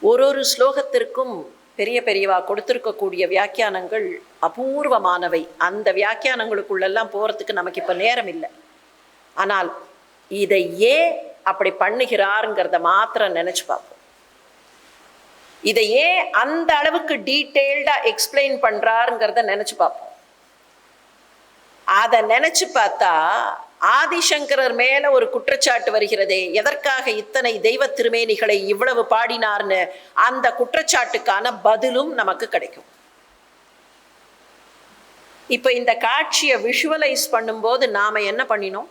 ஒரு ஸ்லோகத்திற்கும் பெரிய பெரியவா கொடுத்திருக்கக்கூடிய வியாக்கியானங்கள் அபூர்வமானவை. அந்த வியாக்கியானங்களுக்குள்ளெல்லாம் போகிறதுக்கு நமக்கு இப்போ நேரம் இல்லை. ஆனால் இதை ஏன் அப்படி பண்ணுகிறாருங்கிறத மாத்திரம் நினச்சி பார்ப்போம். இதை ஏன் அந்த அளவுக்கு டீட்டெயில்டாக எக்ஸ்பிளைன் பண்ணுறாருங்கிறத நினச்சி பார்ப்போம். அதை நினச்சி பார்த்தா ஆதிசங்கரர் மேல ஒரு குற்றச்சாட்டு வருகிறதே, எதற்காக இத்தனை தெய்வ திருமேனிகளை இவ்வளவு பாடினார்னு, அந்த குற்றச்சாட்டுக்கான பதிலும் நமக்கு கிடைக்கும். இப்ப இந்த காட்சியை விஷுவலைஸ் பண்ணும்போது நாம என்ன பண்ணினோம்?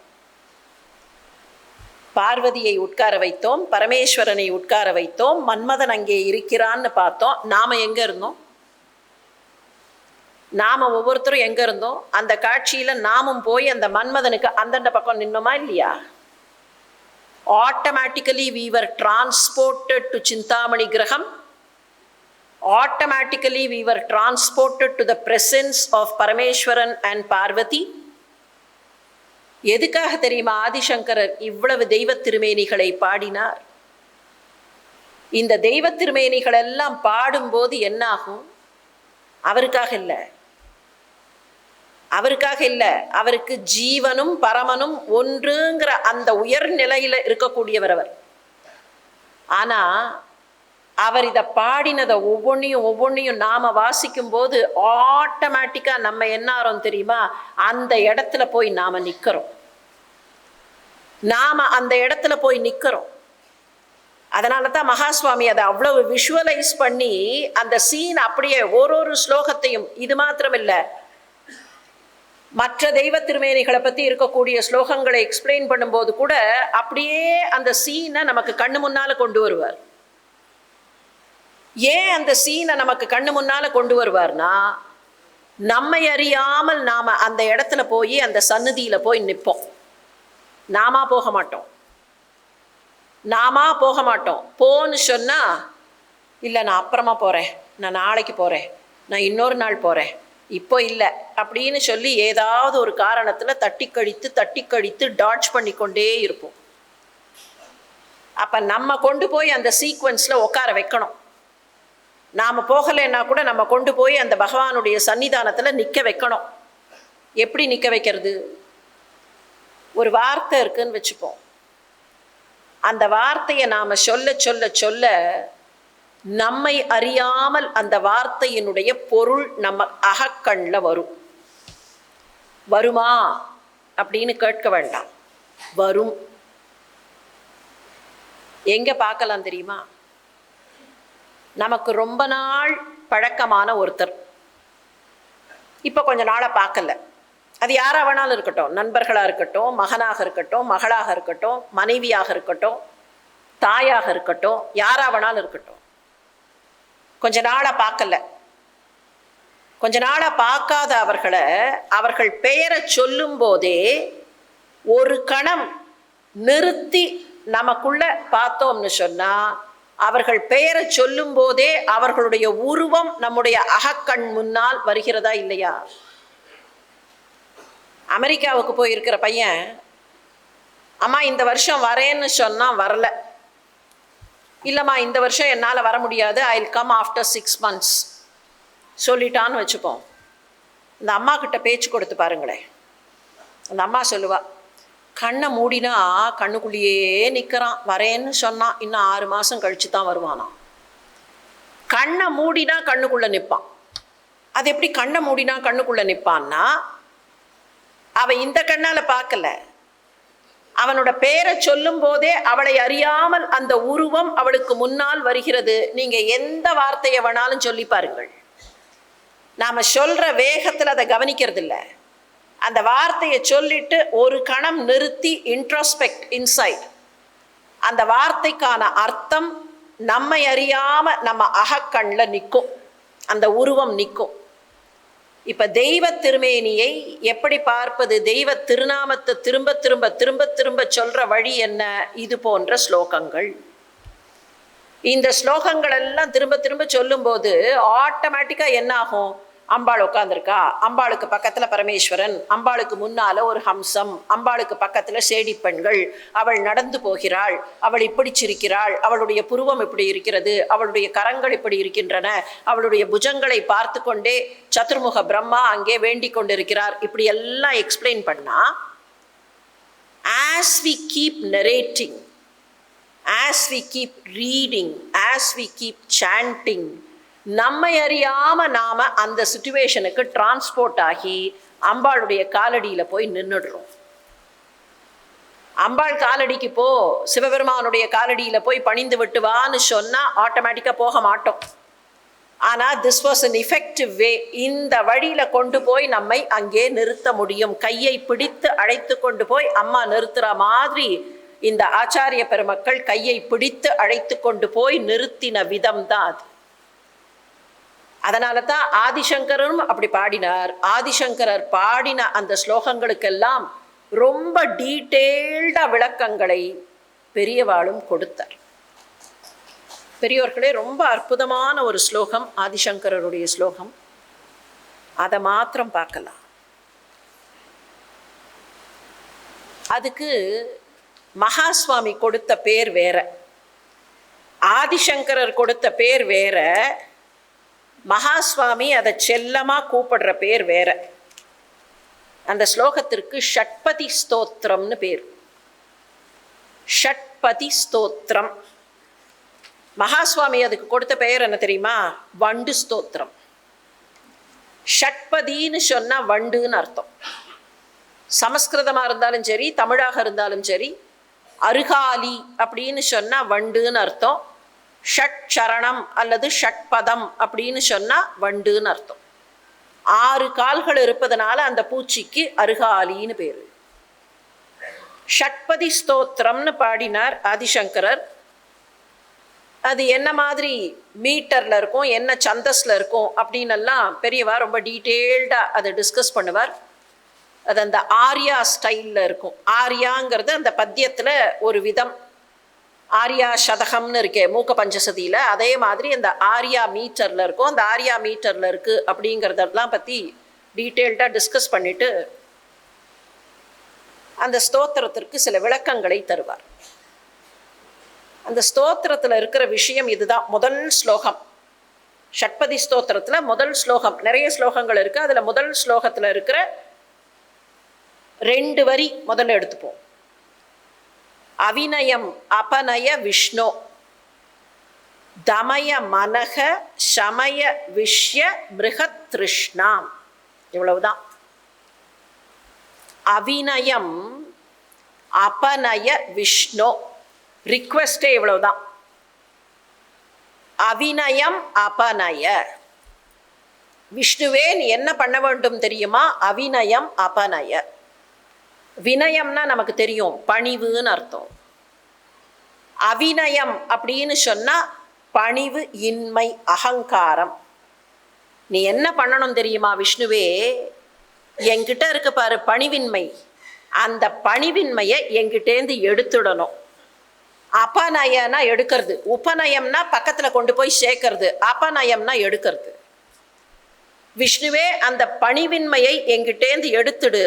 பார்வதியை உட்கார வைத்தோம், பரமேஸ்வரனை உட்கார வைத்தோம், மன்மதன் அங்கே இருக்கிறான்னு பார்த்தோம். நாம எங்க இருந்தோம்? நாம ஒவ்வொருத்தரும் எங்க இருந்தோம்? அந்த காட்சியில நாமும் போய் அந்த மன்மதனுக்கு அந்தண்ட பக்கம் நின்னோமா இல்லையா? Automatically we were transported to Chintamani கிரகம். Automatically we were transported to the presence of Parameswaran and Parvati. எதுக்காக தெரியுமா ஆதிசங்கரர் இவ்வளவு தெய்வ திருமேனிகளை பாடினார்? இந்த தெய்வ திருமேனிகள் எல்லாம் பாடும்போது என்னாகும்? அவருக்காக இல்லை, அவருக்காக இல்லை, அவருக்கு ஜீவனும் பரமனும் ஒன்றுங்கிற அந்த உயர்நிலையில் இருக்கக்கூடியவர் அவர். ஆனால் அவர் இதை பாடினதை ஒவ்வொன்றையும் நாம் வாசிக்கும் போது ஆட்டோமேட்டிக்காக நம்ம என்ன ஆகிறோம் தெரியுமா? அந்த இடத்துல போய் நாம் நிற்கிறோம். நாம் அந்த இடத்துல போய் நிற்கிறோம். அதனால தான் மகாஸ்வாமி அதை அவ்வளவு விஷுவலைஸ் பண்ணி அந்த சீன் அப்படியே ஒரு ஸ்லோகத்தையும், இது மாத்திரம் இல்லை, மற்ற தெய்வ திருமேனிகளை பற்றி இருக்கக்கூடிய ஸ்லோகங்களை எக்ஸ்பிளைன் பண்ணும்போது கூட அப்படியே அந்த சீனை நமக்கு கண்ணு முன்னால் கொண்டு வருவார். ஏன் அந்த சீனை நமக்கு கண்ணு முன்னால் கொண்டு வருவார்னா, நம்மை அறியாமல் நாம் அந்த இடத்துல போய் அந்த சந்நிதியில் போய் நிற்போம். நாம போக மாட்டோம். போன்னு சொன்னால், இல்லை நான் அப்புறமா போகிறேன், நான் நாளைக்கு போகிறேன், நான் இன்னொரு நாள் போகிறேன், இப்போ இல்லை அப்படின்னு சொல்லி ஏதாவது ஒரு காரணத்தில் தட்டி கழித்து டாட்ஜ் பண்ணி கொண்டே இருப்போம். அப்போ நம்ம கொண்டு போய் அந்த சீக்வன்ஸில் உட்கார வைக்கணும். நாம் போகலைன்னா கூட நம்ம கொண்டு போய் அந்த பகவானுடைய சன்னிதானத்தில் நிற்க வைக்கணும். எப்படி நிற்க வைக்கிறது? ஒரு வார்த்தை இருக்குன்னு வச்சுப்போம். அந்த வார்த்தையை நாம் சொல்ல நம்மை அறியாமல் அந்த வார்த்தையினுடைய பொருள் நம்ம அகக்கண்ணில் வருமா அப்படின்னு கேட்க வேண்டாம், வரும். எங்க பார்க்கலாம் தெரியுமா? நமக்கு ரொம்ப நாள் பழக்கமான ஒருத்தர் இப்போ கொஞ்ச நாளாக பார்க்கல. அது யாராக வேணாலும் இருக்கட்டும், நண்பர்களாக இருக்கட்டும், மகனாக இருக்கட்டும், மகளாக இருக்கட்டும், மனைவியாக இருக்கட்டும், தாயாக இருக்கட்டும், யாராக வேணாலும் இருக்கட்டும், கொஞ்ச நாளாக பார்க்கல. கொஞ்ச நாளாக பார்க்காத அவர்கள் பெயரை சொல்லும் போதே ஒரு கணம் நிறுத்தி நமக்குள்ள பார்த்தோம்னு சொன்னால், அவர்கள் பெயரை சொல்லும் போதே அவர்களுடைய உருவம் நம்முடைய அகக்கண் முன்னால் வருகிறதா இல்லையா? அமெரிக்காவுக்கு போயிருக்கிற பையன், அம்மா இந்த வருஷம் வரேன்னு சொன்னால் வரல. இல்லைம்மா இந்த வருஷம் என்னால் வர முடியாது, I will come after 6 months சொல்லிட்டான்னு வச்சுப்போம். இந்த அம்மா கிட்ட பேச்சு கொடுத்து பாருங்களேன். அந்த அம்மா சொல்லுவா, கண்ணை மூடினா கண்ணுக்குள்ளேயே நிற்கிறான். வரேன்னு சொன்னான், இன்னும் 6 மாதம் கழிச்சு தான் வருவானாம். கண்ணை மூடினா கண்ணுக்குள்ளே நிற்பான். அது எப்படி கண்ணை மூடினா கண்ணுக்குள்ளே நிற்பான்னா, அவன் இந்த கண்ணால் பார்க்கல, அவனோட பேரை சொல்லும் போதே அவளை அறியாமல் அந்த உருவம் அவளுக்கு முன்னால் வருகிறது. நீங்கள் எந்த வார்த்தையை வேணாலும் சொல்லி பாருங்கள், நாம் சொல்கிற வேகத்தில் அதை கவனிக்கிறது இல்லை. அந்த வார்த்தையை சொல்லிட்டு ஒரு கணம் நிறுத்தி இன்ட்ரோஸ்பெக்ட் இன்சைட், அந்த வார்த்தைக்கான அர்த்தம் நம்மை அறியாம நம்ம அகக்கண்ணில் நிற்கும், அந்த உருவம் நிற்கும். இப்போ தெய்வ திருமேனியை எப்படி பார்ப்பது? தெய்வ திருநாமத்தை திரும்ப திரும்ப திரும்ப திரும்ப சொல்ற வழி என்ன? இது போன்ற ஸ்லோகங்கள். இந்த ஸ்லோகங்கள் எல்லாம் திரும்ப திரும்ப சொல்லும்போது ஆட்டோமேட்டிக்காக என்ன ஆகும்? அம்பாள் உட்காந்துருக்கா, அம்பாளுக்கு பக்கத்தில் பரமேஸ்வரன், அம்பாளுக்கு முன்னால் ஒரு ஹம்சம், அம்பாளுக்கு பக்கத்தில் சேடி பெண்கள், அவள் நடந்து போகிறாள், அவள் இப்படி சிரிக்கிறாள், அவளுடைய புருவம் இப்படி இருக்கிறது, அவளுடைய கரங்கள் இப்படி இருக்கின்றன, அவளுடைய புஜங்களை பார்த்து கொண்டே சதுர்முக பிரம்மா அங்கே வேண்டிக் கொண்டிருக்கிறார். இப்படி எல்லாம் எக்ஸ்பிளைன் பண்ணால், as we keep narrating, as we keep reading, as we keep chanting, நம்மை அறியாம நாம அந்த சிச்சுவேஷனுக்கு டிரான்ஸ்போர்ட் ஆகி அம்பாளுடைய காலடியில் போய் நின்றுடுறோம். அம்பாள் காலடிக்கு போ, சிவபெருமானுடைய காலடியில் போய் பணிந்து விட்டுவான்னு சொன்னால் ஆட்டோமேட்டிக்காக போக மாட்டோம். ஆனால் this was an effective way. இந்த வழியில் கொண்டு போய் நம்மை அங்கே நிறுத்த முடியும். கையை பிடித்து அழைத்து கொண்டு போய் அம்மா நிறுத்துகிற மாதிரி இந்த ஆச்சாரிய பெருமக்கள் கையை பிடித்து அழைத்து கொண்டு போய் நிறுத்தின விதம் தான் அது. அதனால தான் ஆதிசங்கரும் அப்படி பாடினார். ஆதிசங்கரர் பாடின அந்த ஸ்லோகங்களுக்கெல்லாம் ரொம்ப டீட்டெயில்டாக விளக்கங்களை பெரியவாளும் கொடுத்தார். பெரியோர்களே, ரொம்ப அற்புதமான ஒரு ஸ்லோகம் ஆதிசங்கரருடைய ஸ்லோகம். அதை மாத்திரம் பார்க்கலாம். அதுக்கு மகாஸ்வாமி கொடுத்த பேர் வேற, ஆதிசங்கரர் கொடுத்த பேர் வேற, மகாஸ்வாமி அதை செல்லமாக கூப்பிடுற பேர் வேற. அந்த ஸ்லோகத்திற்கு ஷட்பதி ஸ்தோத்திரம்னு பேர். ஷட்பதி ஸ்தோத்திரம். மகாஸ்வாமி அதுக்கு கொடுத்த பெயர் என்ன தெரியுமா? வண்டு ஸ்தோத்திரம். ஷட்பதின்னு சொன்னால் வண்டுன்னு அர்த்தம். சமஸ்கிருதமாக இருந்தாலும் சரி, தமிழாக இருந்தாலும் சரி, அருகாலி அப்படின்னு சொன்னால் வண்டுன்னு அர்த்தம். ஷட் சரணம் அல்லது ஷட்பதம் அப்படின்னு சொன்னால் வண்டுன்னு அர்த்தம். 6 கால்கள் இருப்பதனால அந்த பூச்சிக்கு அருகாலின்னு பேர். ஷட்பதி ஸ்தோத்திரம்னு பாடினார் ஆதிசங்கரர். அது என்ன மாதிரி மீட்டரில் இருக்கும், என்ன சந்தஸில் இருக்கும் அப்படின்னெல்லாம் பெரியவா ரொம்ப டீட்டெயில்டாக அதை டிஸ்கஸ் பண்ணுவார். அது அந்த ஆர்யா ஸ்டைலில் இருக்கும். ஆர்யாங்கிறது அந்த பத்தியத்தில் ஒரு விதம். ஆர்யா சதகம்னு இருக்கே மூக்க பஞ்சசதியில், அதே மாதிரி அந்த ஆர்யா மீட்டரில் இருக்கும். அந்த ஆர்யா மீட்டரில் இருக்குது அப்படிங்கிறதெல்லாம் பற்றி டீட்டெயில்டாக டிஸ்கஸ் பண்ணிவிட்டு அந்த ஸ்தோத்திரத்திற்கு சில விளக்கங்களை தருவார். அந்த ஸ்தோத்திரத்தில் இருக்கிற விஷயம் இதுதான். முதல் ஸ்லோகம், ஷட்பதி ஸ்தோத்திரத்தில் முதல் ஸ்லோகம், நிறைய ஸ்லோகங்கள் இருக்குது. அதில் முதல் ஸ்லோகத்தில் இருக்கிற 2 வரி முதல்ல எடுத்துப்போம். அவிநயம் அபநய விஷ்ணு தமய மனக சமய விஷ்ய மிருகத் திருஷ்ணாம். இவ்வளவுதான். அவிநயம் அபநய விஷ்ணு, ரிக்வெஸ்டே இவ்வளவுதான். அவிநயம் அபநய விஷ்ணுவே, நீ என்ன பண்ண வேண்டும் தெரியுமா? அவிநயம் அபநய. வினயம்னா நமக்கு தெரியும், பணிவுன்னு அர்த்தம். அவிநயம் அப்படின்னு சொன்னால் பணிவு இன்மை, அகங்காரம். நீ என்ன பண்ணணும் தெரியுமா விஷ்ணுவே? என்கிட்ட இருக்க பாரு பணிவின்மை, அந்த பணிவின்மையை என்கிட்டேருந்து எடுத்துடணும். அபநயம்னா எடுக்கிறது, உபநயம்னா பக்கத்தில் கொண்டு போய் சேர்க்கறது, அபநயம்னா எடுக்கிறது. விஷ்ணுவே அந்த பணிவின்மையை என்கிட்டேந்து எடுத்துடு.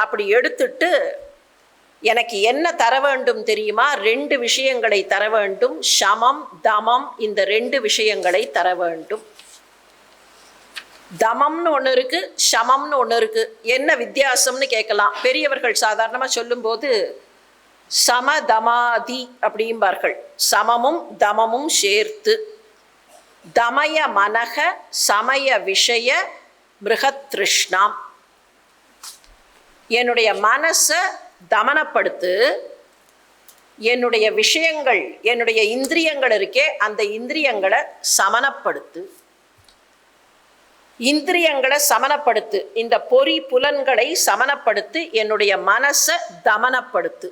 அப்படி எடுத்துட்டு எனக்கு என்ன தர வேண்டும் தெரியுமா? 2 விஷயங்களை தர வேண்டும். சமம் தமம், இந்த 2 விஷயங்களை தர வேண்டும். தமம்னு ஒன்று இருக்குது, சமம்னு ஒன்று இருக்குது. என்ன வித்தியாசம்னு கேட்கலாம். பெரியவர்கள் சாதாரணமாக சொல்லும்போது சமதமாதி அப்படிம்பார்கள். சமமும் தமமும் சேர்த்து. தமய மனக சமய விஷய மிருகத்ருஷ்ணாம். என்னுடைய மனசை தமனப்படுத்து, என்னுடைய விஷயங்கள், என்னுடைய இந்திரியங்கள் இருக்கே அந்த இந்திரியங்களை சமனப்படுத்து. இந்திரியங்களை சமனப்படுத்து, இந்த பொறி புலன்களை சமனப்படுத்து, என்னுடைய மனசை தமனப்படுத்து.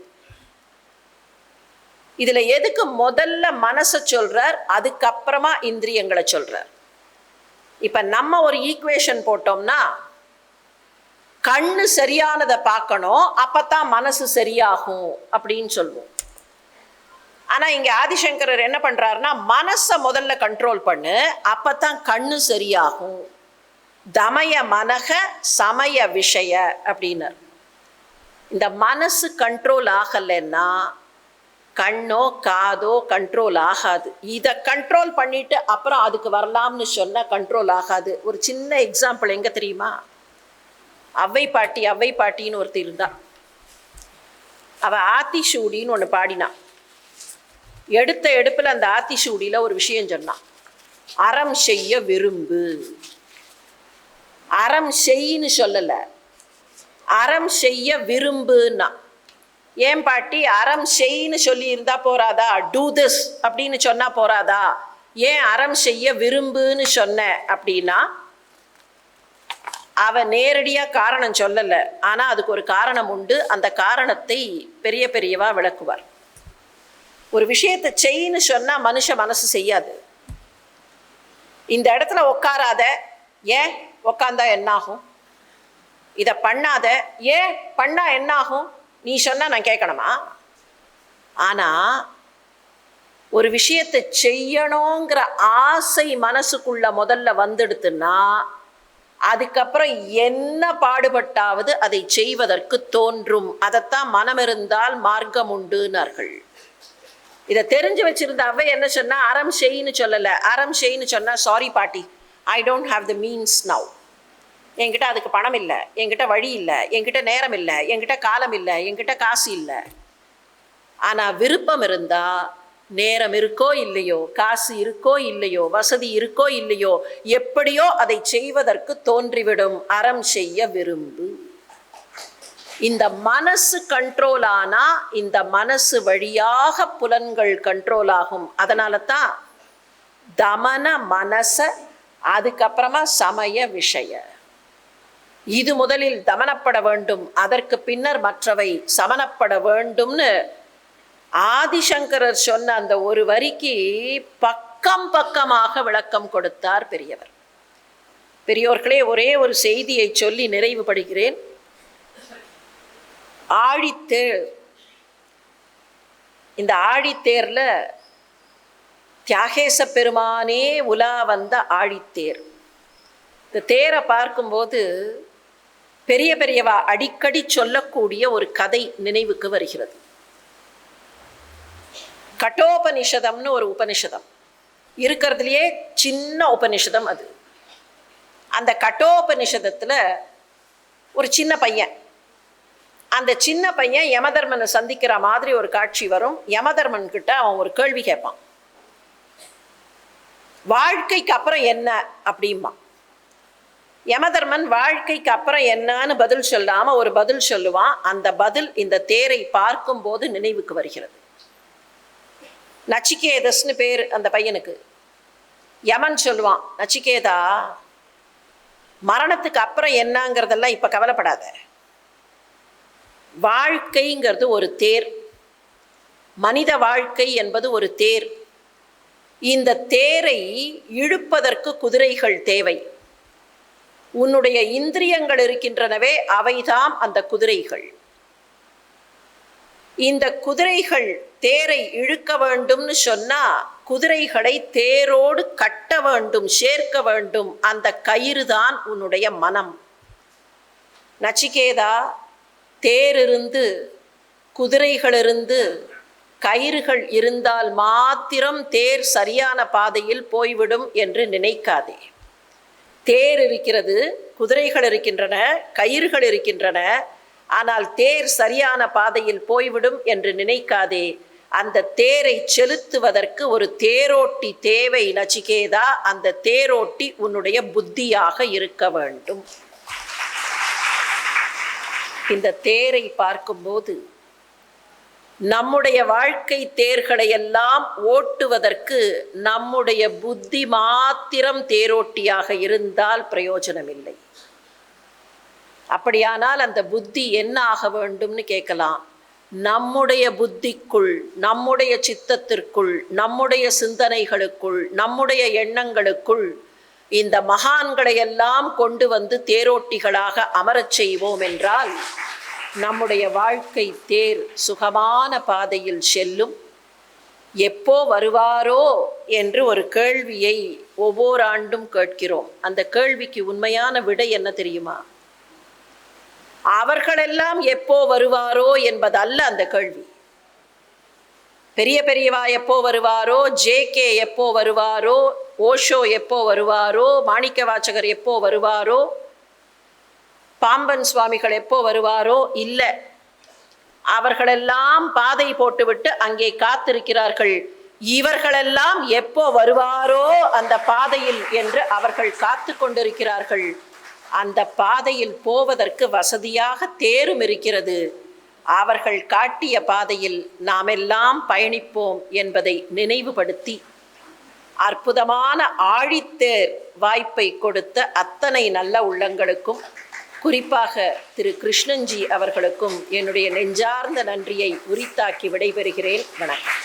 இதுல எதுக்கு முதல்ல மனசை சொல்றார், அதுக்கப்புறமா இந்திரியங்களை சொல்றார். இப்ப நம்ம ஒரு ஈக்குவேஷன் போட்டோம்னா கண்ணு சரியானதை பார்க்கணும், அப்பத்தான் மனசு சரியாகும் அப்படின்னு சொல்லுவோம். ஆனா இங்க ஆதிசங்கரர் என்ன பண்றாருன்னா, மனசை முதல்ல கண்ட்ரோல் பண்ணு, அப்பத்தான் கண்ணு சரியாகும். தமய மனக சமய விஷய அப்படின்னார். இந்த மனசு கண்ட்ரோல் ஆகலைன்னா கண்ணோ காதோ கண்ட்ரோல் ஆகாது. இதை கண்ட்ரோல் பண்ணிட்டு அப்புறம் அதுக்கு வரலாம்னு சொன்னா கண்ட்ரோல் ஆகாது. ஒரு சின்ன எக்ஸாம்பிள் எங்க தெரியுமா? அவ்வை பாட்டின்னு ஒருத்தர் இருந்தா. அவ ஆத்திசூடின்னு ஒன்று பாடினான். எடுத்த எடுப்பில் அந்த ஆத்திசூடியில் ஒரு விஷயம் சொன்னான். அறம் செய்ய விரும்பு. அறம் செய்யின்னு சொல்லலை, அறம் செய்ய விரும்புன்னா. ஏன் பாட்டி, அறம் செய்யின்னு சொல்லி இருந்தா போறாதா? டூ திஸ் அப்படின்னு சொன்னா போறாதா? ஏன் அறம் செய்ய விரும்புன்னு சொன்ன அப்படின்னா, அவ நேரடியா காரணம் சொல்லல, ஆனா அதுக்கு ஒரு காரணம் உண்டு. அந்த காரணத்தை பெரியவா விளக்குவார். ஒரு விஷயத்தை செய்யின்னு சொன்னா மனசு செய்யாது. இந்த இடத்துல உட்காராத, ஏன் உக்காந்தா என்னாகும்? இதை பண்ணாத, ஏன் பண்ணா என்னாகும்? நீ சொன்னா நான் கேட்கணுமா? ஆனா ஒரு விஷயத்தை செய்யணுங்கிற ஆசை மனசுக்குள்ள முதல்ல வந்துடுத்துன்னா அதுக்கப்புறம் என்ன பாடுபட்டாவது அதை செய்வதற்கு தோன்றும். அதைத்தான் மனம் இருந்தால் மார்க்கம் உண்டுனார்கள். இதை தெரிஞ்சு வச்சிருந்த அவை என்ன சொன்னா, அறம் செய்யின்னு சொல்லலை. அறம் செய்யின்னு சொன்னா, சாரி பாட்டி, I don't have the means now. என்கிட்ட அதுக்கு பணம் இல்லை, என்கிட்ட வழி இல்லை, என்கிட்ட நேரம் இல்லை, என்கிட்ட காலம் இல்லை, என்கிட்ட காசு இல்லை. ஆனால் விருப்பம் இருந்தால் நேரம் இருக்கோ இல்லையோ, காசு இருக்கோ இல்லையோ, வசதி இருக்கோ இல்லையோ, எப்படியோ அதை செய்வதற்கு தோன்றிவிடும். அறம் செய்ய விரும்பு. இந்த மனசு கண்ட்ரோல் ஆனா இந்த மனசு வழியாக புலன்கள் கண்ட்ரோல் ஆகும். அதனால தான் தமன மனச, அதுக்கப்புறமா சமய விஷய. இது முதலில் தமனப்பட வேண்டும், அதற்கு பின்னர் மற்றவை சமனப்பட வேண்டும்னு ஆதிசங்கரர் சொன்ன அந்த ஒரு வரிக்கு பக்கமாக விளக்கம் கொடுத்தார் பெரியவர். பெரியோர்களே, ஒரே ஒரு செய்தியை சொல்லி நிறைவுபடுகிறேன். ஆழித்தேர், இந்த ஆழித்தேர்ல தியாகேச பெருமானே உலா வந்த ஆழித்தேர். இந்த தேரை பார்க்கும்போது பெரியவா அடிக்கடி சொல்லக்கூடிய ஒரு கதை நினைவுக்கு வருகிறது. கட்டோபனிஷதம்னு ஒரு உபனிஷதம் இருக்கிறதுலையே சின்ன உபனிஷதம் அது. அந்த கட்டோபனிஷதத்துல ஒரு சின்ன பையன், அந்த சின்ன பையன் யமதர்மனை சந்திக்கிற மாதிரி ஒரு காட்சி வரும். யமதர்மன் கிட்ட அவன் ஒரு கேள்வி கேட்பான், வாழ்க்கைக்கு அப்புறம் என்ன அப்படிம்பா. யமதர்மன் வாழ்க்கைக்கு அப்புறம் என்னன்னு பதில் சொல்லாம ஒரு பதில் சொல்லுவான். அந்த பதில் இந்த தேரை பார்க்கும் போது நினைவுக்கு வருகிறது. நச்சிகேதஸ்னு பேர் அந்த பையனுக்கு. யமன் சொல்லுவான், நச்சிகேதா, மரணத்துக்கு அப்புறம் என்னங்கிறதெல்லாம் இப்ப கவலைப்படாத. வாழ்க்கைங்கிறது ஒரு தேர், மனித வாழ்க்கை என்பது ஒரு தேர். இந்த தேரை இழுப்பதற்கு குதிரைகள் தேவை. உன்னுடைய இந்திரியங்கள் இருக்கின்றனவே, அவைதாம் அந்த குதிரைகள். இந்த குதிரைகள் தேரை இழுக்க வேண்டும்னு சொன்னா குதிரைகளை தேரோடு கட்ட வேண்டும், சேர்க்க வேண்டும். அந்த கயிறு தான் உன்னுடைய மனம். நச்சிகேதா, தேர் இருந்து, குதிரைகள் இருந்து, கயிறுகள் இருந்தால் மாத்திரம் தேர் சரியான பாதையில் போய்விடும் என்று நினைக்காதே. தேர் இருக்கிறது, குதிரைகள் இருக்கின்றன, கயிறுகள் இருக்கின்றன. ஆனால் தேர் சரியான பாதையில் போய்விடும் என்று நினைக்காதே. அந்த தேரை செலுத்துவதற்கு ஒரு தேரோட்டி தேவை நச்சிகேதா. அந்த தேரோட்டி உன்னுடைய புத்தியாக இருக்க வேண்டும். இந்த தேரை பார்க்கும்போது நம்முடைய வாழ்க்கை தேர்களை எல்லாம் ஓட்டுவதற்கு நம்முடைய புத்தி மாத்திரம் தேரோட்டியாக இருந்தால் பிரயோஜனமில்லை. அப்படியானால் அந்த புத்தி என்ன ஆக வேண்டும்னு கேட்கலாம். நம்முடைய புத்திக்குள், நம்முடைய சித்தத்திற்குள், நம்முடைய சிந்தனைகளுக்குள், நம்முடைய எண்ணங்களுக்குள் இந்த மகான்களை எல்லாம் கொண்டு வந்து தேரோட்டிகளாக அமரச் செய்வோம் என்றால் நம்முடைய வாழ்க்கை தேர் சுகமான பாதையில் செல்லும். எப்போ வருவாரோ என்று ஒரு கேள்வியை ஒவ்வொரு ஆண்டும் கேட்கிறோம். அந்த கேள்விக்கு உண்மையான விடை என்ன தெரியுமா? அவர்களெல்லாம் எப்போ வருவாரோ என்பதல்ல அந்த கேள்வி. பெரிய பெரியவா எப்போ வருவாரோ, ஜேகே எப்போ வருவாரோ, ஓஷோ எப்போ வருவாரோ, மாணிக்க வாசகர் எப்போ வருவாரோ, பாம்பன் சுவாமிகள் எப்போ வருவாரோ இல்லை. அவர்களெல்லாம் பாதை போட்டுவிட்டு அங்கே காத்திருக்கிறார்கள். இவர்களெல்லாம் எப்போ வருவாரோ அந்த பாதையில் என்று அவர்கள் காத்து கொண்டிருக்கிறார்கள். அந்த பாதையில் போவதற்கு வசதியாக தேரும் இருக்கிறது. அவர்கள் காட்டிய பாதையில் நாமெல்லாம் பயணிப்போம் என்பதை நினைவுபடுத்தி அற்புதமான ஆழித்தேர் வாய்ப்பை கொடுத்த அத்தனை நல்ல உள்ளங்களுக்கும், குறிப்பாக திரு கிருஷ்ணன்ஜி அவர்களுக்கும் என்னுடைய நெஞ்சார்ந்த நன்றியை உரித்தாக்கி விடைபெறுகிறேன். வணக்கம்.